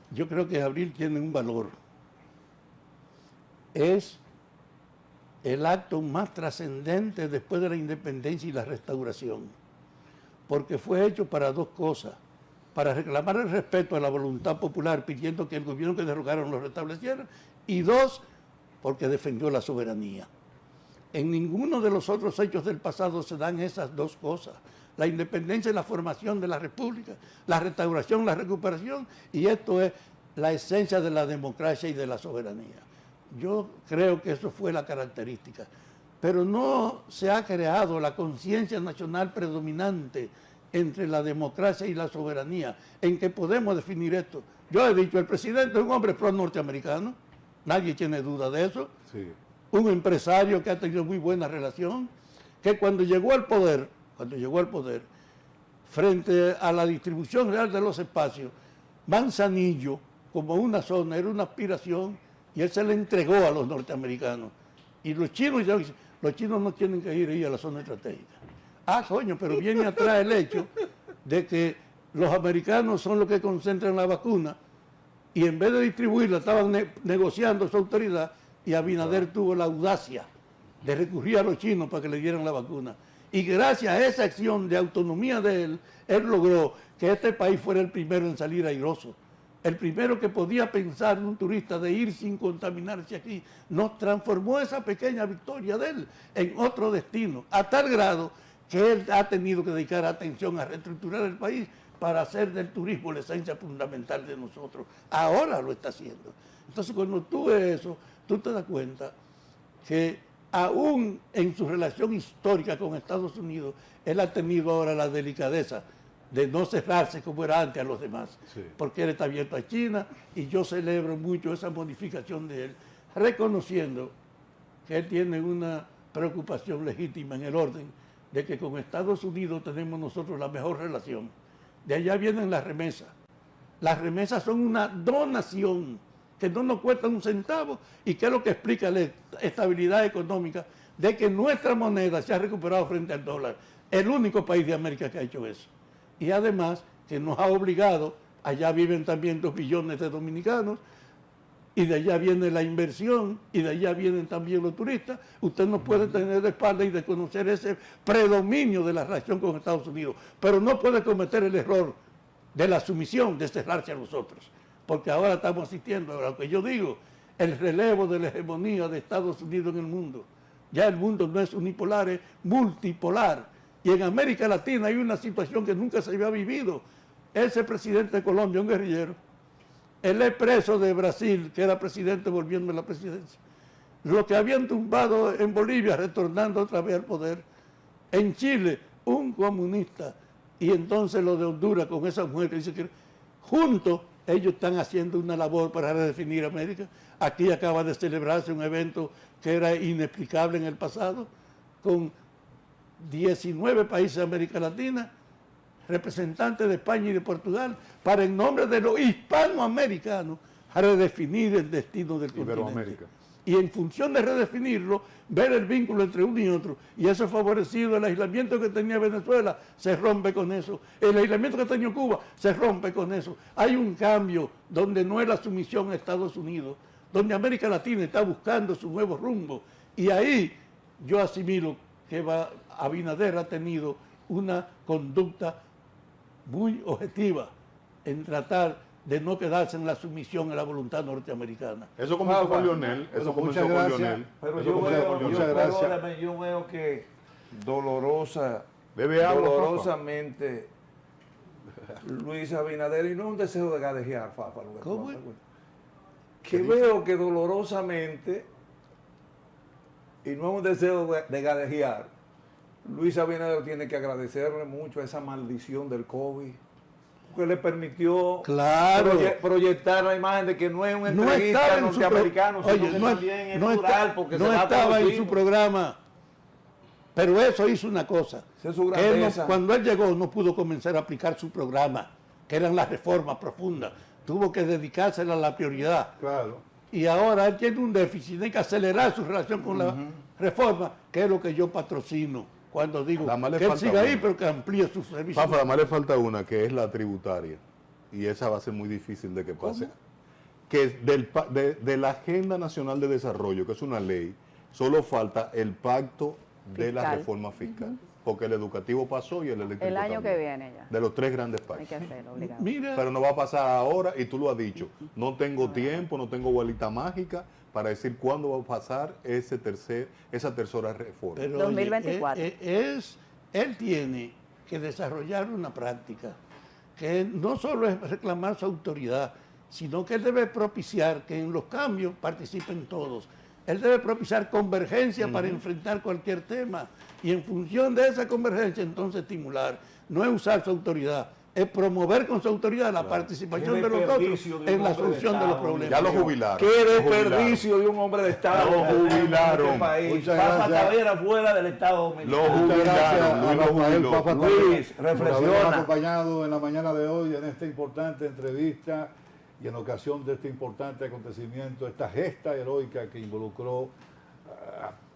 Yo creo que Abril tiene un valor. Es el acto más trascendente después de la independencia y la restauración, porque fue hecho para 2 cosas: para reclamar el respeto a la voluntad popular pidiendo que el gobierno que derrocaron lo restableciera, y 2, porque defendió la soberanía. En ninguno de los otros hechos del pasado se dan esas 2 cosas: la independencia y la formación de la república, la restauración, la recuperación, y esto es la esencia de la democracia y de la soberanía. Yo creo que eso fue la característica, pero no se ha creado la conciencia nacional predominante entre la democracia y la soberanía, en que podemos definir esto. Yo he dicho, el presidente es un hombre pro-norteamericano, nadie tiene duda de eso. Sí. Un empresario que ha tenido muy buena relación, que cuando llegó al poder, frente a la distribución real de los espacios, Manzanillo, como una zona, era una aspiración, y él se le entregó a los norteamericanos. Y los chinos ya dicen, los chinos no tienen que ir ahí a la zona estratégica. Ah, coño, pero viene atrás el hecho de que los americanos son los que concentran la vacuna, y en vez de distribuirla estaban negociando su autoridad, y Abinader tuvo la audacia de recurrir a los chinos para que le dieran la vacuna. Y gracias a esa acción de autonomía de él, él logró que este país fuera el primero en salir airoso. El primero que podía pensar un turista de ir sin contaminarse aquí. Nos transformó esa pequeña victoria de él en otro destino, a tal grado que él ha tenido que dedicar atención a reestructurar el país para hacer del turismo la esencia fundamental de nosotros. Ahora lo está haciendo. Entonces, cuando tú ves eso, tú te das cuenta que aún en su relación histórica con Estados Unidos, él ha tenido ahora la delicadeza de no cerrarse como era antes a los demás, sí, porque él está abierto a China, y yo celebro mucho esa modificación de él, reconociendo que él tiene una preocupación legítima en el orden de que con Estados Unidos tenemos nosotros la mejor relación. De allá vienen las remesas. Las remesas son una donación que no nos cuesta un centavo, y que es lo que explica la estabilidad económica de que nuestra moneda se ha recuperado frente al dólar. El único país de América que ha hecho eso. Y además que nos ha obligado, allá viven también 2 billones de dominicanos, y de allá viene la inversión, y de allá vienen también los turistas. Usted no puede tener de espalda y desconocer ese predominio de la relación con Estados Unidos, pero no puede cometer el error de la sumisión, de cerrarse a nosotros, porque ahora estamos asistiendo a lo que yo digo, el relevo de la hegemonía de Estados Unidos en el mundo. Ya el mundo no es unipolar, es multipolar. Y en América Latina hay una situación que nunca se había vivido. Ese presidente de Colombia, un guerrillero, el expreso de Brasil, que era presidente volviendo a la presidencia, lo que habían tumbado en Bolivia, retornando otra vez al poder, en Chile, un comunista, y entonces lo de Honduras con esa mujer que dice que juntos ellos están haciendo una labor para redefinir América. Aquí acaba de celebrarse un evento que era inexplicable en el pasado, con 19 países de América Latina, representantes de España y de Portugal, para en nombre de los hispanoamericanos redefinir el destino del continente. Y en función de redefinirlo, ver el vínculo entre uno y otro. Y eso ha favorecido el aislamiento que tenía Venezuela, se rompe con eso. El aislamiento que tenía Cuba, se rompe con eso. Hay un cambio donde no es la sumisión a Estados Unidos, donde América Latina está buscando su nuevo rumbo. Y ahí yo asimilo que Abinader ha tenido una conducta muy objetiva en tratar de no quedarse en la sumisión a la voluntad norteamericana. Eso comenzó con Lionel, eso comenzó con Lionel. Pero yo veo que dolorosamente Luis Abinader, y no es un deseo de gadejear, Fafa. ¿Cómo es? Que veo que dolorosamente, y no es un deseo de gadejear, Luis Abinader tiene que agradecerle mucho a esa maldición del COVID, que le permitió proyectar la imagen de que no es un entrevista norteamericano, sino que también es plural, porque no estaba en su programa. Pero eso hizo una cosa, cuando él llegó no pudo comenzar a aplicar su programa, que eran las reformas profundas, tuvo que dedicársela a la prioridad. Claro. Y ahora él tiene un déficit, tiene que acelerar su relación con la reforma, que es lo que yo patrocino. Cuando digo que él siga ahí, pero que amplíe sus servicios. Fafa, además le falta una, que es la tributaria. Y esa va a ser muy difícil de que pase. ¿Cómo? Que de la Agenda Nacional de Desarrollo, que es una ley, solo falta el pacto de la reforma fiscal. Porque el educativo pasó y el eléctrico el año también. que viene ya. De los tres grandes pactos. Hay que hacerlo, obligado. Mira. Pero no va a pasar ahora, y tú lo has dicho. No tengo tiempo, no tengo bolita mágica para decir cuándo va a pasar esa tercera reforma. Pero, 2024. Él tiene que desarrollar una práctica que no solo es reclamar su autoridad, sino que él debe propiciar que en los cambios participen todos. Él debe propiciar convergencia para enfrentar cualquier tema y en función de esa convergencia entonces estimular. No es usar su autoridad, es promover con su autoridad la participación de los otros en la solución de los problemas. Ya lo jubilaron. Qué desperdicio de un hombre de Estado. Lo jubilaron. Muchas gracias. Tavera fuera del Estado dominicano. Lo jubilaron. Luis, por habernos reflexiona. acompañado en la mañana de hoy en esta importante entrevista y en ocasión de este importante acontecimiento, esta gesta heroica que involucró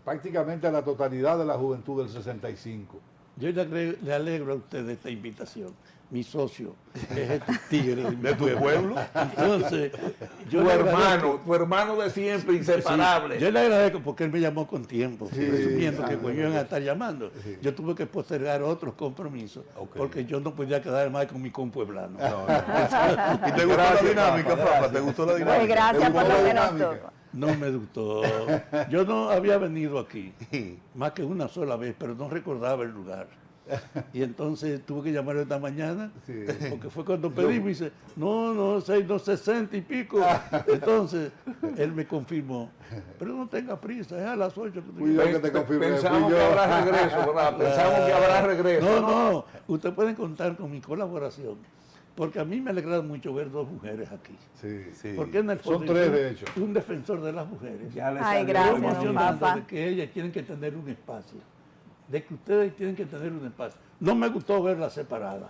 prácticamente a la totalidad de la juventud del 65. Yo le alegro a usted de esta invitación. Mi socio, que es este tigre de tu pueblo. Entonces, tu hermano de siempre, inseparable. Sí, yo le agradezco porque él me llamó con tiempo, presumiendo que me iban a estar llamando. Yo tuve que postergar otros compromisos, porque yo no podía quedar más con mi compueblano. ¿Y te gustó la dinámica, Fafa? ¿Te gustó la dinámica? Pues gracias por lo que nos toca. No me gustó. Yo no había venido aquí más que una sola vez, pero no recordaba el lugar. Y entonces tuve que llamarlo esta mañana, porque fue cuando pedí, me dice, no, 60 y pico. Entonces, él me confirmó, pero no tenga prisa, es a las 8. Pensamos que habrá regreso, ¿verdad? Pensamos que habrá regreso. No, ustedes pueden contar con mi colaboración, porque a mí me alegra mucho ver dos mujeres aquí. Sí. Porque en el fondo son tres, de hecho. Un defensor de las mujeres. Ay, gracias, don Fafa. De que ellas tienen que tener un espacio. De que ustedes tienen que tener un espacio. No me gustó verla separada,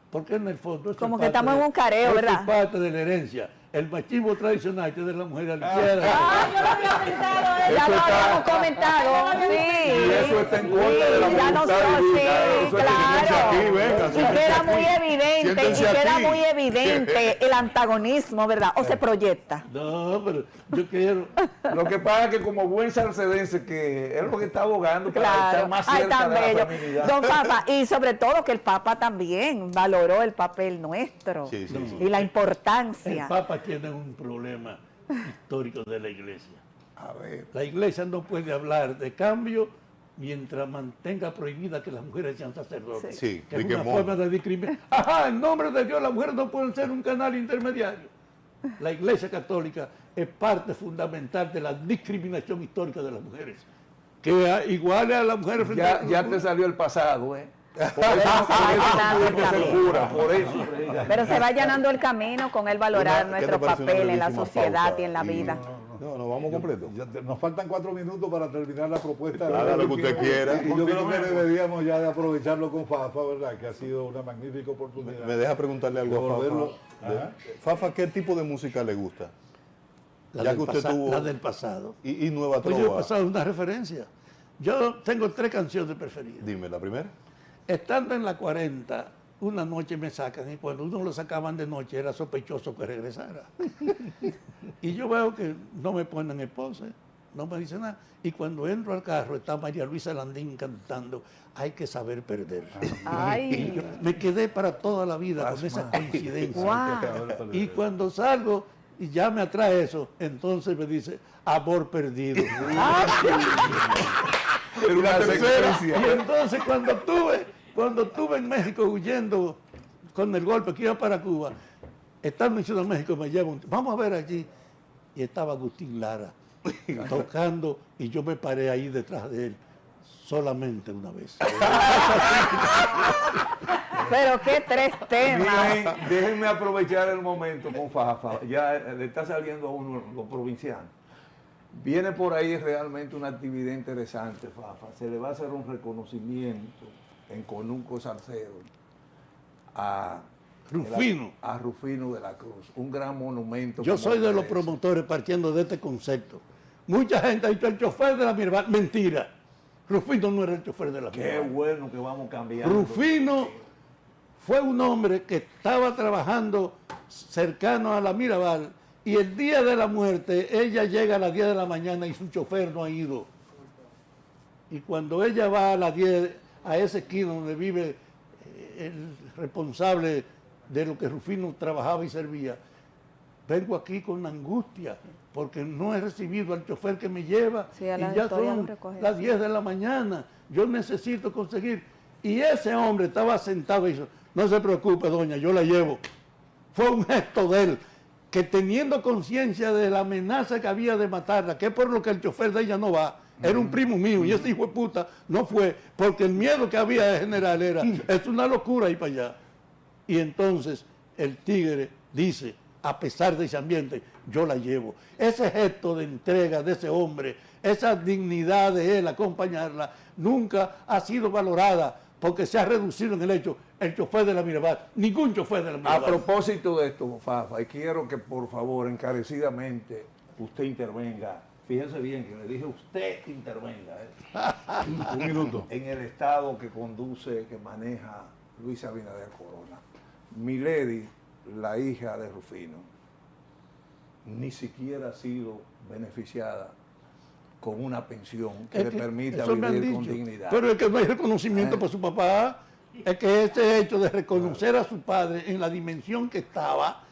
porque en el fondo como que estamos en un careo, ¿verdad? Es parte de la herencia. El machismo tradicional que es de la mujer a la izquierda. Yo lo había pensado, ya lo habíamos comentado. Sí. Y eso está en contra de la voluntad divina. Claro. Y queda muy evidente, el antagonismo, ¿verdad? O se proyecta. No, pero yo quiero. Lo que pasa es que como buen salcedense, que es lo que está abogando para estar más cerca de la familia. Don Papa, y sobre todo que el Papa también valoró el papel nuestro y la importancia. El Papa tiene un problema histórico de la Iglesia. A ver. La Iglesia no puede hablar de cambio mientras mantenga prohibida que las mujeres sean sacerdotes. Sí, que es una forma de discriminar. En nombre de Dios las mujeres no pueden ser un canal intermediario. la Iglesia Católica es parte fundamental de la discriminación histórica de las mujeres. Que igual a las mujeres... Ya te salió el pasado, ¿eh? Pero se va allanando el camino con el valorar nuestro papel en la sociedad y en la vida. No, vamos completo. Nos faltan 4 minutos para terminar la propuesta. Haga lo que usted quiera. Y yo creo que deberíamos ya de aprovecharlo con Fafa, ¿verdad? Que ha sido una magnífica oportunidad. Me deja preguntarle algo a Fafa. Fafa, ¿qué tipo de música le gusta? La del pasado. Y Nueva Trova. Pues yo he pasado una referencia. Yo tengo 3 canciones preferidas. Dime, ¿la primera? Estando en la 40, una noche me sacan y cuando uno lo sacaban de noche era sospechoso que regresara. Y yo veo que no me ponen esposa, no me dicen nada. Y cuando entro al carro está María Luisa Landín cantando Hay que saber perder. Ay. Y yo me quedé para toda la vida con esa coincidencia. Wow. Y cuando salgo y ya me atrae eso, entonces me dice amor perdido. Pero una tercera. Y entonces cuando estuve en México huyendo con el golpe que iba para Cuba, estando en Ciudad de México me llevan, vamos a ver allí, y estaba Agustín Lara tocando y yo me paré ahí detrás de él solamente una vez. Pero qué 3 temas. Miren, déjenme aprovechar el momento con Fafa, ya le está saliendo a uno lo provinciano. Viene por ahí realmente una actividad interesante, Fafa. Se le va a hacer un reconocimiento en Conuco Salcedo a Rufino de la Cruz, un gran monumento. Yo soy de los promotores partiendo de este concepto. Mucha gente ha dicho el chofer de la Mirabal. Mentira. Rufino no era el chofer de la Mirabal. Qué bueno que vamos cambiando. Rufino fue un hombre que estaba trabajando cercano a la Mirabal y el día de la muerte ella llega a las 10 de la mañana y su chofer no ha ido. Y cuando ella va a las 10 a ese esquina donde vive el responsable de lo que Rufino trabajaba y servía, vengo aquí con angustia porque no he recibido al chofer que me lleva y ya son las 10 de la mañana, yo necesito conseguir. Y ese hombre estaba sentado y dijo, no se preocupe doña, yo la llevo. Fue un gesto de él, que teniendo conciencia de la amenaza que había de matarla, que es por lo que el chofer de ella no va, era un primo mío y ese hijo de puta no fue, porque el miedo que había de general era, es una locura ir para allá. Y entonces el tigre dice, a pesar de ese ambiente, yo la llevo. Ese gesto de entrega de ese hombre, esa dignidad de él acompañarla, nunca ha sido valorada porque se ha reducido en el hecho el chofer de la Mirabal. Ningún chofer de la Mirabal. A propósito de esto, Fafa, y quiero que por favor, encarecidamente, usted intervenga. Fíjense bien que le dije usted intervenga. Un minuto. En el estado que conduce, que maneja Luis Abinader Corona. Milady, la hija de Rufino, ni siquiera ha sido beneficiada con una pensión que le permita vivir con dignidad. Pero es que no hay reconocimiento por su papá. Es que este hecho de reconocer a su padre en la dimensión que estaba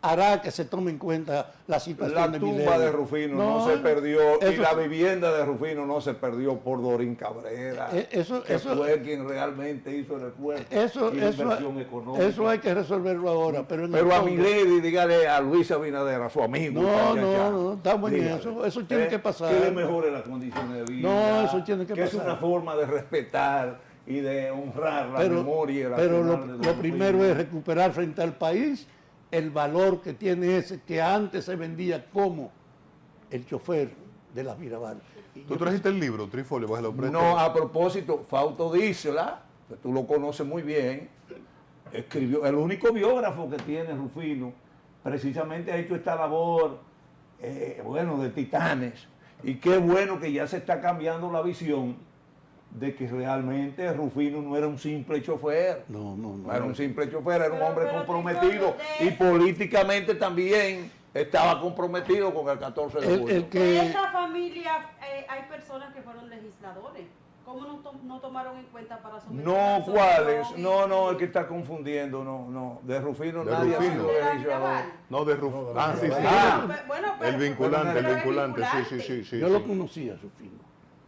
hará que se tome en cuenta la situación de Milady. La tumba de Rufino no se perdió y la vivienda de Rufino no se perdió por Dorín Cabrera, que fue quien realmente hizo el esfuerzo y la inversión económica. Eso hay que resolverlo ahora. Pero a Milady, dígale a Luis Abinader, a su amigo. No, estamos en eso. Eso tiene que pasar. Que le mejore las condiciones de vida. No, eso tiene que pasar. Es una forma de respetar y de honrar la memoria. Pero lo primero es recuperar frente al país el valor que tiene ese que antes se vendía como el chofer de la Mirabal. ¿Tú trajiste el libro, Trifolio? No, a propósito, Fausto Dísela, que tú lo conoces muy bien, escribió, el único biógrafo que tiene Rufino, precisamente ha hecho esta labor, de titanes, y qué bueno que ya se está cambiando la visión de que realmente Rufino no era un simple chofer. No era un simple chofer, era un hombre comprometido y políticamente también estaba comprometido con el 14 de julio. De esa familia hay personas que fueron legisladores. ¿Cómo no tomaron en cuenta para someter? No, ¿cuáles? No, el que está confundiendo, no. De Rufino nadie ha sido legislador. No, de Rufino. Sí. El vinculante, sí. Yo lo conocía, Rufino.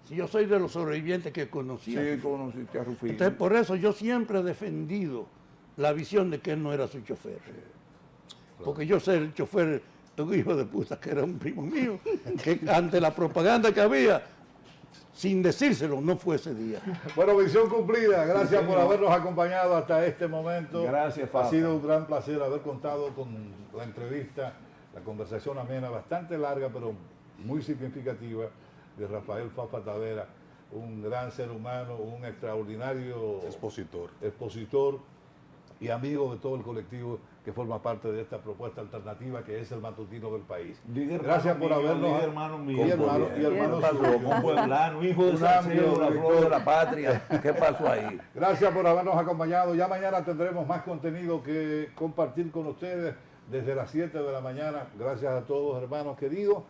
Si yo soy de los sobrevivientes que conocía. Sí, conociste a Rufino. Entonces, por eso yo siempre he defendido la visión de que él no era su chofer. porque yo sé el chofer, un hijo de puta, que era un primo mío, que ante la propaganda que había, sin decírselo, no fue ese día. Bueno, misión cumplida. Gracias por habernos acompañado hasta este momento. Gracias, Ha Fafa. sido un gran placer haber contado con la entrevista, la conversación amena, bastante larga, pero muy significativa, de Rafael Fafa Tavera, un gran ser humano, un extraordinario expositor y amigo de todo el colectivo que forma parte de esta propuesta alternativa que es el matutino del país. Gracias por habernos... hermano mío. Y hermano pasó? suyo. Un pueblano, hijo de Un Salcedo, amigo, la flor de la patria. ¿Qué pasó ahí? Gracias por habernos acompañado. Ya mañana tendremos más contenido que compartir con ustedes desde las 7 de la mañana. Gracias a todos, hermanos queridos.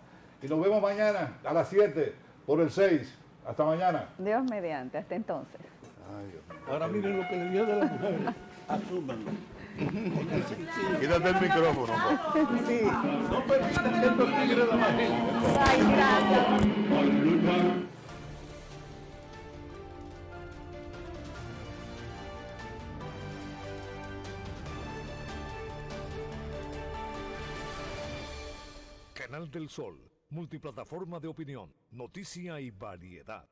Y nos vemos mañana a las 7 por el 6. Hasta mañana. Dios mediante, hasta entonces. Ahora miren lo que le dio de las mujeres. Asúmanlo. Quítate el micrófono. Sí. No permitan que estos tigres la maten. Ay, gracias. Canal del Sol, multiplataforma de opinión, noticia y variedad.